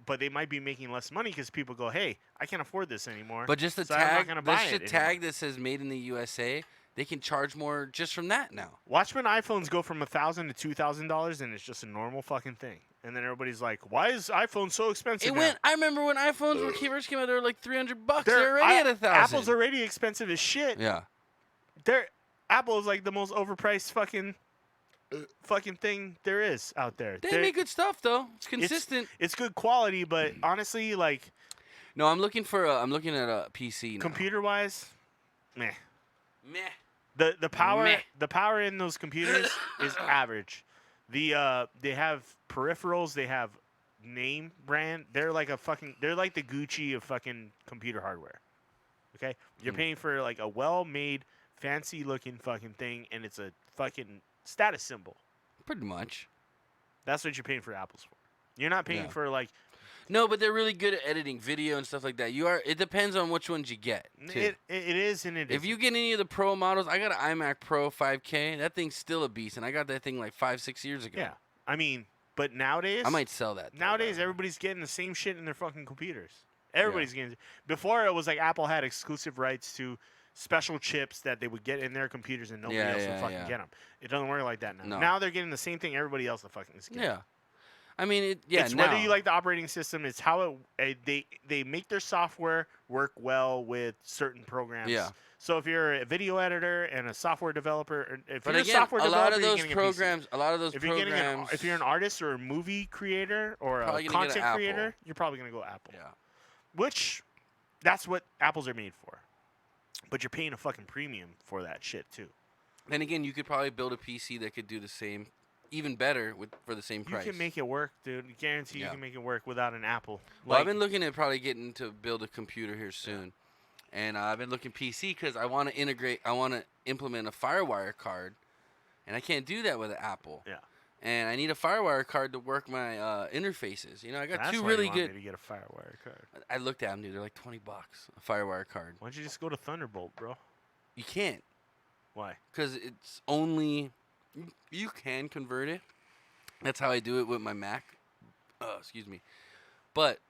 but they might be making less money because people go, hey, I can't afford this anymore. But just the so I'm not tag, gonna buy just it a tag that says "Made in the USA," they can charge more just from that now. Watch when iPhones go from $1,000 to $2,000, and it's just a normal fucking thing. And then everybody's like, why is iPhone so expensive? It now? went. I remember when iPhones first came out, they were like $300. They're They're already at $1,000. Apple's already expensive as shit. Yeah. Apple is like the most overpriced fucking thing there is out there. They make good stuff though. It's consistent. It's good quality, but honestly, like No, I'm looking at a PC now. computer wise, meh. Meh. The power Meh. the power in those computers is average. They have peripherals, they have name brand. They're like the Gucci of fucking computer hardware. Okay? You're paying for like a well-made, fancy-looking fucking thing, and it's a fucking status symbol. Pretty much. That's what you're paying for Apples for. You're not paying Yeah. for like No, but they're really good at editing video and stuff like that. It depends on which ones you get. Too. it is and it If isn't. you get any of the Pro models, I got an iMac Pro 5K. That thing's still a beast, and I got that thing like 5-6 years ago. Yeah. I mean, but nowadays I might sell that. though, Nowadays, though. everybody's getting the same shit in their fucking computers. Everybody's getting. Before it was like Apple had exclusive rights to special chips that they would get in their computers and nobody Yeah, else would yeah, fucking yeah. get them. It doesn't work like that now. No. Now they're getting the same thing everybody else the fucking is getting. Yeah. I mean, It's now. whether you like the operating system. It's how they make their software work well with certain programs. Yeah. So if you're a video editor and a software developer, or if But you're again, a software a developer, lot of you're those getting a PC. programs, If you're an artist or a movie creator or a Probably gonna get an content Apple. creator, you're probably gonna go Apple. Yeah. Which, that's what Apples are made for. But you're paying a fucking premium for that shit too. Then again, you could probably build a PC that could do the same, even better for the same price. You can make it work, dude. I guarantee you Yeah. can make it work without an Apple. Well, I've been looking at probably getting to build a computer here soon, and I've been looking PC because I want to implement a FireWire card, and I can't do that with an Apple. Yeah. And I need a FireWire card to work my interfaces. You know, I got That's two why really you want good. me to get a FireWire card. I looked at them, dude. They're like $20, a FireWire card. Why don't you just go to Thunderbolt, bro? You can't, Why? because it's only you can convert it. That's how I do it with my Mac. Excuse me, but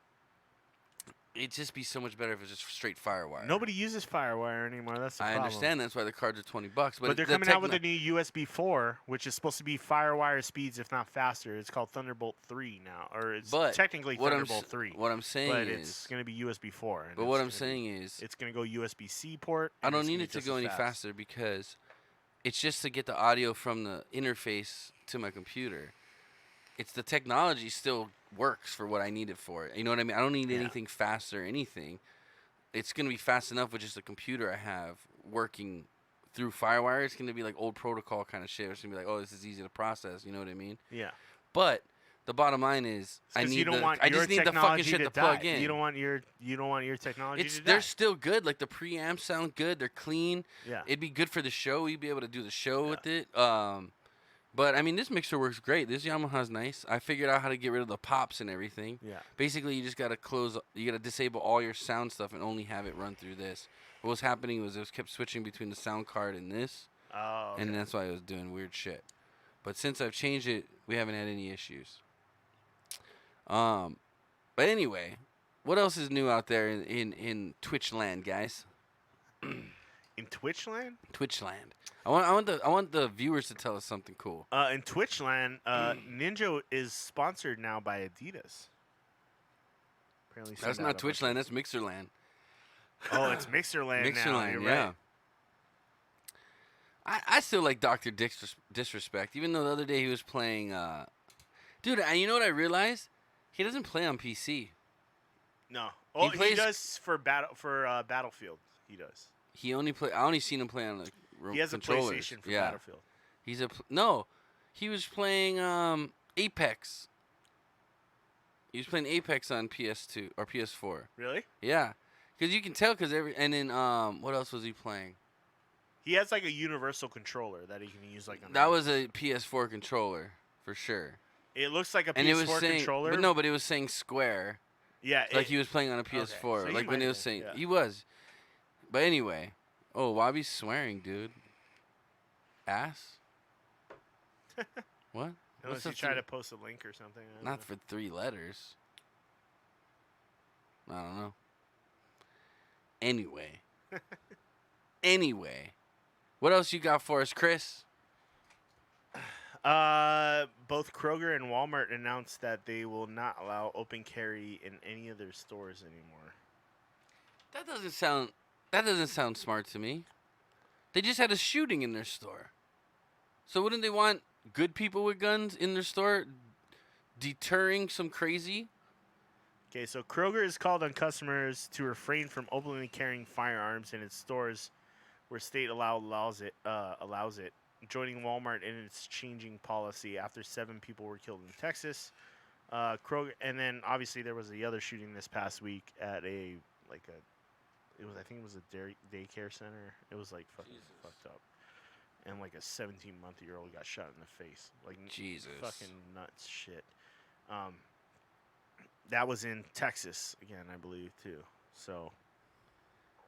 it'd just be so much better if it's just straight FireWire. Nobody uses FireWire anymore. That's the I problem. understand that's why the cards are $20, But they're coming out with a new USB 4, which is supposed to be FireWire speeds, if not faster. It's called Thunderbolt 3 now, or it's But technically what Thunderbolt 3. What I'm saying but is, it's going to be USB 4. and but it's what I'm gonna saying be, is, it's going to go USB-C port. I and don't it's need gonna it be to just go as any fast. faster because it's just to get the audio from the interface to my computer. It's the technology still works for what I need it for. You know what I mean? I don't need anything faster or anything. It's going to be fast enough with just the computer I have working through FireWire. It's going to be like old protocol kind of shit. It's going to be like, oh, this is easy to process. You know what I mean? Yeah. But the bottom line is, I Because need you don't want I your just need the fucking technology shit to die. plug in. You don't want your technology to die. They're still good. Like the preamps sound good. They're clean. Yeah. It'd be good for the show. You'd be able to do the show with it. But I mean, this mixer works great. This Yamaha's nice. I figured out how to get rid of the pops and everything. Yeah. Basically, you just gotta you gotta disable all your sound stuff and only have it run through this. What was happening was it kept switching between the sound card and this, Oh. Okay. and that's why it was doing weird shit. But since I've changed it, we haven't had any issues. But anyway, what else is new out there in Twitch land, guys? In Twitchland? Twitchland. I want the viewers to tell us something cool. In Twitchland, Ninja is sponsored now by Adidas. Apparently That's send not out a Twitchland. That's Mixerland. Oh, it's Mixerland now. Mixerland, You're yeah. Right. I still like Dr. Disrespect, even though the other day he was playing. Dude, you know what I realized? He doesn't play on PC. No. Oh, he plays- does for Battlefield. He does. I only seen him play on the He has a controllers. PlayStation for Yeah. Battlefield. No, he was playing Apex. He was playing Apex on PS2 or PS4. Really? Yeah, because you can tell and then what else was he playing? He has like a universal controller that he can use like on That was a PS4 controller for sure. It looks like a And PS4 it was saying, controller. but it was saying Square. Yeah. Like he was playing on a PS4. so he like when might it was have saying been, yeah. he was. But anyway, Wabi's swearing, dude. Ass. What? Unless you try to post a link or something. I don't Not know. for 3 letters. I don't know. Anyway. What else you got for us, Chris? Both Kroger and Walmart announced that they will not allow open carry in any of their stores anymore. That doesn't sound smart to me. They just had a shooting in their store. So wouldn't they want good people with guns in their store deterring some crazy? Okay, so Kroger has called on customers to refrain from openly carrying firearms in its stores where state allows it, joining Walmart in its changing policy after 7 people were killed in Texas. Kroger, and then obviously there was the other shooting this past week at I think it was a daycare center. It was like fucking fucked up. And like a 17-month-old got shot in the face. Like Jesus. Fucking nuts shit. That was in Texas again, I believe too. So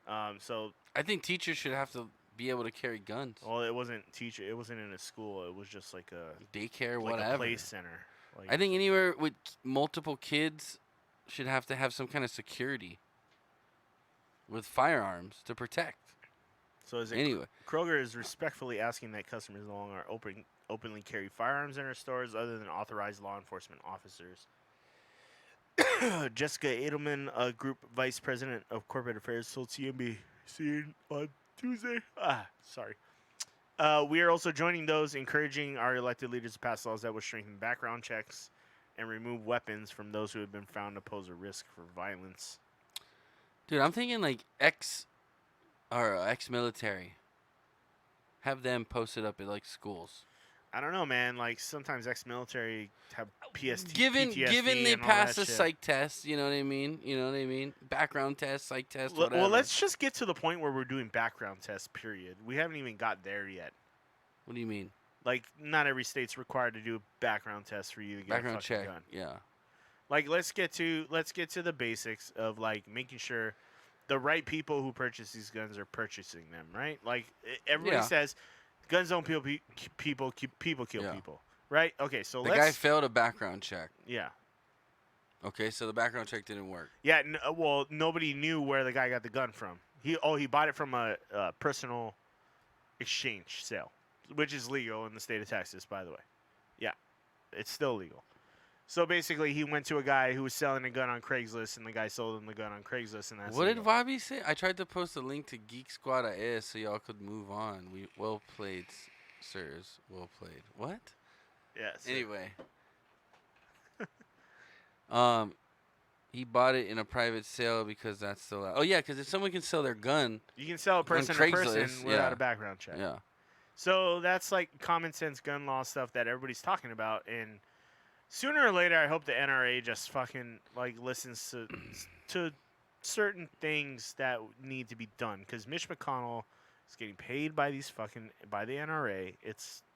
I think teachers should have to be able to carry guns. well, it wasn't teacher. It wasn't in a school. It was just like a Daycare, like whatever. a play center. Like, I think anywhere with multiple kids should have to have some kind of security with firearms to protect. So is it Anyway. Kroger is respectfully asking that customers no longer openly carry firearms in their stores other than authorized law enforcement officers. Jessica Edelman, Group Vice President of Corporate Affairs, told CNBC on Tuesday. Sorry. We are also joining those encouraging our elected leaders to pass laws that will strengthen background checks and remove weapons from those who have been found to pose a risk for violence. Dude, I'm thinking like ex-military. Have them posted up at like schools. I don't know, man. Like sometimes ex-military have PTSD. Given they and all pass that the shit. psych test, you know what I mean? You know what I mean? Background test, psych test, Well, whatever. let's just get to the point where we're doing background tests. Period. We haven't even got there yet. What do you mean? Like, not every state's required to do a background test for you to get Background a fucking check. gun. Yeah. Like, let's get to the basics of like making sure the right people who purchase these guns are purchasing them, right? Like everybody Yeah. says, guns don't kill people, people kill Yeah. people, right? Okay, so The let's guy failed a background check. yeah. Okay, so the background check didn't work. Yeah, well, nobody knew where the guy got the gun from. He bought it from a personal exchange sale, which is legal in the state of Texas, by the way. Yeah, it's still legal. So basically, he went to a guy who was selling a gun on Craigslist, and the guy sold him the gun on Craigslist, and that's What did legal. Bobby say? I tried to post a link to Geek Squad AS so y'all could move on. Well played, sirs. Well played. What? Yeah. So Anyway. He bought it in a private sale because that's still. Oh yeah, because if someone can sell their gun, you can sell a person to person Craigslist, without yeah. a background check. yeah. So that's like common sense gun law stuff that everybody's talking about, and sooner or later, I hope the NRA just fucking like listens to certain things that need to be done. Because Mitch McConnell is getting paid by the NRA.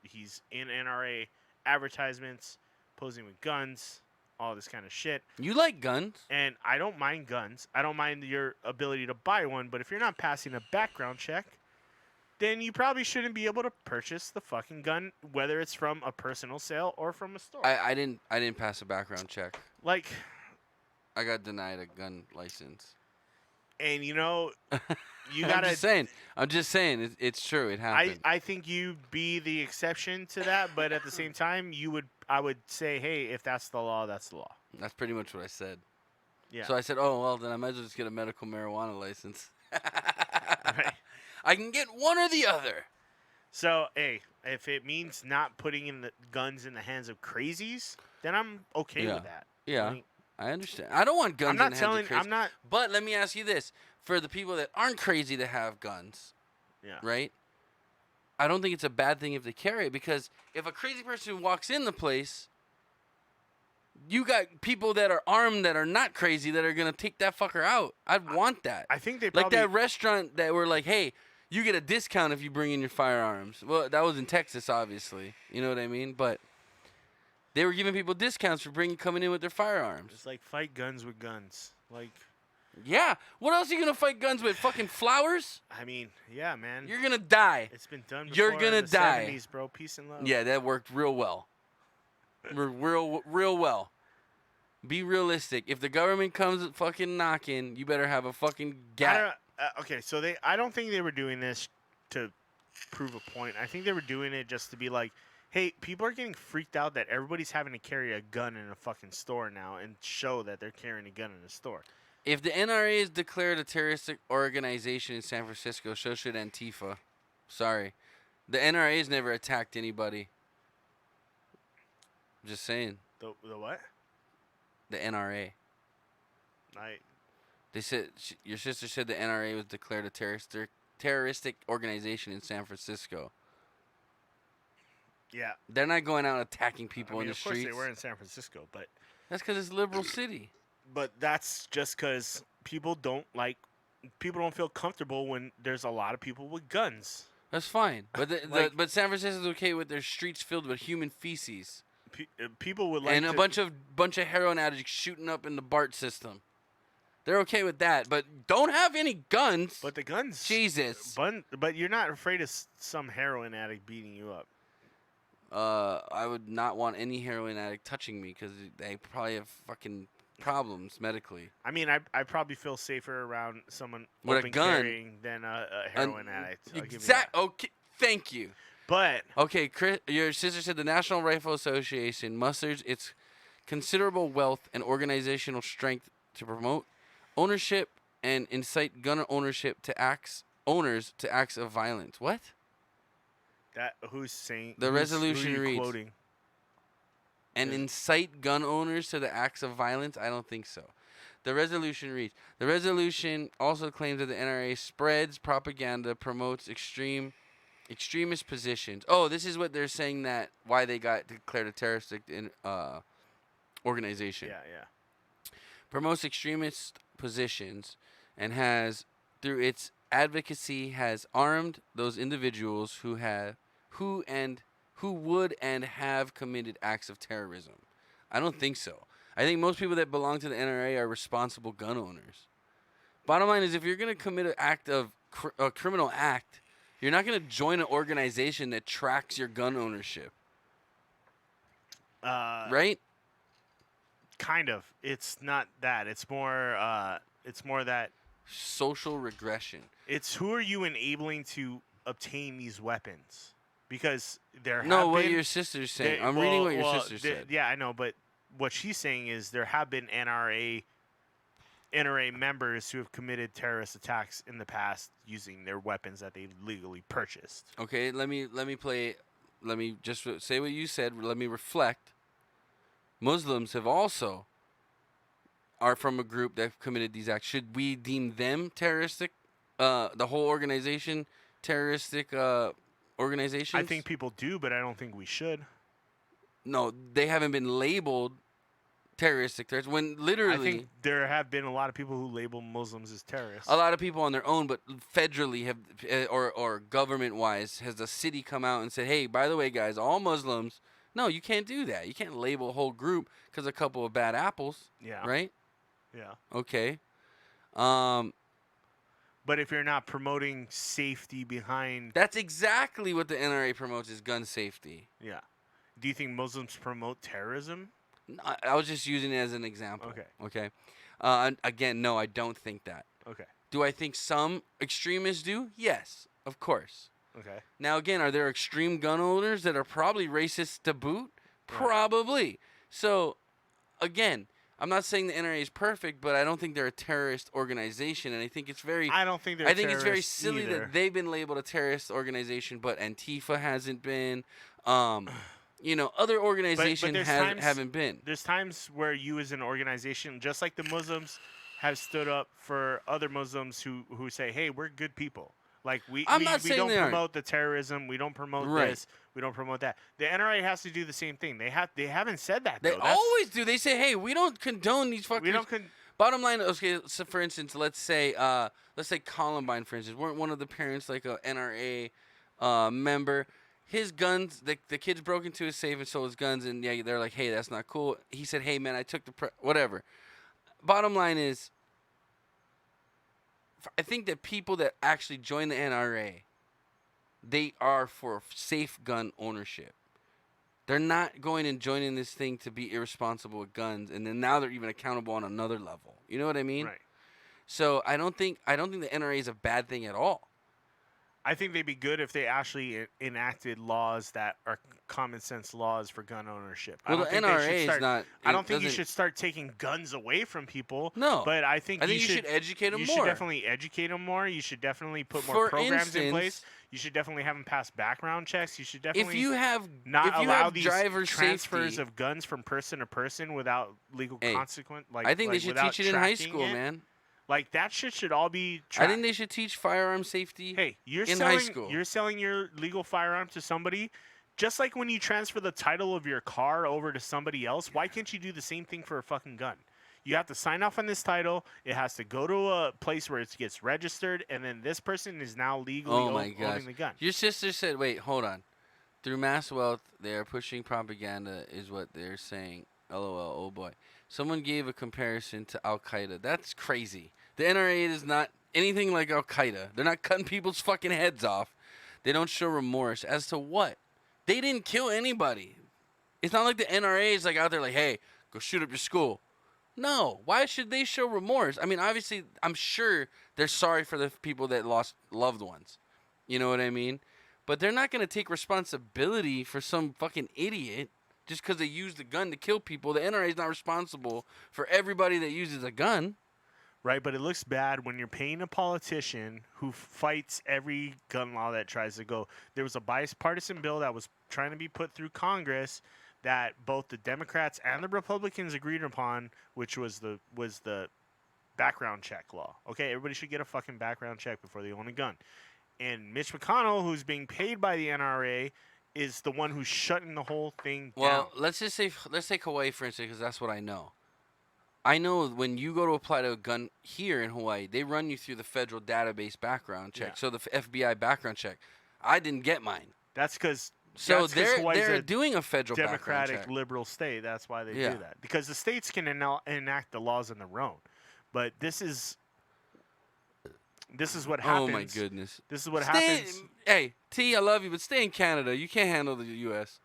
He's in NRA advertisements, posing with guns, all this kind of shit. You like guns? And I don't mind guns. I don't mind your ability to buy one. But if you're not passing a background check, then you probably shouldn't be able to purchase the fucking gun, whether it's from a personal sale or from a store. I didn't pass a background check. Like, I got denied a gun license. and you know, you I'm gotta. just saying. It's true. It happened. I think you be the exception to that, but at the same time, I would say, hey, if that's the law, that's the law. That's pretty much what I said. Yeah. So I said, oh well, then I might as well just get a medical marijuana license. Right. I can get one or the other. So, hey, if it means not putting in the guns in the hands of crazies, then I'm okay Yeah. with that. Yeah, Like, I understand. I don't want guns I'm not in the hands telling. of crazy. I'm not. But let me ask you this: for the people that aren't crazy to have guns, Yeah. right? I don't think it's a bad thing if they carry it, because if a crazy person walks in the place, you got people that are armed that are not crazy that are gonna take that fucker out. I'd want that. I think they Like probably. that restaurant that were like, hey, you get a discount if you bring in your firearms. Well, that was in Texas, obviously. You know what I mean? But they were giving people discounts for coming in with their firearms. It's like fight guns with guns. Like, Yeah. What else are you gonna fight guns with? Fucking flowers? I mean, yeah, man. You're gonna die. It's been done before. You're in gonna the die. 70s, bro. Peace and love. Yeah, that worked real well. Real well. Be realistic. If the government comes fucking knocking, you better have a fucking gat. Okay, so I don't think they were doing this to prove a point. I think they were doing it just to be like, hey, people are getting freaked out that everybody's having to carry a gun in a fucking store now and show that they're carrying a gun in a store. If the NRA is declared a terroristic organization in San Francisco, so should Antifa. Sorry. The NRA has never attacked anybody. I'm just saying. The what? The NRA. They said your sister said the NRA was declared a terroristic organization in San Francisco. Yeah. They're not going out attacking people I mean, in the of course streets. they were in San Francisco, but That's because it's a liberal city. that's just because people don't feel comfortable when there's a lot of people with guns. That's fine. But but San Francisco's okay with their streets filled with human feces People would like and to, a bunch of heroin addicts shooting up in the BART system. They're okay with that, but don't have any guns. but the guns. Jesus. But you're not afraid of some heroin addict beating you up. I would not want any heroin addict touching me because they probably have fucking problems medically. I mean, I probably feel safer around someone With a open gun. carrying than a heroin addict. I'll give you Exact. that. Okay. Thank you. But Okay, Chris, your sister said the National Rifle Association musters its considerable wealth and organizational strength to promote ownership and incite gun ownership to owners to acts of violence. What? that who's saying The who resolution you reads- quoting? And incite gun owners to the acts of violence? I don't think so. The resolution reads, the resolution also claims that the NRA spreads propaganda, promotes extremist positions. Oh, this is what they're saying that why they got declared a terroristic organization. Yeah. Promotes extremist positions and has, through its advocacy, has armed those individuals who would and have committed acts of terrorism. I don't think so. I think most people that belong to the NRA are responsible gun owners. Bottom line is, if you're going to commit an act of a criminal act, you're not going to join an organization that tracks your gun ownership, right? Kind of. It's not that. It's more that Social regression. it's who are you enabling to obtain these weapons? Because there No, have what been, your sister's saying. there- I'm reading what your well, sister there- said. Yeah, I know, but what she's saying is there have been NRA members who have committed terrorist attacks in the past using their weapons that they legally purchased. Okay, let me just say what you said. Let me reflect. Muslims have also are from a group that have committed these acts. Should we deem them terroristic? The whole organization terroristic organizations? I think people do, but I don't think we should. no, they haven't been labeled terroristic threats. When literally, I think there have been a lot of people who label Muslims as terrorists. a lot of people on their own, but federally have, or government-wise, has the city come out and said, "Hey, by the way, guys, all Muslims." No, you can't do that. You can't label a whole group because a couple of bad apples. Yeah. Right? Yeah. Okay. But if you're not promoting safety behind, That's exactly what the NRA promotes is gun safety. yeah. Do you think Muslims promote terrorism? I was just using it as an example. Okay. Okay. Again, no, I don't think that. Okay. Do I think some extremists do? Yes, of course. Okay. Now, again, are there extreme gun owners that are probably racist to boot? Right. Probably. So, again, I'm not saying the NRA is perfect, but I don't think they're a terrorist organization, and I think it's very. I don't think they're I think it's very terrorists silly either. that they've been labeled a terrorist organization, but Antifa hasn't been. Other organizations there's times- haven't been. There's times where you as an organization, just like the Muslims, have stood up for other Muslims who say, "Hey, we're good people. Like we I'm not we saying don't they aren't. promote the terrorism. We don't promote Right. this. We don't promote that." The NRA has to do the same thing. They haven't said that. They though. That's- always do. They say, "Hey, we don't condone these fuckers." we don't Bottom line, okay. So for instance, let's say Columbine, for instance, weren't one of the parents like a NRA member. His guns, the kids broke into his safe and stole his guns, and yeah, they're like, "Hey, that's not cool." He said, "Hey, man, I took whatever." Bottom line is, I think that people that actually join the NRA, they are for safe gun ownership. They're not going and joining this thing to be irresponsible with guns, and then now they're even accountable on another level. You know what I mean? right. So I don't think the NRA is a bad thing at all. I think they'd be good if they actually enacted laws that are common sense laws for gun ownership. Well, the NRA is not. I don't think you should start taking guns away from people. No, But I think you should educate them You more. should definitely educate them more. You should definitely put more For programs in instance, place. You should definitely have them pass background checks. You should definitely if you have allow these driver transfers safety, of guns from person to person without legal Hey, consequence. Like I think they like should without teach it in high tracking school, it. man. Like that shit should all be I tracked. think they should teach firearm safety. Hey, you're in selling, high school. You're selling your legal firearm to somebody, just like when you transfer the title of your car over to somebody else. Why can't you do the same thing for a fucking gun? You have to sign off on this title. It has to go to a place where it gets registered, and then this person is now legally Oh my gosh. owning the gun. Your sister said, "Wait, hold on. Through mass wealth, they are pushing propaganda," is what they're saying. LOL. Oh boy. Someone gave a comparison to Al Qaeda. That's crazy. The NRA is not anything like Al Qaeda. They're not cutting people's fucking heads off. They don't show remorse as to what. They didn't kill anybody. It's not like the NRA is like out there like, "Hey, go shoot up your school." No. Why should they show remorse? I mean, obviously, I'm sure they're sorry for the people that lost loved ones. You know what I mean? But they're not going to take responsibility for some fucking idiot just because they used a gun to kill people. The NRA is not responsible for everybody that uses a gun. Right, but it looks bad when you're paying a politician who fights every gun law that tries to go. There was a bipartisan bill that was trying to be put through Congress that both the Democrats and the Republicans agreed upon, which was the background check law. Okay, everybody should get a fucking background check before they own a gun. And Mitch McConnell, who's being paid by the NRA, is the one who's shutting the whole thing down. Well, let's take Hawaii for instance, because that's what I know. I know when you go to apply to a gun here in Hawaii, they run you through the federal database background check. Yeah. So the FBI background check. I didn't get mine. That's because They're a doing a federal background democratic check. liberal state. That's why they Yeah. do that. Because the states can enact the laws on their own. But this is what happens. Oh my goodness. This is what happens. Hey, T, I love you, but stay in Canada. You can't handle the U.S.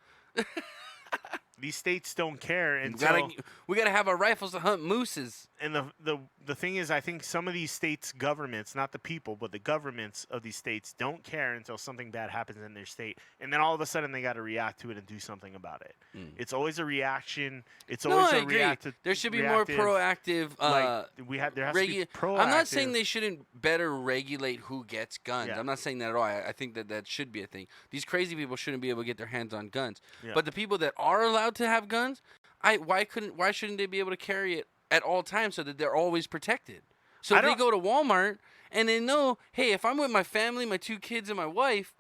These states don't care until We gotta have our rifles to hunt mooses. and the thing is, I think some of these states' governments, not the people, but the governments of these states, don't care until something bad happens in their state, and then all of a sudden they got to react to it and do something about it. It's always a reaction. It's always I a agree. reactive. There should be more proactive. There has to be proactive. I'm not saying they shouldn't better regulate who gets guns. Yeah. I'm not saying that at all. I think that should be a thing. These crazy people shouldn't be able to get their hands on guns. Yeah. But the people that are allowed to have guns, why shouldn't they be able to carry it at all times so that they're always protected? So if they go to Walmart and they know, hey, if I'm with my family, my 2 kids and my wife,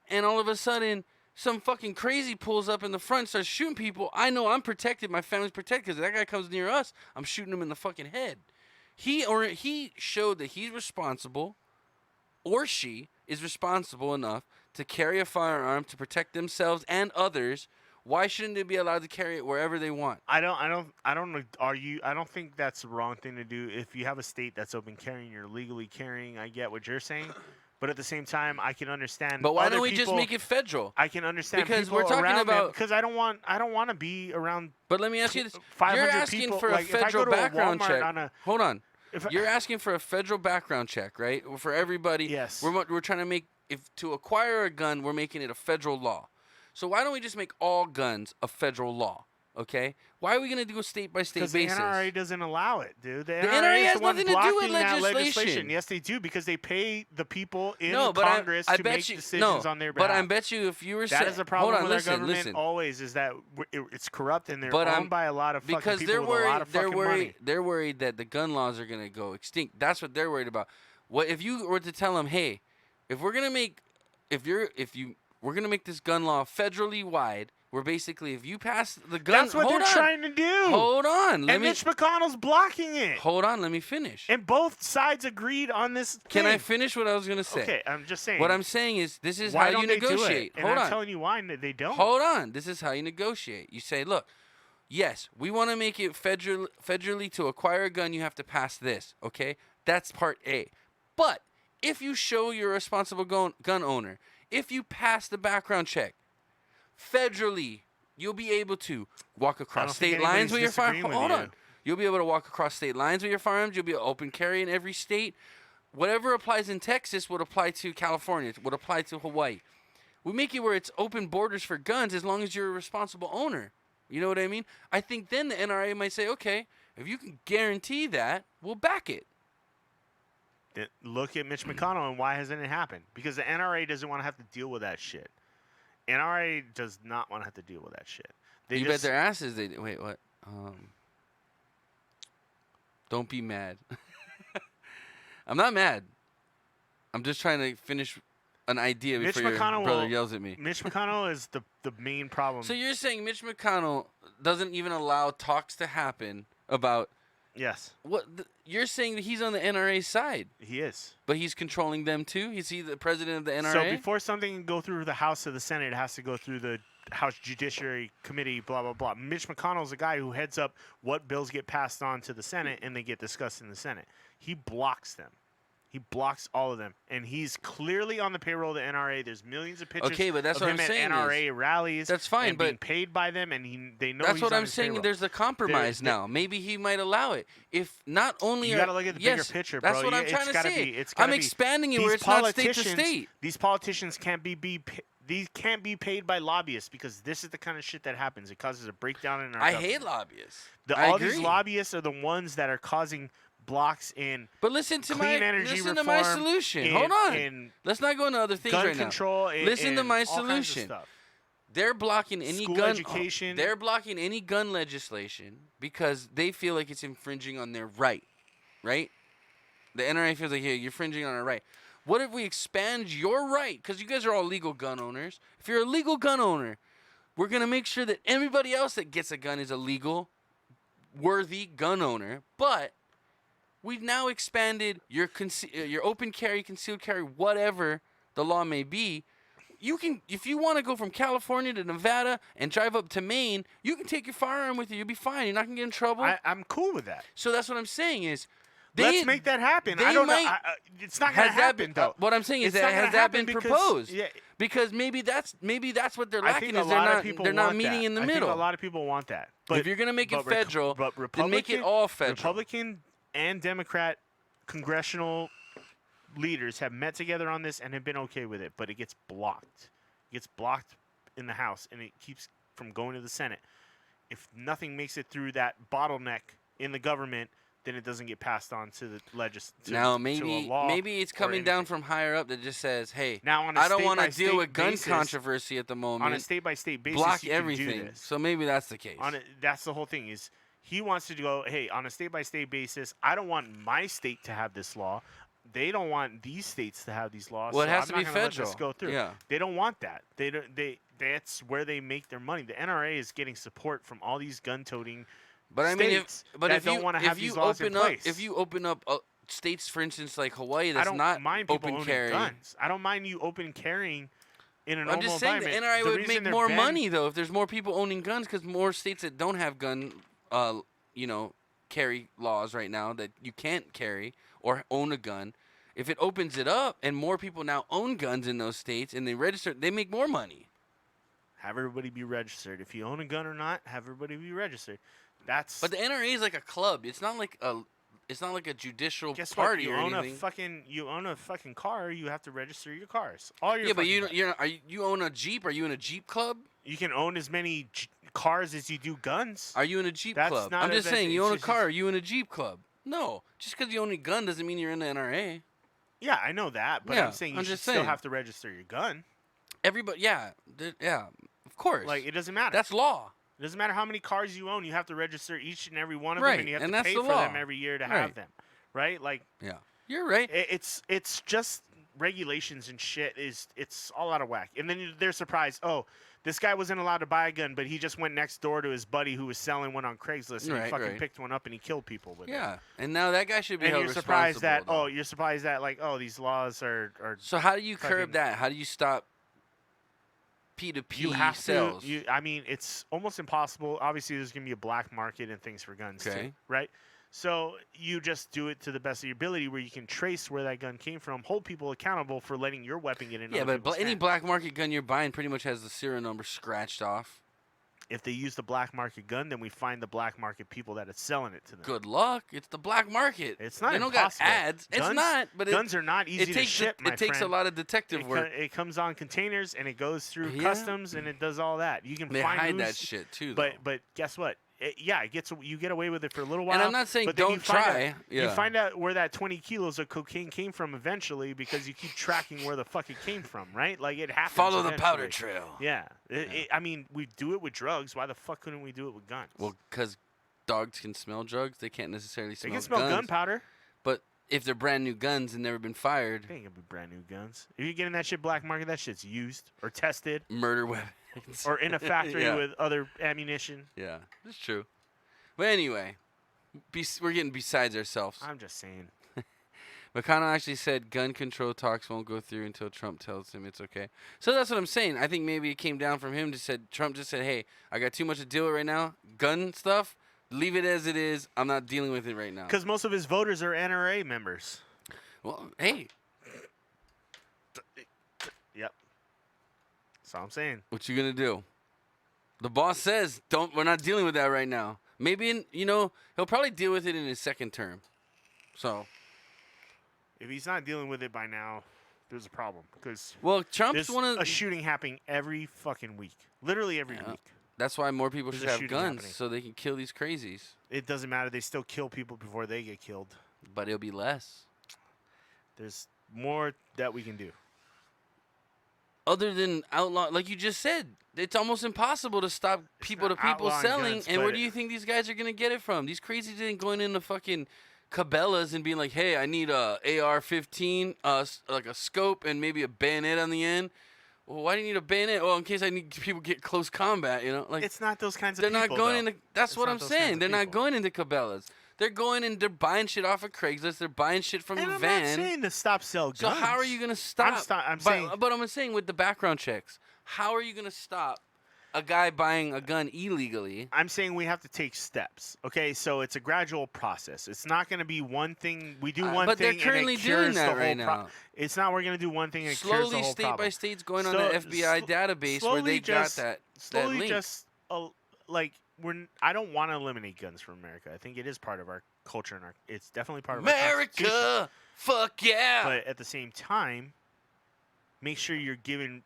and all of a sudden some fucking crazy pulls up in the front and starts shooting people, I know I'm protected, my family's protected, because that guy comes near us, I'm shooting him in the fucking head. He showed that he's responsible, or she is responsible enough to carry a firearm to protect themselves and others. Why shouldn't they be allowed to carry it wherever they want? I don't think that's the wrong thing to do. If you have a state that's open carrying, you're legally carrying. I get what you're saying, but at the same time, I can understand. But why other don't we just people- make it federal? I can understand Because people we're talking around them, about- because I don't want to be around. But let me ask you this: 500 you're asking people. for a Like, if I federal go to a background Walmart check. on a- Hold on. if I- You're asking for a federal background check, right? For everybody. Yes. We're trying to make to acquire a gun, we're making it a federal law. So why don't we just make all guns a federal law? Okay? Why are we gonna do a state by state Because basis? the NRA doesn't allow it, dude. The NRA NRA is has the one nothing to do with blocking that legislation. Yes, they do, because they pay the people in No, but Congress I to bet make you, decisions no, on their behalf. But I bet you if you were That is the problem hold on, with listen, our government listen. always, is that it's corrupt and they're But owned by a lot of fucking because people they're with worried, a lot of fucking money. They're worried that the gun laws are gonna go extinct. That's what they're worried about. What if you were to tell them, hey, if we're gonna make we're gonna make this gun law federally wide, where basically if you pass the gun, That's what hold they're on. trying to do. Hold on, And Mitch McConnell's blocking it. hold on, let me finish. And both sides agreed on this Can I thing. finish what I was gonna say? Okay, I'm just saying. What I'm saying is this is why how don't you they do it? negotiate. And Hold I'm on. telling you why they don't. Hold on. This is how you negotiate. You say, look, yes, we want to make it federally to acquire a gun, you have to pass this, okay? That's part A. But if you show you're a responsible gun owner, if you pass the background check federally, you'll be able to walk across think state lines anybody's with your firearms. disagreeing with Hold you. on. You'll be able to walk across state lines with your firearms. You'll be able to open carry in every state. Whatever applies in Texas would apply to California. It would apply to Hawaii. We make it where it's open borders for guns as long as you're a responsible owner. You know what I mean? I think then the NRA might say, okay, if you can guarantee that, we'll back it. Then look at Mitch McConnell and why hasn't it happened? Because the NRA doesn't want to have to deal with that shit. NRA does not want to have to deal with that shit. They You just, bet their asses they wait, what? Don't be mad. I'm not mad. I'm just trying to finish an idea Mitch before your McConnell brother will- yells at me. Mitch McConnell is the main problem. So you're saying Mitch McConnell doesn't even allow talks to happen about yes, you're saying that he's on the NRA side, he is. but he's controlling them too? Is he the president of the NRA? So before something can go through the House or the Senate, it has to go through the House Judiciary Committee, blah, blah, blah. Mitch McConnell's the guy who heads up what bills get passed on to the Senate and they get discussed in the Senate. He blocks them. He blocks all of them, and he's clearly on the payroll of the NRA. There's millions of pictures Okay, but that's of what him I'm at saying NRA rallies. that's fine, and but being paid by them, and they know that's he's what on I'm his saying. payroll. There's a compromise There- now. Maybe he might allow it. If not only You are, got to look at the yes, bigger picture, that's bro. what I'm It's trying to gotta say. Be, it's I'm gotta be, expanding it where these it's not state to politicians- state. These politicians can't these can't be paid by lobbyists because this is the kind of shit that happens. It causes a breakdown in our I government. hate lobbyists. All agree. these lobbyists are the ones that are causing blocks in But listen to clean my energy listen to my reform, solution. in- Hold on. in Let's not go into other things gun right control. now. Listen to in my all kinds of solution. stuff. They're blocking any School gun education. They're blocking any gun legislation because they feel like it's infringing on their right. Right? The NRA feels like, hey, you're infringing on our right. What if we expand your right? Because you guys are all legal gun owners. If you're a legal gun owner, we're going to make sure that everybody else that gets a gun is a legal, worthy gun owner. But we've now expanded your open carry, concealed carry, whatever the law may be. You can, if you want to go from California to Nevada and drive up to Maine, you can take your firearm with you. You'll be fine. You're not going to get in trouble. I'm cool with that. So that's what I'm saying is, Let's make that happen. they I don't know. might- It's not going to has that happen, been, though. what I'm saying is It's that not gonna has that happen been because- proposed? yeah. Because maybe that's what they're I lacking think a is they're lot of not people they're not want meeting that. in the I middle. think a lot of people want that. But if you're gonna make it but federal, but then make it all federal. Republican and Democrat congressional leaders have met together on this and have been okay with it, but it gets blocked. It gets blocked in the House, and it keeps from going to the Senate. If nothing makes it through that bottleneck in the government, then it doesn't get passed on to the Now to maybe a law maybe it's or coming down anything. from higher up that just says, hey, Now, on a I don't want to state-by-state deal with gun basis- controversy at the moment. on a state-by-state basis. block you can do everything. this. So maybe that's the case. That's the whole thing is he wants to go, hey, on a state-by-state basis, I don't want my state to have this law. They don't want these states to have these laws. Well, it so has I'm to not be gonna let federal. this go through. Yeah. They don't want that. That's where they make their money. The NRA is getting support from all these gun-toting But I mean, states but that if don't you want to have if you these laws in open up place. if you open up states, for instance, like Hawaii, I that's don't not mind people open owning carry. guns. I don't mind you open carrying in a I'm normal just saying the environment. NRA The would reason make they're more banned- money though if there's more people owning guns, because more states that don't have gun, carry laws right now that you can't carry or own a gun. If it opens it up and more people now own guns in those states and they register, they make more money. Have everybody be registered. If you own a gun or not, have everybody be registered. That's But the NRA is like a club. It's not like a judicial guess what? party You or own anything. you own a fucking car. You have to register your cars. All your Yeah, but fucking cars. you own a Jeep? Are you in a Jeep club? You can own as many cars as you do guns. Are you in a Jeep That's club? not I'm a- just saying, that's- you own a it's car. just- Are you in a Jeep club? No, just because you own a gun doesn't mean you're in the NRA. Yeah, I know that, but Yeah, I'm saying you I'm should just still saying. have to register your gun. Everybody, yeah, of course. Like it doesn't matter. That's law. It doesn't matter how many cars you own. You have to register each and every one of Right, them, and you have and to that's pay the for law. them every year to Right. have them. Right? Like Yeah, you're right. it's just regulations and shit. It's all out of whack. And then they're surprised. Oh, this guy wasn't allowed to buy a gun, but he just went next door to his buddy who was selling one on Craigslist, and he Right, fucking right. picked one up and he killed people with it. Yeah, and now that guy should be And held you're surprised that responsible, though. you're surprised that like these laws are So how do you fucking- curb that? How do you stop P2P you have sales? to. I mean, it's almost impossible. Obviously, there's gonna be a black market and things for guns Okay. too, right? So you just do it to the best of your ability, where you can trace where that gun came from, hold people accountable for letting your weapon get in. Yeah, other but people's any hands. black market gun you're buying pretty much has the serial number scratched off. If they use the black market gun, then we find the black market people that are selling it to them. Good luck. It's the black market. It's not They don't impossible. got ads. It's Guns- not. But Guns are not easy it to takes ship, my it takes a friend. lot of detective work. It comes on containers and it goes through Yeah. customs and it does all that. You can They find hide that who's- shit too. Though. But guess what? You get away with it for a little while. And I'm not saying but then you don't find try. out- Yeah. You find out where that 20 kilos of cocaine came from eventually because you keep tracking where the fuck it came from, right? Like it happens. Follow the powder eventually. trail. Yeah. I mean, we do it with drugs. Why the fuck couldn't we do it with guns? Well, because dogs can smell drugs, they can't necessarily they smell can smell guns. gunpowder. But if they're brand new guns and never been fired, They ain't gonna be brand new guns. If you're getting that shit black market, that shit's used or tested murder weapons. or in a factory Yeah. with other ammunition. Yeah, that's true. But anyway, we're getting besides ourselves. I'm just saying. McConnell actually said gun control talks won't go through until Trump tells him it's okay. So that's what I'm saying. I think maybe it came down from him. Trump just said, hey, I got too much to deal with right now. Gun stuff, leave it as it is. I'm not dealing with it right now. Because most of his voters are NRA members. Well, hey, Yep. That's all I'm saying. what you gonna do? The boss says, "Don't. We're not dealing with that right now. Maybe he'll probably deal with it in his second term. So, If he's not dealing with it by now, there's a problem. Because well, Trump's there's one of a shooting happening every fucking week. Literally every week. That's why more people There's should a have shooting guns happening. so they can kill these crazies. It doesn't matter. They still kill people before they get killed. But it'll be less. There's more that we can do. Other than outlaw, like you just said, it's almost impossible to stop people to not people outlawing selling. guns, And where but do you think these guys are gonna get it from? These crazies ain't going into fucking Cabela's and being like, "Hey, I need a AR-15, like a scope and maybe a bayonet on the end." Well, why do you need a bayonet? Well, in case I need people get close combat, Like It's not those kinds of they're people. not going though. into. That's It's what not I'm those kinds saying. of They're not people. going into Cabela's. They're going and they're buying shit off of Craigslist. They're buying shit from And the I'm van. not saying to stop sell guns. So how are you gonna stop? I'm saying but I'm saying with the background checks, how are you gonna stop a guy buying a gun illegally? I'm saying we have to take steps. Okay, so it's a gradual process. It's not going to be one thing. We do one but they're thing currently and it cures doing that the right whole now. It's not. We're going to do one thing and it cures the Slowly, whole state problem. by state's going on So- the FBI database where slowly they just- got that Slowly, link. just like I don't want to eliminate guns from America. I think it is part of our culture and it's definitely part of our Constitution. America, fuck yeah! But at the same time, make sure you're giving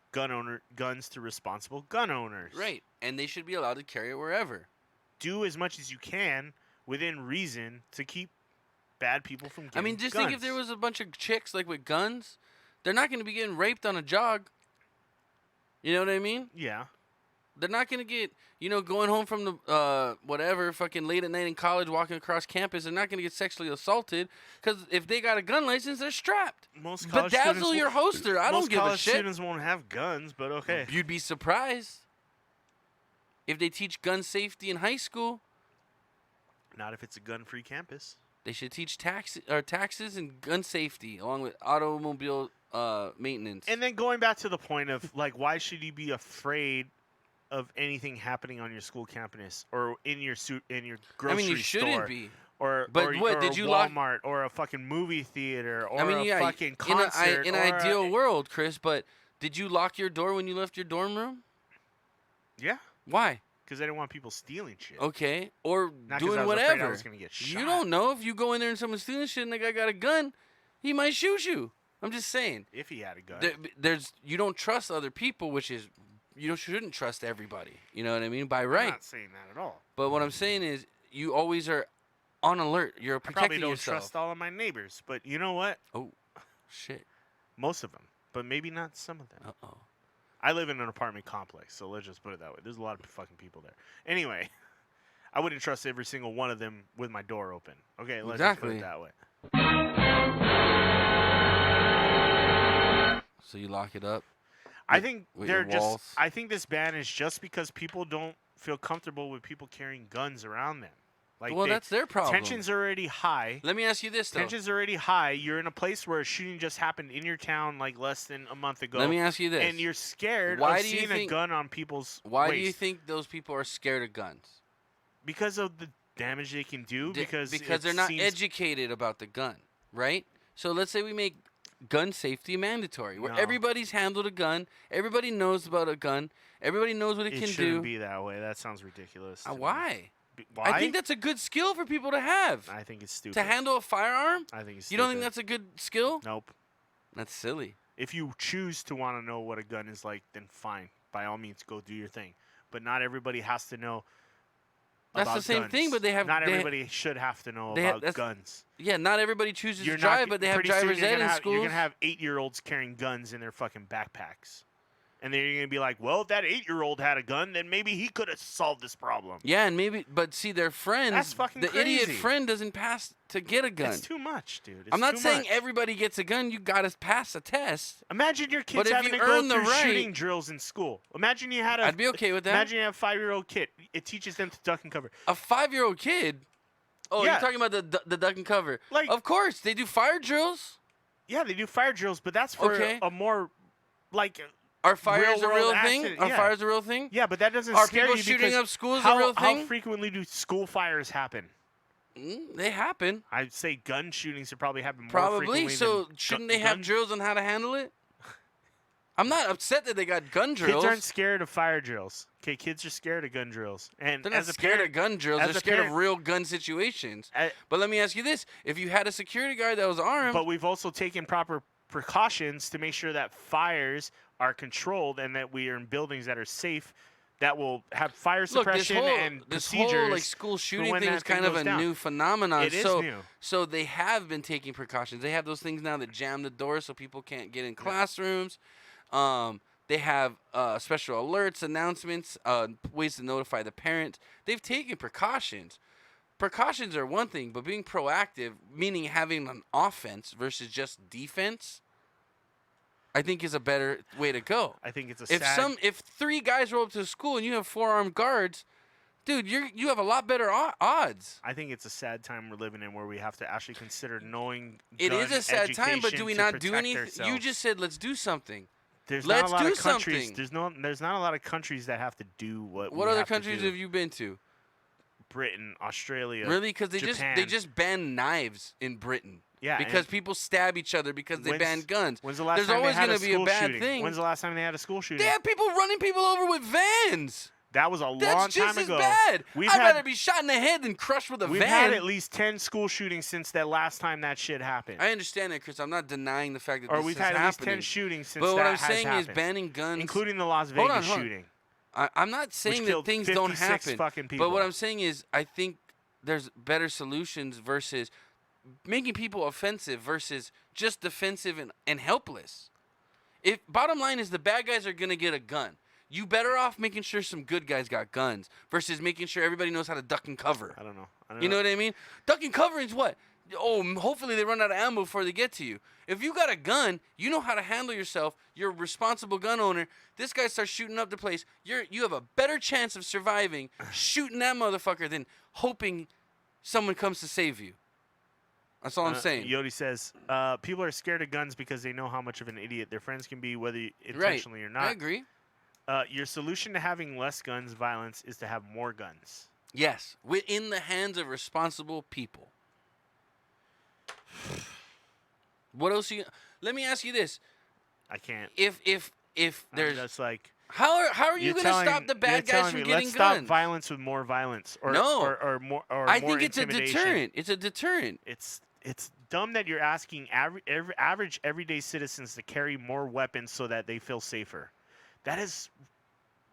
guns to responsible gun owners. Right, and they should be allowed to carry it wherever. Do as much as you can within reason to keep bad people from getting I mean, just guns. think if there was a bunch of chicks like with guns, they're not going to be getting raped on a jog. You know what I mean? Yeah. They're not going to get, going home from the, whatever, fucking late at night in college, walking across campus. They're not going to get sexually assaulted because if they got a gun license, they're strapped. Most college students Bedazzle your holster. I don't most give a college shit. students won't have guns, but okay. You'd be surprised if they teach gun safety in high school. Not if it's a gun-free campus. They should teach taxes and gun safety along with automobile maintenance. And then going back to the point of like, why should you be afraid of anything happening on your school campus or in your grocery I mean, you store? shouldn't be. Or But or, what, or did a you lock- Walmart or a fucking movie theater or I mean, a yeah, fucking concert in or an ideal world, Chris. But did you lock your door when you left your dorm room? Yeah, Why? because I didn't want people stealing shit. Okay, or Not 'cause doing I was afraid I whatever. was gonna get You shot. don't know if you go in there and someone's stealing shit and the guy got a gun, he might shoot you. I'm just saying. If he had a gun. You don't trust other people, which is you shouldn't trust everybody. You know what I mean? By I'm right. not saying that at all. But what I'm saying is, you always are on alert. You're I probably protecting don't yourself. trust all of my neighbors, but you know what? Oh, shit. Most of them, but maybe not some of them. Uh-oh. I live in an apartment complex, so let's just put it that way. There's a lot of fucking people there. Anyway, I wouldn't trust every single one of them with my door open. Okay, let's just put Exactly. it that way. So you lock it up? I think with they're your just. walls? I think this ban is just because people don't feel comfortable with people carrying guns around them. Like, Well, that's their problem. Tensions are already high. Let me ask you this, though. Tensions are already high. You're in a place where a shooting just happened in your town like less than a month ago. Let me ask you this. And you're scared Why of do you seeing think- a gun on people's Why waist. do you think those people are scared of guns? Because of the damage they can do. Because they're it not seems- educated about the gun, right? So let's say we make gun safety mandatory, where No. everybody's handled a gun, everybody knows about a gun, everybody knows what it, It can shouldn't do. be that way. That sounds ridiculous. to me. Why? Why? I think that's a good skill for people to have. I think it's stupid. To handle a firearm? I think it's You don't think stupid. that's a good skill? Nope. That's silly. If you choose to want to know what a gun is like, then fine. By all means, go do your thing. But not everybody has to know. That's about the same guns. thing, but they have- Not they- everybody should have to know they have- about that's- guns. Yeah, not everybody chooses You're to not drive, g- but they have pretty soon driver's you're ed gonna in have, schools. You're gonna have 8-year-olds carrying guns in their fucking backpacks, and then you're gonna be like, "Well, if that 8-year-old had a gun, then maybe he could have solved this problem." Yeah, and maybe, but see, their friends, That's fucking the idiot crazy. friend doesn't pass to get a gun. It's too much, dude. It's I'm not too saying much. everybody gets a gun. You gotta pass a test. Imagine your But kids if having you to go earn the through right- shooting drills in school. Imagine you had a. I'd be okay with that. Imagine you have a 5-year-old kid. It teaches them to duck and cover. A 5-year-old kid. Oh, Yeah. you're talking about the duck and cover. Like- of course, they do fire drills. Yeah, they do fire drills, but that's for Okay. a more like. Are fires a Real-world real accident, thing? Are yeah. fires a real thing? Yeah, but that doesn't Are scare people you shooting because up schools a how, real How thing? frequently do school fires happen? They happen. I'd say gun shootings have probably happened more Probably. frequently So than shouldn't they have drills on how to handle it? I'm not upset that they got gun drills. Kids aren't scared of fire drills. Okay, kids are scared of gun drills. And They're not as a scared parent, of gun drills. as They're a scared of parent- real gun situations. I- But let me ask you this: if you had a security guard that was armed, But we've also taken proper precautions to make sure that fires are controlled and that we are in buildings that are safe, that will have fire look, suppression and this procedures. whole like school shooting when thing that is kind of goes a down. new phenomenon. It is so, new. So they have been taking precautions. They have those things now that jam the door so people can't get in classrooms. They have special alerts, announcements, ways to notify the parents. They've taken precautions. Precautions are one thing, but being proactive, meaning having an offense versus just defense, I think is a better way to go. I think it's a If 3 guys roll up to the school and you have 4 armed guards, dude, you have a lot better odds. I think it's a sad time we're living in where we have to actually consider knowing. It is gun a sad time, but education do we to not do protect anything? ourselves. You just said let's do something. There's let's not a lot do of countries. something. There's not a lot of countries that have to do what. What we other have to countries do. have you been to? Britain, Australia. Really? Because they Japan. just banned knives in Britain. Yeah, Because and people stab each other because they when's- ban guns. When's the last There's time always they had gonna a be a school bad shooting? thing. When's the last time they had a school shooting? They have people running people over with vans. That was a long That's just time as ago. bad. We've I'd had rather be shot in the head than crushed with a we've van. had at least 10 school shootings since that last time that shit happened. I understand that, Chris. I'm not denying the fact that Or this we've is had at least 10 happening. shootings since But that what I'm has saying is happened, banning guns, including the Las Hold Vegas on. shooting. I'm not saying that killed things don't 56 happen. fucking But what people. I'm saying is I think there's better solutions versus making people offensive versus just defensive and helpless. If bottom line is the bad guys are going to get a gun. You better off making sure some good guys got guns versus making sure everybody knows how to duck and cover. I don't know. You know what I mean? Duck and cover is what? Oh, hopefully they run out of ammo before they get to you. If you got a gun, you know how to handle yourself. You're a responsible gun owner. This guy starts shooting up the place. You have a better chance of surviving shooting that motherfucker than hoping someone comes to save you. That's all I'm saying. Yodi says, people are scared of guns because they know how much of an idiot their friends can be, whether intentionally or not. I agree. Your solution to having less guns violence is to have more guns. Yes, in the hands of responsible people. What else? Let me ask you this: I can't. If there's That's like how are you you're going to telling- stop the you're bad guys telling from me, getting let's guns? stop violence with more violence, or No. or more. Or I more think it's a intimidation. deterrent. It's a deterrent. It's dumb that you're asking average everyday citizens to carry more weapons so that they feel safer. That is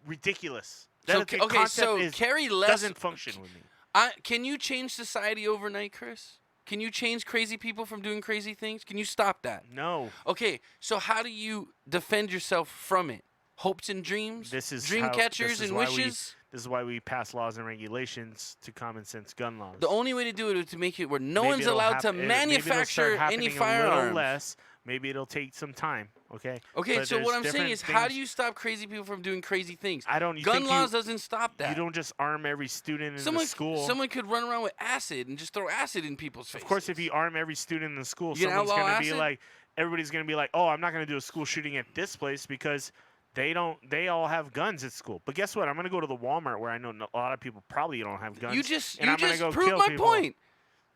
ridiculous. So That okay, concept so carry less. doesn't function with me. Can you change society overnight, Chris? Can you change crazy people from doing crazy things? Can you stop that? No. Okay, so how do you defend yourself from it? Hopes and dreams? This is dream how- catchers this is and why wishes? This is why we pass laws and regulations to common sense gun laws. The only way to do it is to make it where no Maybe one's it'll allowed to maybe it'll start manufacture any happening A little firearms. less. Maybe it'll take some time. Okay. Okay, But so what there's I'm saying different is, how do things- you stop crazy people from doing crazy things? I don't. You Gun think laws you, doesn't stop that. You don't just arm every student in the school. Someone could run around with acid and just throw acid in people's faces. Of course, if you arm every student in the school, You gonna someone's outlaw going to be acid? like, everybody's going to be like, oh, I'm not going to do a school shooting at this place because they all have guns at school. But guess what? I'm going to go to the Walmart where I know a lot of people probably don't have guns. You just and I'm gonna go proved kill my people. point.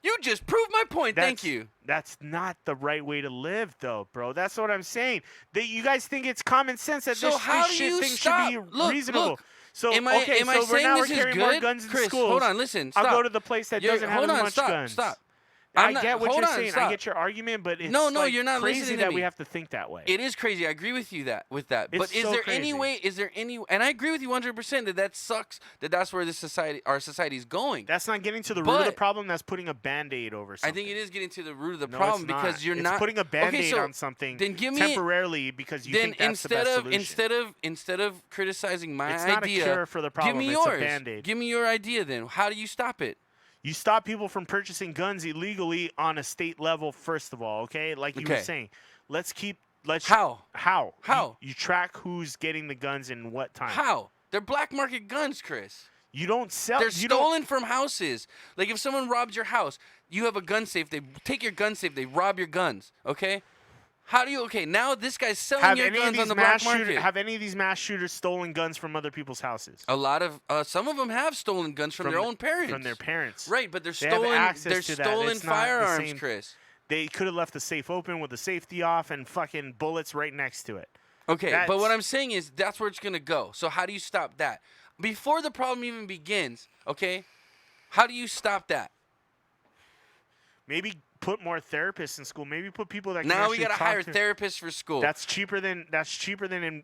You just proved my point. Thank That's- you. That's not the right way to live, though, bro. That's what I'm saying. You guys think it's common sense that So this how do shit you thing stop? should be Look, reasonable. look. So Am I okay, so saying now this we're is carrying more good? guns in Chris, schools. hold on, listen, stop. I'll go to the place that doesn't have hold as on, much stop, guns. Stop. I I'm not- get what hold you're on, saying. stop. I get your argument, but it's No, like you're not crazy listening to that me. we have to think that way. It is crazy. I agree with you with that. But It's is so there any crazy. way? Is there any? And I agree with you 100% that sucks. That's where our society's going. That's not getting to the root of the But- problem. That's putting a Band-Aid over I something. think it is getting to the root of the No, problem it's not. because you're It's not putting a Band-Aid okay, so on something then give me temporarily because you then think that's the best solution. instead of criticizing my It's not a idea, cure for the problem, give me it's a yours. Band-Aid. Give me your idea then. How do you stop it? You stop people from purchasing guns illegally on a state level, first of all, okay? Like you were Okay. saying. How? How? How? You track who's getting the guns and what time. How? They're black market guns, Chris. You don't sell. They're you don't- stolen from houses. Like if someone robs your house, you have a gun safe. They take your gun safe. They rob your guns. Okay. How do you? Okay, now this guy's selling your guns on the black market. Have any of these mass shooters stolen guns from other people's houses? A lot of some of them have stolen guns from their own parents. From their parents. Right, but they're They have stolen. access They're to that. stolen It's not the firearms, same- Chris. They could have left the safe open with the safety off and fucking bullets right next to it. Okay, but That's- what I'm saying is that's where it's gonna go. So how do you stop that? Before the problem even begins, okay? How do you stop that? Maybe put more therapists in school. Maybe put people that can Now we actually gotta talk hire to- therapists for school. That's cheaper than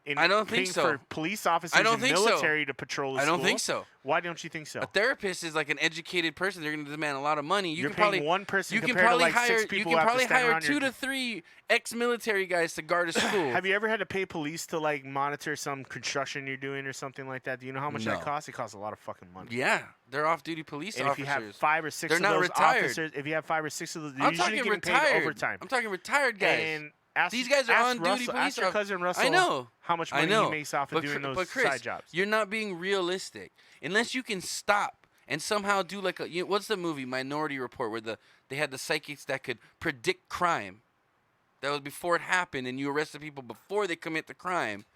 in I don't paying think so. for police officers I don't and think so. military to patrol the I don't school. think so. Why don't you think so? A therapist is like an educated person. They're going to demand a lot of money. You're can paying probably one person you can compared to, probably like, hire six people you who can have to probably stand hire around 2 your- to 3 ex-military guys to guard a school. Have you ever had to pay police to like monitor some construction you're doing or something like that? Do you know how much that No. costs? It costs a lot of fucking money. Yeah, they're off-duty police And if officers. you have 5 or 6 They're of not those retired. officers, if you have 5 or 6 of those, they're I'm usually talking getting retired. paid overtime. I'm talking retired guys. And ask, These guys are ask on-duty Russell, police ask your officers. cousin Russell I know. how much I money know. he makes off of But doing Chris- those but Chris, side jobs. You're not being realistic. Unless you can stop and somehow do like a what's the movie Minority Report where they had the psychics that could predict crime. That was before it happened and you arrested people before they commit the crime.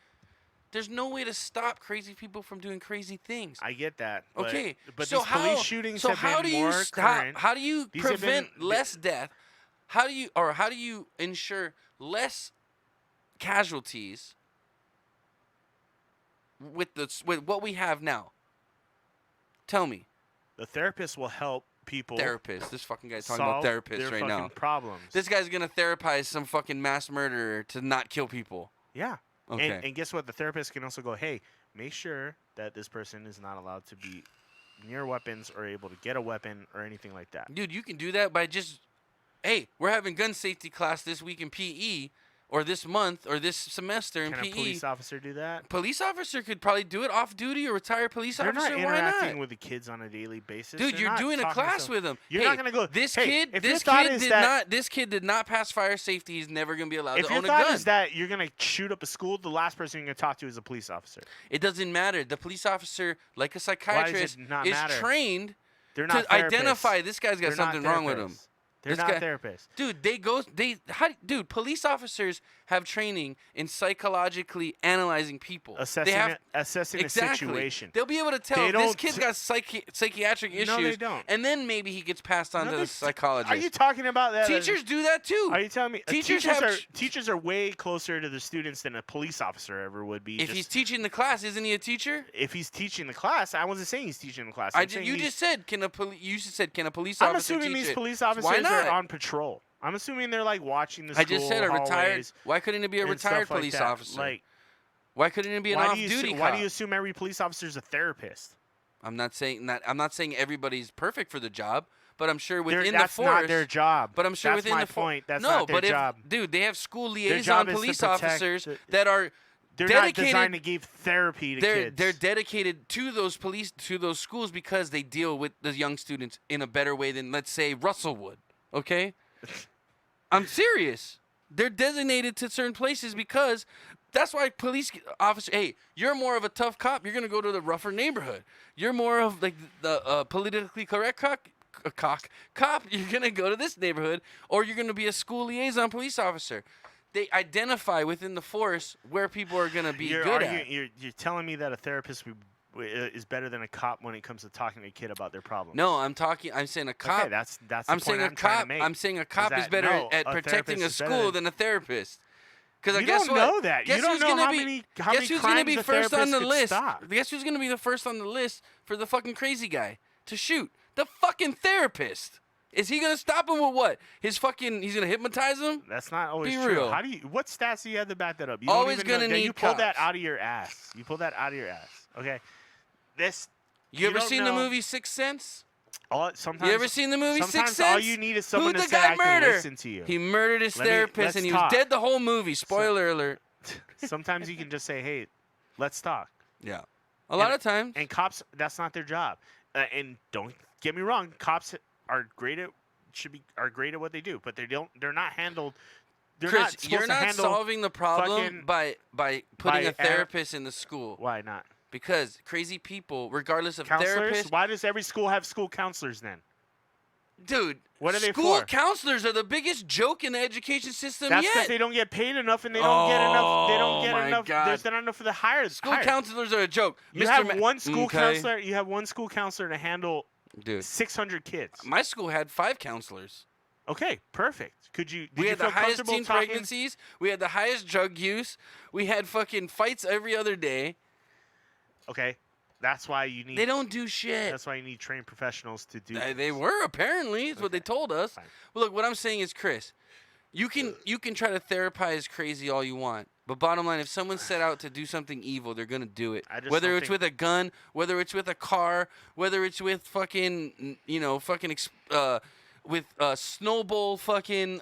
There's no way to stop crazy people from doing crazy things. I get that. But, Okay, but so these police how, shootings so have how been do you more stop? current. How do you These have been- prevent less death? How do you ensure less casualties with what we have now? Tell me, The therapist will help people therapist. This fucking guy's talking solve about their therapists right fucking now. problems. This guy's gonna therapize some fucking mass murderer to not kill people. Yeah. Okay. And guess what? The therapist can also go, hey, make sure that this person is not allowed to be near weapons or able to get a weapon or anything like that. Dude, you can do that by just, hey, we're having gun safety class this week in PE, or this month, or this semester in Can PE. a police officer do that? Police officer could probably do it off duty or retired police They're officer. not Why interacting not? with the kids on a daily basis. Dude, They're you're not doing a talking to class some- with them. You're Hey, not gonna go. This hey, kid, if your this thought kid is did that, not. This kid did not pass fire safety. He's never gonna be allowed If to your own a thought gun. is that you're gonna shoot up a school, the last person you're gonna talk to is a police officer. It doesn't matter. The police officer, like a psychiatrist, not is matter? trained They're not to identify therapists. this guy's got They're not something wrong with him. therapists. They're This not guy- therapists. Dude, police officers have training in psychologically analyzing people. Assessing they have, it- assessing exactly. a situation. They'll be able to tell They if this don't kid's t- got psychiatric issues. No, they don't. And then maybe he gets passed on No, to the there's- psychologist. Are you talking about that? Teachers do that too. Are you telling me Teachers teachers have are ch- teachers are way closer to the students than a police officer ever would be? If just- he's teaching the class, isn't he a teacher? if he's teaching the class, I wasn't saying he's teaching the class. I'm saying You he's- just said can a police I'm officer assuming teach these it? police Why officers not? are on patrol. I'm assuming they're like watching the school I just said a retired. hallways Why couldn't it be a and stuff retired like police that. officer? Like, Why couldn't it be an why do off-duty why cop? do you assume every police officer is a therapist? I'm not saying that. I'm not saying everybody's perfect for the job, but I'm sure within That's the force. not their job. But I'm sure that's within my the point. That's no, not their but job. dude, they have school Their liaison job is to police protect officers the- that are They're dedicated. not designed to give therapy to kids. They're dedicated to those schools because they deal with the young students in a better way than, let's say, Russell would. Okay, I'm serious. They're designated to certain places because that's why police officer. Hey, you're more of a tough cop. You're gonna go to the rougher neighborhood. You're more of like the politically correct cop. You're gonna go to this neighborhood, or you're gonna be a school liaison police officer. They identify within the force where people are gonna be good at. You're telling me that a therapist is better than a cop when it comes to talking to a kid about their problems. No, I'm saying a cop. Okay, that's the I'm point saying a I'm trying to cop. make. I'm saying a cop is that, better no, at a protecting a therapist is better school than a therapist. Because You guess don't what? know that. You Guess don't who's know gonna how be, many Guess who's gonna crimes be a first on therapist the could list? stop. Guess who's gonna be the first on the list for the fucking crazy guy to shoot? The fucking therapist. Is he gonna stop him with what? He's gonna hypnotize him? That's not always Be true. real. How do you? What stats do you have to back that up? You Always don't even gonna know, need You pulled that cops. out of your ass. You pulled that out of your ass. Okay. This. You ever don't seen the know- movie Sixth Sense? Sometimes. You ever seen the movie Sometimes Sixth Sense? all you need is someone Who'd to the say, guy "I can murder? listen to you." He murdered his therapist let's and he talk. was dead the whole movie. Spoiler alert. Sometimes you can just say, "Hey, let's talk." Yeah. A lot of times. And cops, that's not their job. And don't get me wrong, cops are great at what they do, but they're not handled. They're Chris, not supposed you're to not handle solving the problem fucking- by putting by a therapist in the school. Why not? Because crazy people, regardless of Counselors? therapists, Why does every school have school counselors then? Dude, What are they school for? counselors are the biggest joke in the education system That's yet. because they don't get paid enough, and they don't get enough. They don't Oh, get my enough. God. There's not enough for the hire. School counselors are a joke. You Mr. have one school Okay. counselor. You have one school counselor to handle Dude, 600 kids. my school had 5 counselors. Okay, perfect. Did We you had the feel highest comfortable teen talking? pregnancies. We had the highest drug use. We had fucking fights every other day. Okay, that's why you need. They don't do shit. That's why you need trained professionals to do. They this. were apparently. That's what they Okay, told us. fine. Well, look, what I'm saying is, Chris, you can try to therapize crazy all you want, but bottom line, if someone set out to do something evil, they're gonna do it. I just Whether don't it's think- with a gun, whether it's with a car, whether it's with fucking with snowball fucking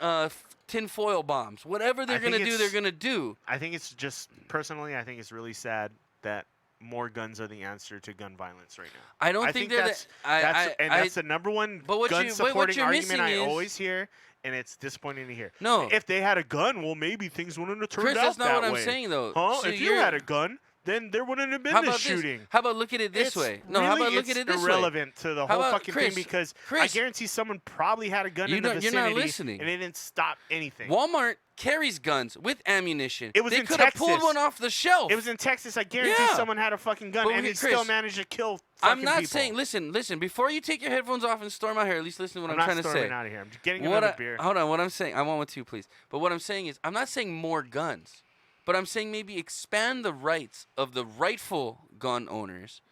tinfoil bombs, whatever they're think gonna do, they're it's- gonna do. I think it's just personally. I think it's really sad that more guns are the answer to gun violence right now. I don't I think think they're that's the. that's the number one but what gun you- what supporting you're argument missing I is- always hear, and it's disappointing to hear. No. If they had a gun, well, maybe things wouldn't have turned Chris, out that's not that what I'm way. saying though. Huh? So If you you're- had a gun, then there wouldn't have been How this about shooting. this? How about look at it this It's way? No, how about really- look at it this way? irrelevant to the How whole about fucking Chris? thing because I Chris. guarantee someone probably had a gun in the You're vicinity not listening. and they didn't stop anything. Walmart carries guns with ammunition. It was they in could have pulled Texas. one off the shelf. It was in Texas. I guarantee Yeah. someone had a fucking gun But and we- they still Chris, managed to kill I'm fucking not people. saying. Listen. Before you take your headphones off and storm out here, at least listen to what I'm I'm not trying to storming say. out of here. I'm just getting What another I- beer. Hold on. What I'm saying, I want one too, please. But what I'm saying is, I'm not saying more guns, but I'm saying maybe expand the rights of the rightful gun owners.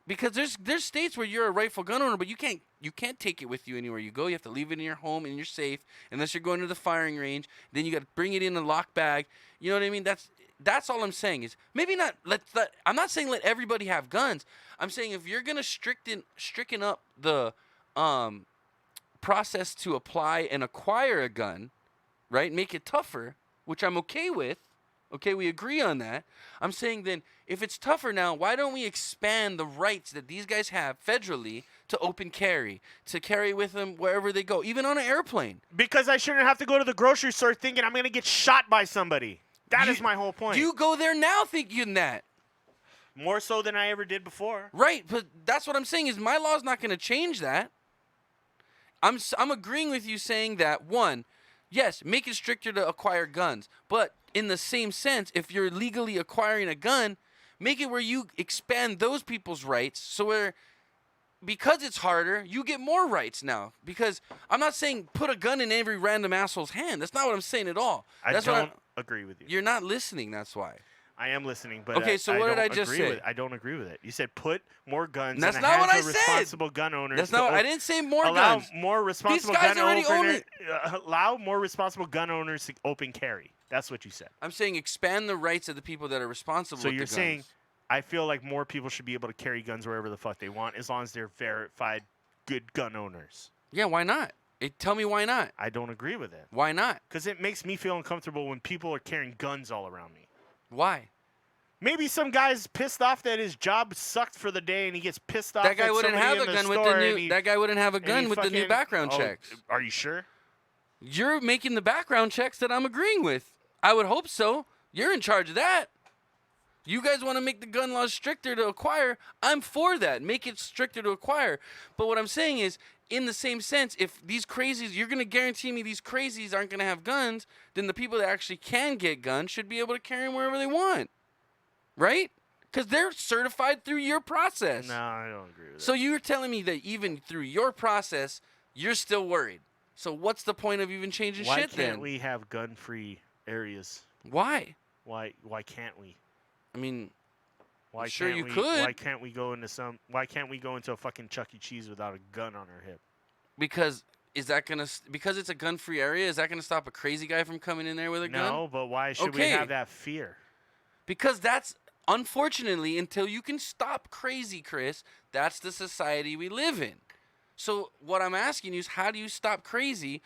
Because there's states where you're a rightful gun owner, but you can't take it with you anywhere you go. You have to leave it in your home and you're safe, unless you're going to the firing range. Then you got to bring it in a locked bag. You know what I mean? That's all I'm saying is maybe not I'm not saying let everybody have guns. I'm saying if you're gonna stricken up the process to apply and acquire a gun, right? Make it tougher, which I'm okay with. Okay, we agree on that. I'm saying then, if it's tougher now, why don't we expand the rights that these guys have federally to open carry, to carry with them wherever they go, even on an airplane? Because I shouldn't have to go to the grocery store thinking I'm going to get shot by somebody. That is my whole point. You go there now thinking that. More so than I ever did before. Right, but that's what I'm saying is my law's not going to change that. I'm agreeing with you saying that, one, yes, make it stricter to acquire guns, but in the same sense, if you're legally acquiring a gun, make it where you expand those people's rights so where, because it's harder, you get more rights now. Because I'm not saying put a gun in every random asshole's hand. That's not what I'm saying at all. That's don't agree with you. You're not listening, that's why. I am listening, but Okay, so what did don't I just agree say? with it. I don't agree with it. You said put more guns That's in the not what hands I of said. responsible gun owners. That's to not. op- I didn't say more allow guns. more responsible guys gun already own owners. Allow more responsible gun owners to open carry. That's what you said. I'm saying expand the rights of the people that are responsible. So with you're the saying, guns. I feel like more people should be able to carry guns wherever the fuck they want, as long as they're verified good gun owners. Yeah, why not? Tell me why not? I don't agree with it. Why not? Because it makes me feel uncomfortable when people are carrying guns all around me. Why? Maybe some guy's pissed off that his job sucked for the day, and he gets pissed off. That guy at wouldn't somebody have in a the gun with store the and new. he- That guy wouldn't have a and gun he with the new fucking- background oh, checks. Are you sure? You're making the background checks that I'm agreeing with. I would hope so. You're in charge of that. You guys want to make the gun laws stricter to acquire. I'm for that. Make it stricter to acquire. But what I'm saying is, in the same sense, if these crazies, you're going to guarantee me these crazies aren't going to have guns, then the people that actually can get guns should be able to carry them wherever they want. Right? Because they're certified through your process. No, I don't agree with that. So you're telling me that even through your process, you're still worried. So what's the point of even changing Why shit can't then? we have gun-free areas? Why? Why can't we? I mean, Why sure can't you we, could. Why can't we go into Why can't we go into a fucking Chuck E. Cheese without a gun on our hip? because because it's a gun-free area, is that gonna stop a crazy guy from coming in there with a gun? No, but why should we Okay. have that fear? Because that's, unfortunately, until you can stop crazy, Chris, that's the society we live in. So what I'm asking you is, how do you stop crazy?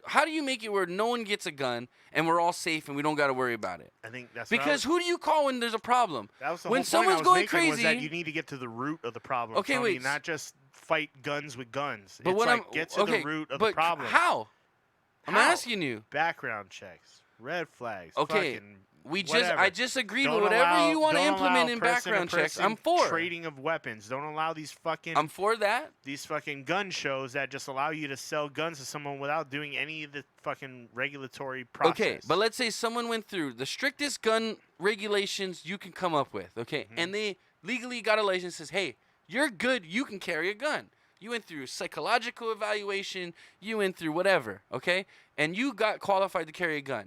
How do you make it where no one gets a gun and we're all safe and we don't got to worry about it? I think that's what I Because was, who do you call when there's a problem? that was the when whole someone's point I was going making was that crazy- you need to get to the root of the problem. Okay, Tony, wait. not just fight guns with guns. But it's what like I'm get to okay, the root of but the problem. How? I'm How? asking you. Background checks, red flags. Okay. Fucking whatever. I just agreed Don't with whatever allow- you want to don't implement allow in background checks. person-to-person I'm for. trading of weapons. Don't allow these fucking I'm for that. these fucking gun shows that just allow you to sell guns to someone without doing any of the fucking regulatory process. Okay, but let's say someone went through the strictest gun regulations you can come up with, okay? And they legally got a license that says, hey, you're good, you can carry a gun. You went through psychological evaluation, you went through whatever, okay? And you got qualified to carry a gun.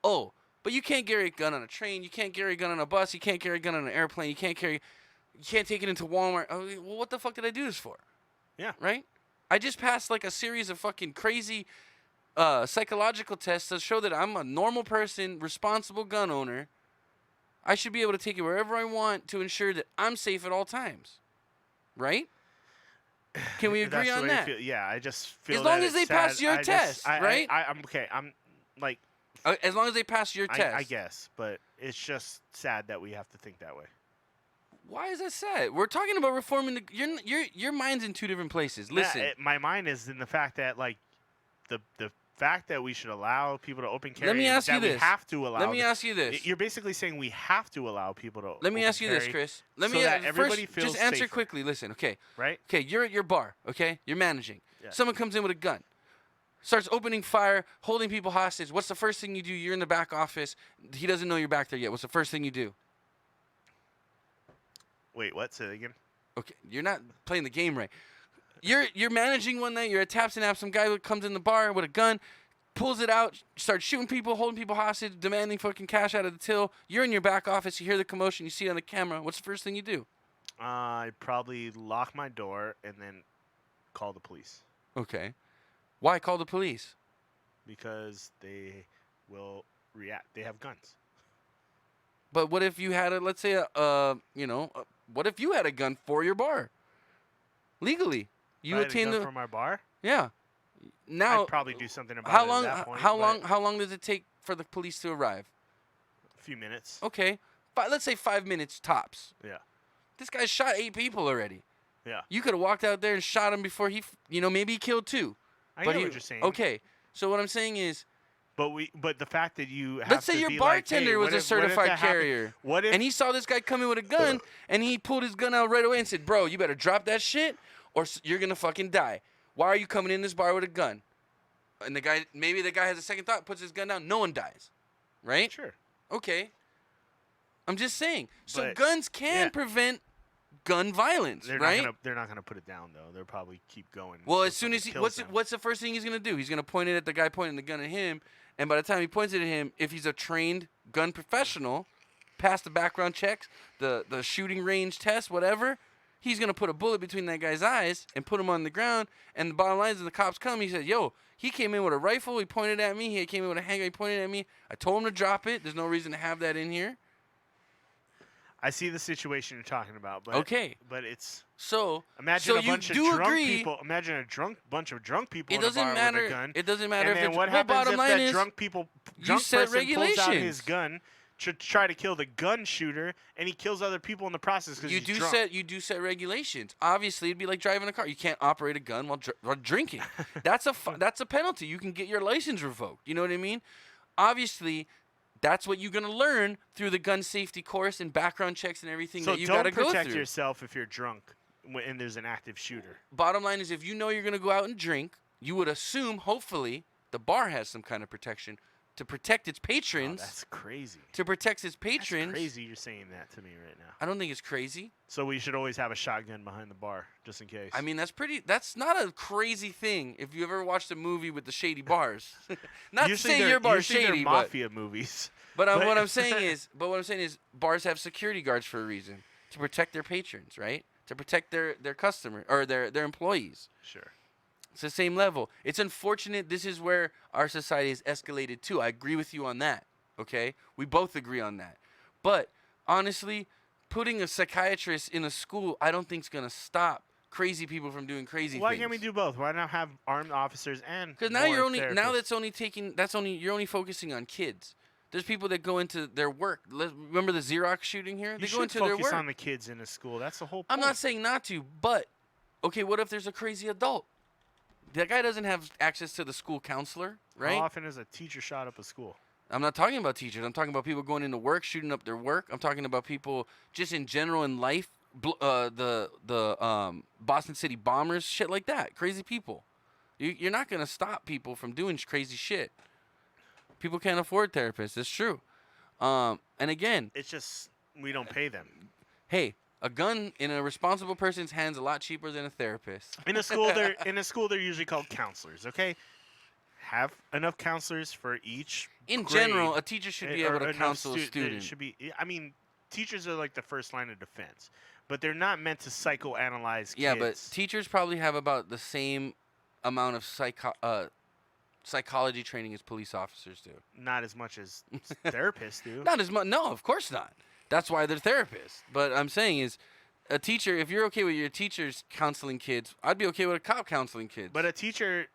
Oh, but you can't carry a gun on a train, you can't carry a gun on a bus, you can't carry a gun on an airplane, you can't take it into Walmart. Oh, well, what the fuck did I do this for? Yeah. Right? I just passed like a series of fucking crazy psychological tests that show that I'm a normal person, responsible gun owner. I should be able to take it wherever I want to ensure that I'm safe at all times. Right? Can we That's agree the on way I that? feel. Yeah, I just feel As long that as they it's pass sad. your I just- test, right? I'm okay. I'm like, As long as they pass your test. I guess, but it's just sad that we have to think that way. Why is that sad? We're talking about reforming the. Your mind's in two different places. Listen, Yeah, my mind is in the fact that like the fact that we should allow people to open carry. Let me and ask you that we this. have to allow. Let me ask you this. You're basically saying we have to allow people to. Let me open ask you this, carry Chris. so that everybody first, feels just answer safer, quickly. Listen, okay. right? Okay, you're at your bar, okay? You're managing. Yeah. Someone comes in with a gun, starts opening fire, holding people hostage. What's the first thing you do? You're in the back office. He doesn't know you're back there yet. What's the first thing you do? Wait, what? Say it again. Okay, you're not playing the game right. You're managing one night. You're at Taps and Apps. Some guy comes in the bar with a gun, pulls it out, starts shooting people, holding people hostage, demanding fucking cash out of the till. You're in your back office. You hear the commotion. You see it on the camera. What's the first thing you do? I probably lock my door and then call the police Okay. Why call the police? because they will react. They have guns. But what if you had a, let's say, what if you had a gun for your bar? Legally. You If I had a attain gun the, from my bar. yeah. Now, I'd probably do something about how it long, at that point. how long does it take for the police to arrive? A few minutes. Okay. Let's say 5 minutes tops. Yeah. This guy shot 8 people already. Yeah. You could have walked out there and shot him before maybe he killed 2. I but know he, what you're saying. Okay. So what I'm saying is, But the fact that you have let's say to your be like, hey, bartender was what a if- what if certified that happened- carrier. What if And he saw this guy coming with a gun, and he pulled his gun out right away and said, bro, you better drop that shit, or you're going to fucking die. Why are you coming in this bar with a gun? And maybe the guy has a second thought, puts his gun down, no one dies. Right? Sure. Okay. I'm just saying. So But, guns can yeah. prevent gun violence, They're right? not gonna put it down though. They'll probably keep going. Well, until as soon as someone kills them. what's the first thing he's gonna do? He's gonna point it at the guy pointing the gun at him, and by the time he points it at him, if he's a trained gun professional, past the background checks, the shooting range test, whatever, he's gonna put a bullet between that guy's eyes and put him on the ground. And the bottom line is, when the cops come, he said, "Yo, he came in with a rifle. He pointed at me. He came in with a handgun. He pointed at me. I told him to drop it. There's no reason to have that in here." I see the situation you're talking about, but Okay. but it's So imagine so a bunch you of do drunk agree. people. Imagine a bunch of drunk people It in a doesn't bar matter. with a gun. It doesn't matter And if then it's what happens bottom if line that is drunk set person pulls out his regulations. gun to try to kill the gun shooter, and he kills other people in the process because You he's do drunk. you do set regulations. Obviously, it'd be like driving a car. You can't operate a gun while drinking. That's a penalty. You can get your license revoked. You know what I mean? Obviously, that's what you're gonna learn through the gun safety course and background checks and everything So that you gotta don't go protect through. yourself if you're drunk and there's an active shooter. Bottom line is, if you know you're gonna go out and drink, you would assume, hopefully, the bar has some kind of protection to protect its Oh, patrons. that's crazy. To protect its That's patrons. crazy. You're saying that to me right now. I don't think it's crazy. So we should always have a shotgun behind the bar just in case. I mean, that's not a crazy thing if you ever watched a movie with the shady bars. Not to Usually say they're- your bar's usually they're shady, but mafia movies. what I'm saying is bars have security guards for a reason, to protect their patrons, right? To protect their customer or their employees. Sure. It's the same level. It's unfortunate this is where our society has escalated to. I agree with you on that. Okay? We both agree on that. But honestly, putting a psychiatrist in a school, I don't think is going to stop crazy people from doing crazy Why things. can't we do both? Why not have armed officers and Because now more you're only therapists? you're only focusing on kids. There's people that go into their work. Remember the Xerox shooting here? You They should go into focus their work. on the kids in a school. That's the whole point. I'm not saying not to, but okay, what if there's a crazy adult? That guy doesn't have access to the school counselor, right? How often is a teacher shot up a school? I'm not talking about teachers. I'm talking about people going into work, shooting up their work. I'm talking about people just in general in life. The Boston City bombers, shit like that. Crazy people. You're not gonna stop people from doing crazy shit. People can't afford therapists. It's true. And again, It's just we don't pay them. hey, a gun in a responsible person's hands a lot cheaper than a therapist. In a school they're usually called counselors. Okay, have enough counselors for each. In grade, general, a teacher should be able to enough counsel a it student. should be. I mean, teachers are like the first line of defense, but they're not meant to psychoanalyze kids. Yeah, but teachers probably have about the same amount of psychology training as police officers do. not as much as therapists do. Not as much. No, of course not. That's why they're therapists. But I'm saying is, a teacher, if you're okay with your teachers counseling kids, I'd be okay with a cop counseling kids. But a teacher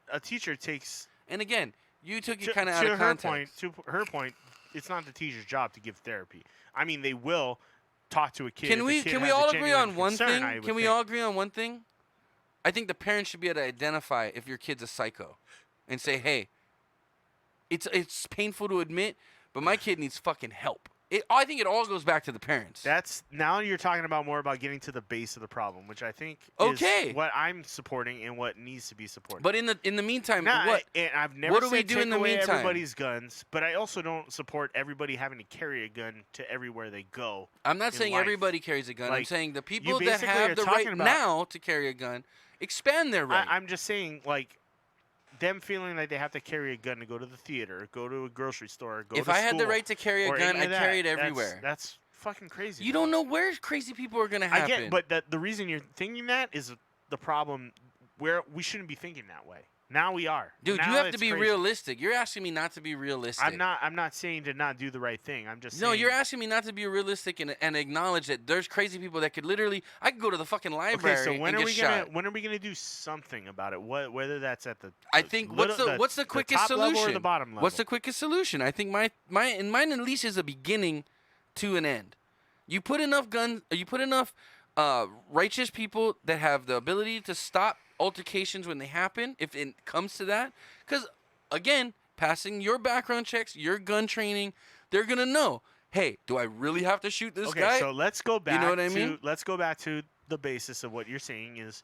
takes. And again, you took it To, kind of out to of her context. point, to her point, it's not the teacher's job to give therapy. I mean, they will talk to a kid. Can if we the kid can we has a all agree genuine on one concern, thing? I would Can we think. all agree on one thing? I think the parents should be able to identify if your kid's a psycho, and say, "Hey, it's painful to admit, but my kid needs fucking help." I think it all goes back to the parents. That's now you're talking about more about getting to the base of the problem, which I think Okay. is what I'm supporting and what needs to be supported. But in the meantime, Nah, what? and I've never what do said we do take in the away meantime? everybody's guns, but I also don't support everybody having to carry a gun to everywhere they go. I'm not in saying life. everybody carries a gun. I'm Like, saying the you people that basically are have the talking right about- now to carry a gun expand their right. I'm just saying, like, them feeling like they have to carry a gun to go to the theater, go to a grocery store, go if to I had the school, right to carry a or gun, any I'd of that, carry it that's- everywhere. That's fucking crazy. You don't know where crazy people are gonna I happen. get, but the reason you're thinking that is the problem where we shouldn't be thinking that way. Now we are. Dude, Now you have to it's be crazy. realistic. You're asking me not to be realistic. I'm not saying to not do the right thing. I'm just No, saying. you're asking me not to be realistic and acknowledge that there's crazy people that could literally. I could go to the fucking library Okay, so when and are get we shot. gonna when are we gonna do something about it? Whether that's at the I think what's the quickest top solution? level or the bottom level? What's the quickest solution? I think mine at least is a beginning to an end. You put enough guns. You put enough righteous people that have the ability to stop altercations when they happen, if it comes to that. Because again, passing your background checks, your gun training, they're gonna know. Hey, do I really have to shoot this okay, guy? so let's go back. know what I mean? Let's go back to the basis of what you're saying is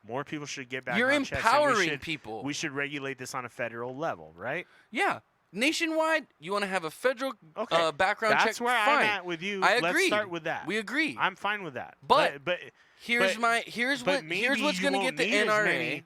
more people should get back. You're empowering people. We should regulate this on a federal level, right? Yeah. Nationwide, you want to have a federal Okay, background check. That's where fine. I'm at with you. I Let's agree. start with that. We agree. I'm fine with that. But but here's what's maybe going to you get the won't need as NRA. many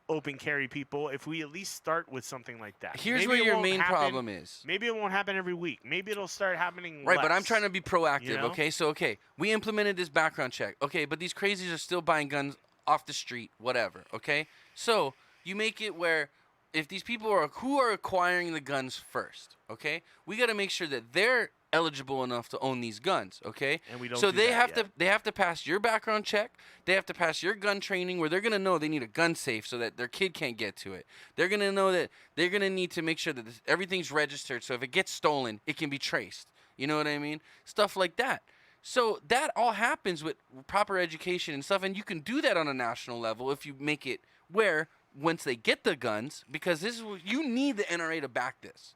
open carry people if we at least start with something like that. Here's Maybe where it your won't main happen- problem is. Maybe it won't happen every week. Maybe it'll start happening Right, but I'm less. trying to be proactive, you know? okay? So, we implemented this background check. Okay, but these crazies are still buying guns off the street, whatever, okay? So, you make it where if these people who are acquiring the guns first, okay? We got to make sure that they're eligible enough to own these guns, okay? And we don't So do they that have yet. they have to pass your background check. They have to pass your gun training where they're going to know they need a gun safe so that their kid can't get to it. They're going to know that they're going to need to make sure that everything's registered so if it gets stolen, it can be traced. You know what I mean? Stuff like that. So that all happens with proper education and stuff, and you can do that on a national level if you make it where once they get the guns, because this is you need the NRA to back this.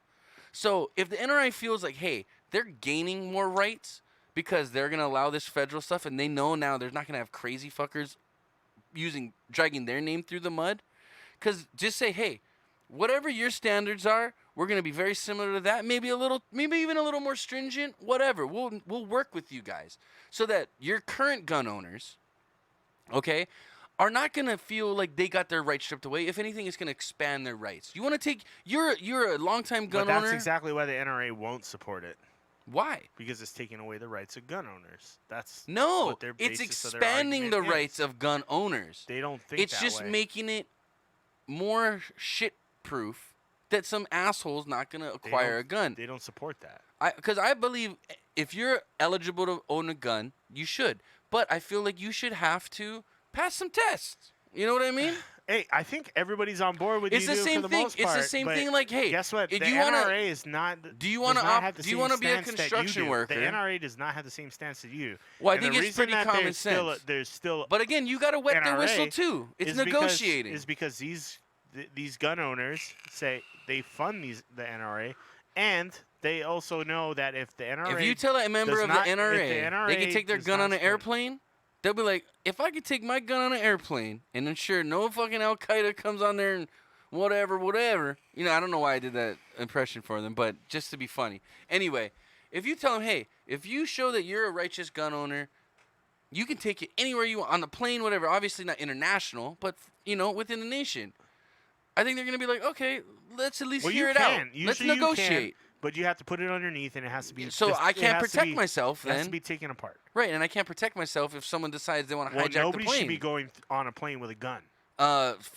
So if the NRA feels like, hey, they're gaining more rights because they're gonna allow this federal stuff, and they know now they're not gonna have crazy fuckers dragging their name through the mud, because just say, hey, whatever your standards are, we're gonna be very similar to that. Maybe even a little more stringent. Whatever. We'll work with you guys so that your current gun owners, okay, are not gonna feel like they got their rights stripped away. If anything, it's gonna expand their rights. You want to take you're a longtime gun But that's owner. exactly why the NRA won't support it. Why? Because it's taking away the rights of gun owners. That's No, what their it's basis of their expanding the argument is. rights of gun owners. They don't think It's that just way. making it more shit proof that some asshole's not gonna acquire a gun. They don't support that. Because I believe if you're eligible to own a gun, you should. But I feel like you should have to pass some tests. You know what I mean? Hey, I think everybody's on board with It's you the same for the thing. most It's the part, same but thing. Like, hey, guess what? if The you wanna- NRA is not. do you want wanna to op- have the do you same wanna be a stance that you construction do. worker? The NRA does not have the same stance that you. Well, I And think the it's reason pretty that common there's still, sense. there's still. But again, you got to wet the NRA whistle too. It's is negotiating. Because these gun owners say they fund the NRA, And they also know that if the NRA, If you tell a member does of not- the if the NRA they can NRA take their does gun not on an support- airplane, they'll be like, if I could take my gun on an airplane and ensure no fucking Al Qaeda comes on there and whatever. You know, I don't know why I did that impression for them, but just to be funny. Anyway, if you tell them, hey, if you show that you're a righteous gun owner, you can take it anywhere you want, on the plane, whatever. Obviously not international, but, you know, within the nation. I think they're going to be like, okay, let's at least Well, hear you it can. out. Usually Let's you can, negotiate. but you have to put it underneath, and it has to be. So I it can't has to protect be- myself It has to then. be taken apart. Right, and I can't protect myself if someone decides they want to Well, hijack nobody the plane. should be going on a plane with a gun.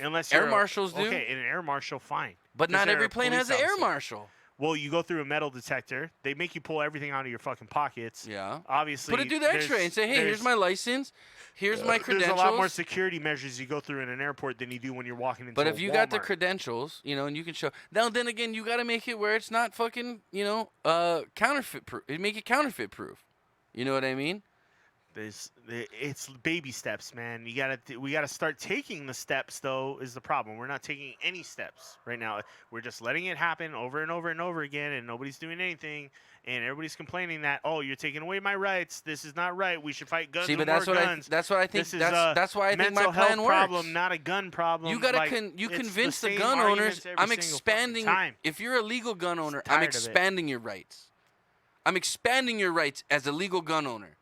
Unless Air you're marshals do. Okay, in an air marshal, fine. But Because not they're every a plane has police an air officer. marshal. Well, you go through a metal detector. They make you pull everything out of your fucking pockets. Yeah. Obviously. Put it through the X-ray and say, hey, here's my license. Here's my credentials. There's a lot more security measures you go through in an airport than you do when you're walking into But a if you got the Walmart. credentials, you know, and you can show. Now, then again, you got to make it where it's not fucking, you know, counterfeit proof. Make it counterfeit proof. You know what I mean? It's baby steps, man. We gotta start taking the steps, though. Is the problem? We're not taking any steps right now. We're just letting it happen over and over and over again, and nobody's doing anything. And everybody's complaining that, oh, you're taking away my rights. This is not right. We should fight guns. See, with but that's more what guns. that's what I think. This is That's why I think my mental plan health works. problem, not a gun problem. You gotta Like, you it's convince the same gun arguments owners. every I'm single fucking expanding. time. If you're a legal gun owner, I'm tired of it. expanding your rights. I'm expanding your rights as a legal gun owner.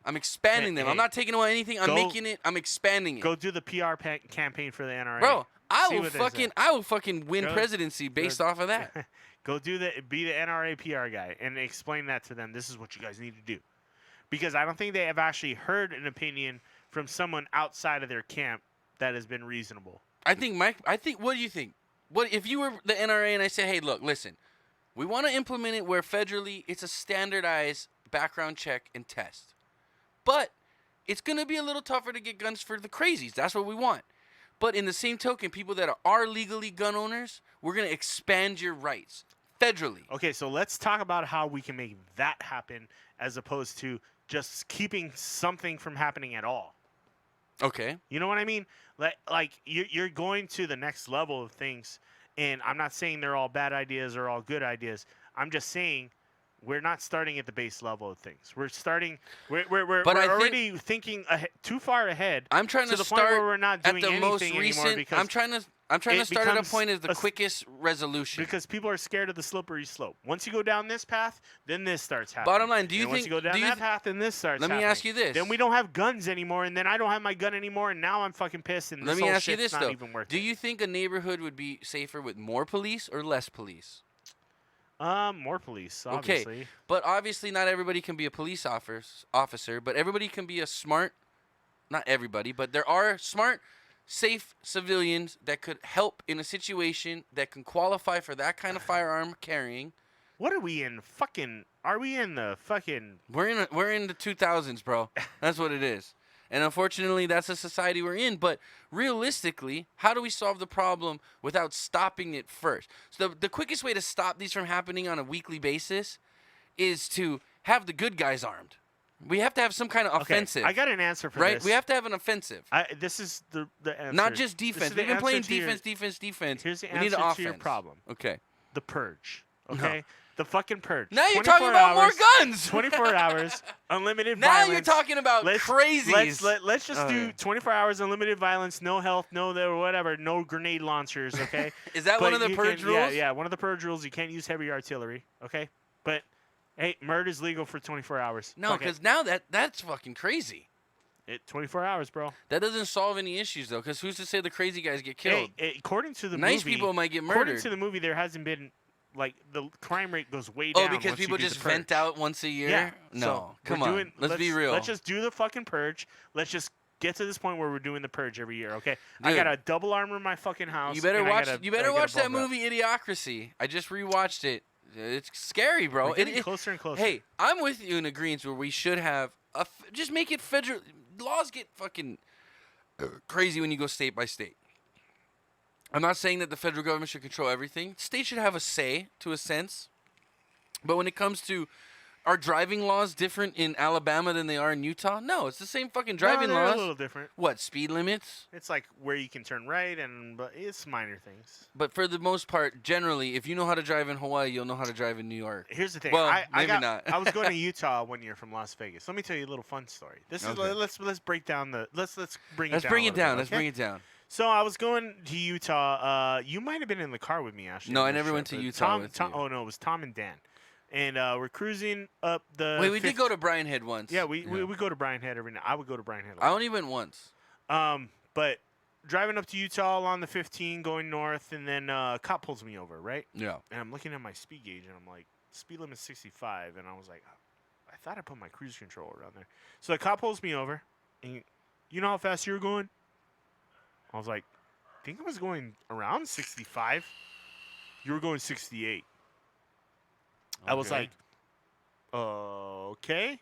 I'm expanding them. Hey, I'm not taking away anything. I'm making it. I'm expanding it. Go do the PR campaign for the NRA. Bro, I See will what they fucking say. win Go- presidency based off of that. Go be the NRA PR guy and explain that to them. This is what you guys need to do, because I don't think they have actually heard an opinion from someone outside of their camp that has been reasonable. I think what do you think? What if you were the NRA and I said, "Hey, look, listen. We want to implement it where federally it's a standardized background check and test. But it's going to be a little tougher to get guns for the crazies. That's what we want. But in the same token, people that are legally gun owners, we're going to expand your rights federally." Okay, so let's talk about how we can make that happen as opposed to just keeping something from happening at all. Okay. You know what I mean? Like you're going to the next level of things, and I'm not saying they're all bad ideas or all good ideas. I'm just saying we're not starting at the base level of things. We're starting. We're already thinking too far ahead. I'm trying to the start point where we're not doing at the anything most anymore recent. because I'm trying to start at a point as the quickest resolution. Because people are scared of the slippery slope. Once you go down this path, then this starts happening. Bottom line, do you and once think? you go down that path, then this starts Let me happening. ask you this. Then we don't have guns anymore, and then I don't have my gun anymore, and now I'm fucking pissed. And Let this me whole ask you shit's this not though: even worth do it. you think a neighborhood would be safer with more police or less police? More police, obviously. Okay, but obviously not everybody can be a police officer, but everybody can be a smart. Not everybody, but there are smart, safe civilians that could help in a situation that can qualify for that kind of firearm carrying. What are we in? Are we in the fucking? We're in the 2000s, bro. That's what it is. And unfortunately, that's the society we're in. But realistically, how do we solve the problem without stopping it first? So the quickest way to stop these from happening on a weekly basis is to have the good guys armed. We have to have some kind of offensive. I got an answer for right? this. We have to have an offensive. This is the answer. Not just This is defense. the We've been playing answer to your- defense. Here's the We need answer an to offense. your problem. Okay. The purge. Okay. The fucking purge. Now you're 24 talking about more hours, guns. 24 hours, unlimited Now violence. you're talking about crazies. Let's just do 24 hours, unlimited violence, no health, whatever, no grenade launchers, okay? Is that one of the purge rules? Yeah, one of the purge rules. You can't use heavy artillery, okay? But, hey, murder is legal for 24 hours. No, Fuck it. because now that's fucking crazy. 24 hours, bro. That doesn't solve any issues, though, because who's to say the crazy guys get killed? Hey, according to the Nice movie, people might get According murdered. to the movie, there hasn't been, like, the crime rate goes way down. Oh, because once you people do the just vent purge. out once a year? Yeah. No, So come we're on. doing- Let's be real. Let's just do the fucking purge. Let's just get to this point where we're doing the purge every year, okay? I Dude. got a double armor in my fucking house. You better and I watch. gotta- You I better gotta watch that bulk up. movie Idiocracy. I just rewatched it. It's scary, bro. We're getting closer and closer. Hey, I'm with you in agreement where we should have just make it federal. Laws get fucking crazy when you go state by state. I'm not saying that the federal government should control everything. States should have a say to a sense. But when it comes to are driving laws different in Alabama than they are in Utah? No, it's the same fucking driving they're laws. a little different. What, speed limits? It's like where you can turn right, but it's minor things. But for the most part, generally, if you know how to drive in Hawaii, you'll know how to drive in New York. Here's the thing. Well, I not. I was going to Utah one year from Las Vegas. Let me tell you a little fun story. This is Okay. let's break down the let's bring it Let's down. bring a it little down. bit, Let's okay? bring it down. So I was going to Utah. You might have been in the car with me, Ashley. No, on I this never trip, went to but Utah with you. Oh no, it was Tom and Dan, and we're cruising up the. Wait, we did go to Brian Head once. Yeah, we go to Brian Head every night. I would go to Brian Head. I only went once. But driving up to Utah along the 15, going north, and then a cop pulls me over, right? Yeah. And I'm looking at my speed gauge, and I'm like, speed limit 65, and I was like, I thought I put my cruise control around there. So the cop pulls me over, and you know how fast you were going? I was like, I think I was going around 65. You were going 68. I was Okay. like, okay.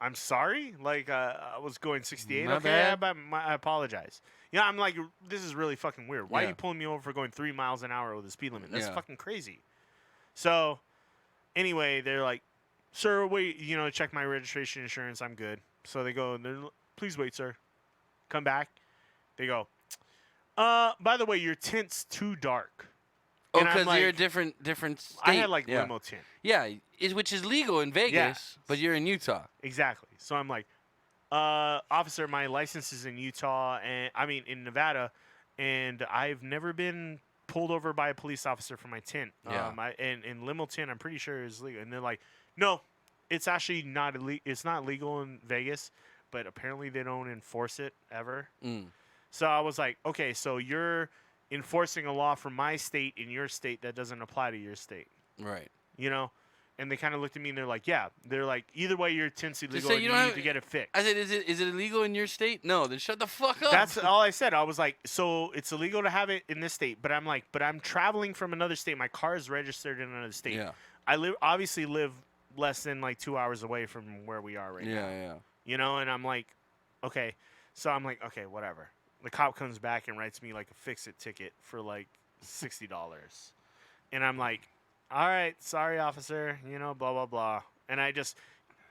I'm sorry. Like, I was going 68. My okay, bad. but I apologize. Yeah, I'm like, this is really fucking weird. Why are Yeah. you pulling me over for going 3 miles an hour with the speed limit? That's Yeah. fucking crazy. So, anyway, they're like, sir, wait, check my registration insurance. I'm good. So they go, please wait, sir. Come back. They go, by the way, your tint's too dark. Oh, And I'm because like, you're a different state. I had like yeah. limo tint. Yeah, which is legal in Vegas, but you're in Utah. Exactly. So I'm like, officer, my license is in Utah, and I mean in Nevada, and I've never been pulled over by a police officer for my tint. Yeah. And limo tint, I'm pretty sure is legal. And they're like, no, it's actually not illegal. It's not legal in Vegas, but apparently they don't enforce it ever. Mm. So I was like, okay, so you're enforcing a law from my state in your state that doesn't apply to your state, Right. And they kind of looked at me and they're like, yeah. They're like, either way, your tint's illegal say and you you don't need have- to get it fixed. I said, is it illegal in your state? No, then shut the fuck up. That's all I said. I was like, so it's illegal to have it in this state, but I'm like, but I'm traveling from another state. My car is registered in another state. Yeah. I obviously live less than like 2 hours away from where we are right now. Yeah. And I'm like, okay. So I'm like, okay, whatever. The cop comes back and writes me like a fix-it ticket for like $60. And I'm like, all right, sorry, officer, blah, blah, blah. And I just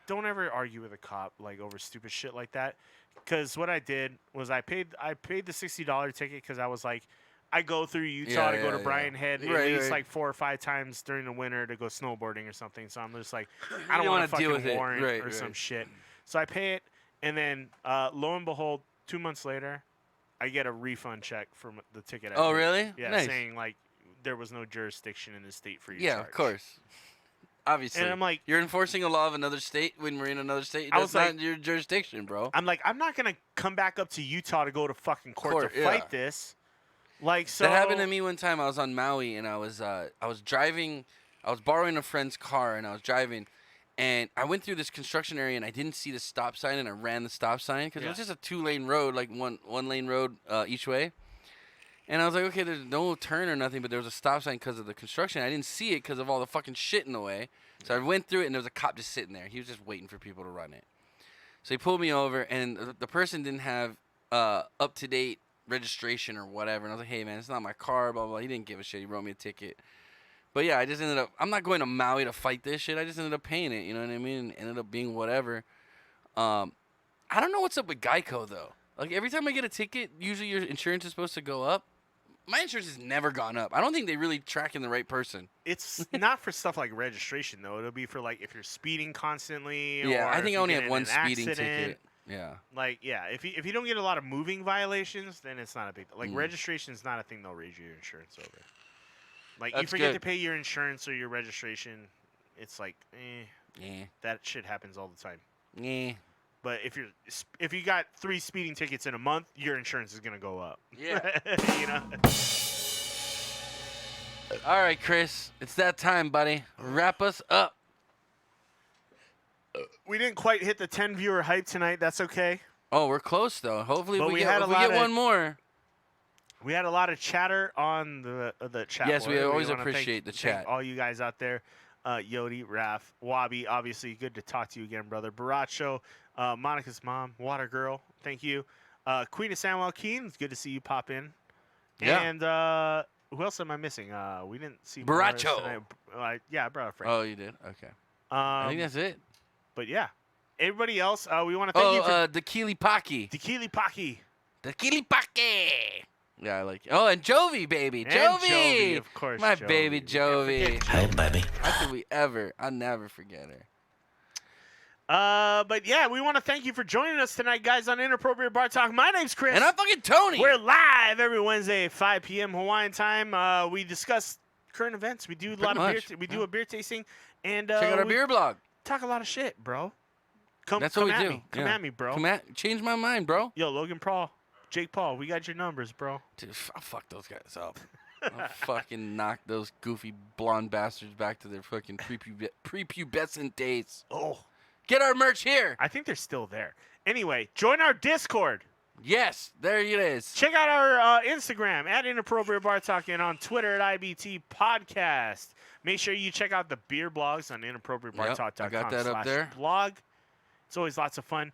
don't ever argue with a cop like over stupid shit like that. Because what I did was I paid the $60 ticket because I was like, I go through Utah to go to Brian Head at least like 4 or 5 times during the winter to go snowboarding or something. So I'm just like, I don't want to deal fucking with it. warrant Right, or right. some shit. So I pay it, and then lo and behold, 2 months later, I get a refund check from the ticket. I Oh, paid. really? Yeah, Nice. saying like there was no jurisdiction in the state for your Yeah, charge. of course. Obviously. And I'm like, you're enforcing a law of another state when we're in another state. I That's was not like- your jurisdiction, bro. I'm not gonna come back up to Utah to go to fucking court to yeah. fight this. Like, so That happened to me one time. I was on Maui and I was driving. I was borrowing a friend's car and I was driving, and I went through this construction area and I didn't see the stop sign and I ran the stop sign because it was just a 2-lane road, like one lane road each way. And I was like, okay, there's no turn or nothing, but there was a stop sign because of the construction. I didn't see it because of all the fucking shit in the way. So I went through it and there was a cop just sitting there. He was just waiting for people to run it. So he pulled me over and the person didn't have up-to-date registration or whatever. And I was like, hey, man, it's not my car, blah, blah. He didn't give a shit. He wrote me a ticket. But yeah, I just ended up, I'm not going to Maui to fight this shit. I just ended up paying it, you know what I mean? And ended up being whatever. I don't know what's up with Geico, though. Like, every time I get a ticket, usually your insurance is supposed to go up. My insurance has never gone up. I don't think they really tracking the right person. It's not for stuff like registration though. It'll be for like if you're speeding constantly. Yeah, or I if think you I only get have in one an speeding accident. ticket. Yeah. Like, yeah, if you don't get a lot of moving violations, then it's not a big deal. Like, registration is not a thing they'll raise your insurance over. Like, you That's forget good. to pay your insurance or your registration, it's like, Yeah. that shit happens all the time. Yeah. But if you got 3 speeding tickets in a month, your insurance is gonna go up. Yeah. You know. All right, Chris. It's that time, buddy. Wrap us up. We didn't quite hit the 10 viewer hype tonight. That's okay. Oh, we're close, though. Hopefully, But if we we had get, a if we lot get of- one more. We had a lot of chatter on the chat. Yes, we board. always wanna appreciate the thank chat. all you guys out there. Yodi, Raph, Wabi, obviously good to talk to you again, brother. Baracho, Monica's mom, Water Girl, thank you. Queen of Samuel Keen, it's good to see you pop in. Yeah. And who else am I missing? We didn't see Baracho. Morris tonight. Yeah, I brought a friend. Oh, you did? Okay. I think that's it. But yeah, everybody else, we want to thank you for the Keely Pocky. Tequila Paki. The Keely Pocky. Yeah, I like it. Oh, and Jovi, baby. And Jovi. Jovi, of course. My Jovi. baby We can't Jovi. forget Hey, baby. How could we ever? I'll never forget her. But yeah, we want to thank you for joining us tonight, guys, on Inappropriate Bar Talk. My name's Chris. And I'm fucking Tony. We're live every Wednesday at 5 p.m. Hawaiian time. We discuss current events. We do a lot of beer. much, We do a beer tasting, and Check out our we beer blog. talk a lot of shit, bro. That's what we at do. Me. Come Yeah. at me, bro. Change my mind, bro. Yo, Logan Paul, Jake Paul, we got your numbers, bro. Dude, I'll fuck those guys up. I'll fucking knock those goofy blonde bastards back to their fucking prepubescent days. Oh, Get our merch here. I think they're still there. Anyway, join our Discord. Yes, there it is. Check out our Instagram at Inappropriate Bar Talk and on Twitter at IBT Podcast. Make sure you check out the beer blogs on inappropriatebartalk.com. I got that up there. Blog. It's always lots of fun.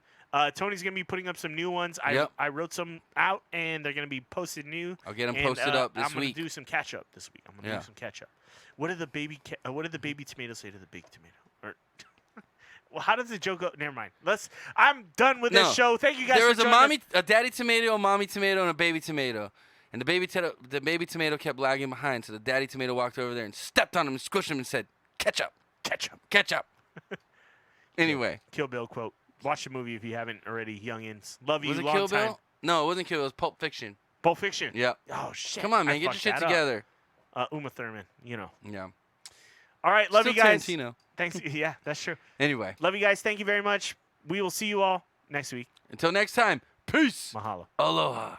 Tony's going to be putting up some new ones. Yep. I wrote some out, and they're going to be posted new. I'll get them And, posted up this I'm going week. to do some catch up this week. I'm going to do some catch up. What did the baby tomato say to the big tomato? Or well, how does the joke go? Never mind. I'm done with this show. Thank you guys. There for was joining us. a daddy tomato, a mommy tomato, and a baby tomato. And the baby tomato kept lagging behind, so the daddy tomato walked over there and stepped on him and squished him and said, "Ketchup, Ketchup. ketchup." Anyway, Kill Bill quote. Watch the movie if you haven't already, youngins. Love you. was it long Kill time. Bill? No, it wasn't Kill Bill. It was Pulp Fiction. Pulp Fiction. Yep. Oh shit. Come on, man, I get your fucked shit that up. together. Uma Thurman. You know. Yeah. All right. Love Still you guys. Tarantino. Thanks. Yeah, that's true. Anyway, Love you guys. Thank you very much. We will see you all next week. until next time, peace. Mahalo. Aloha.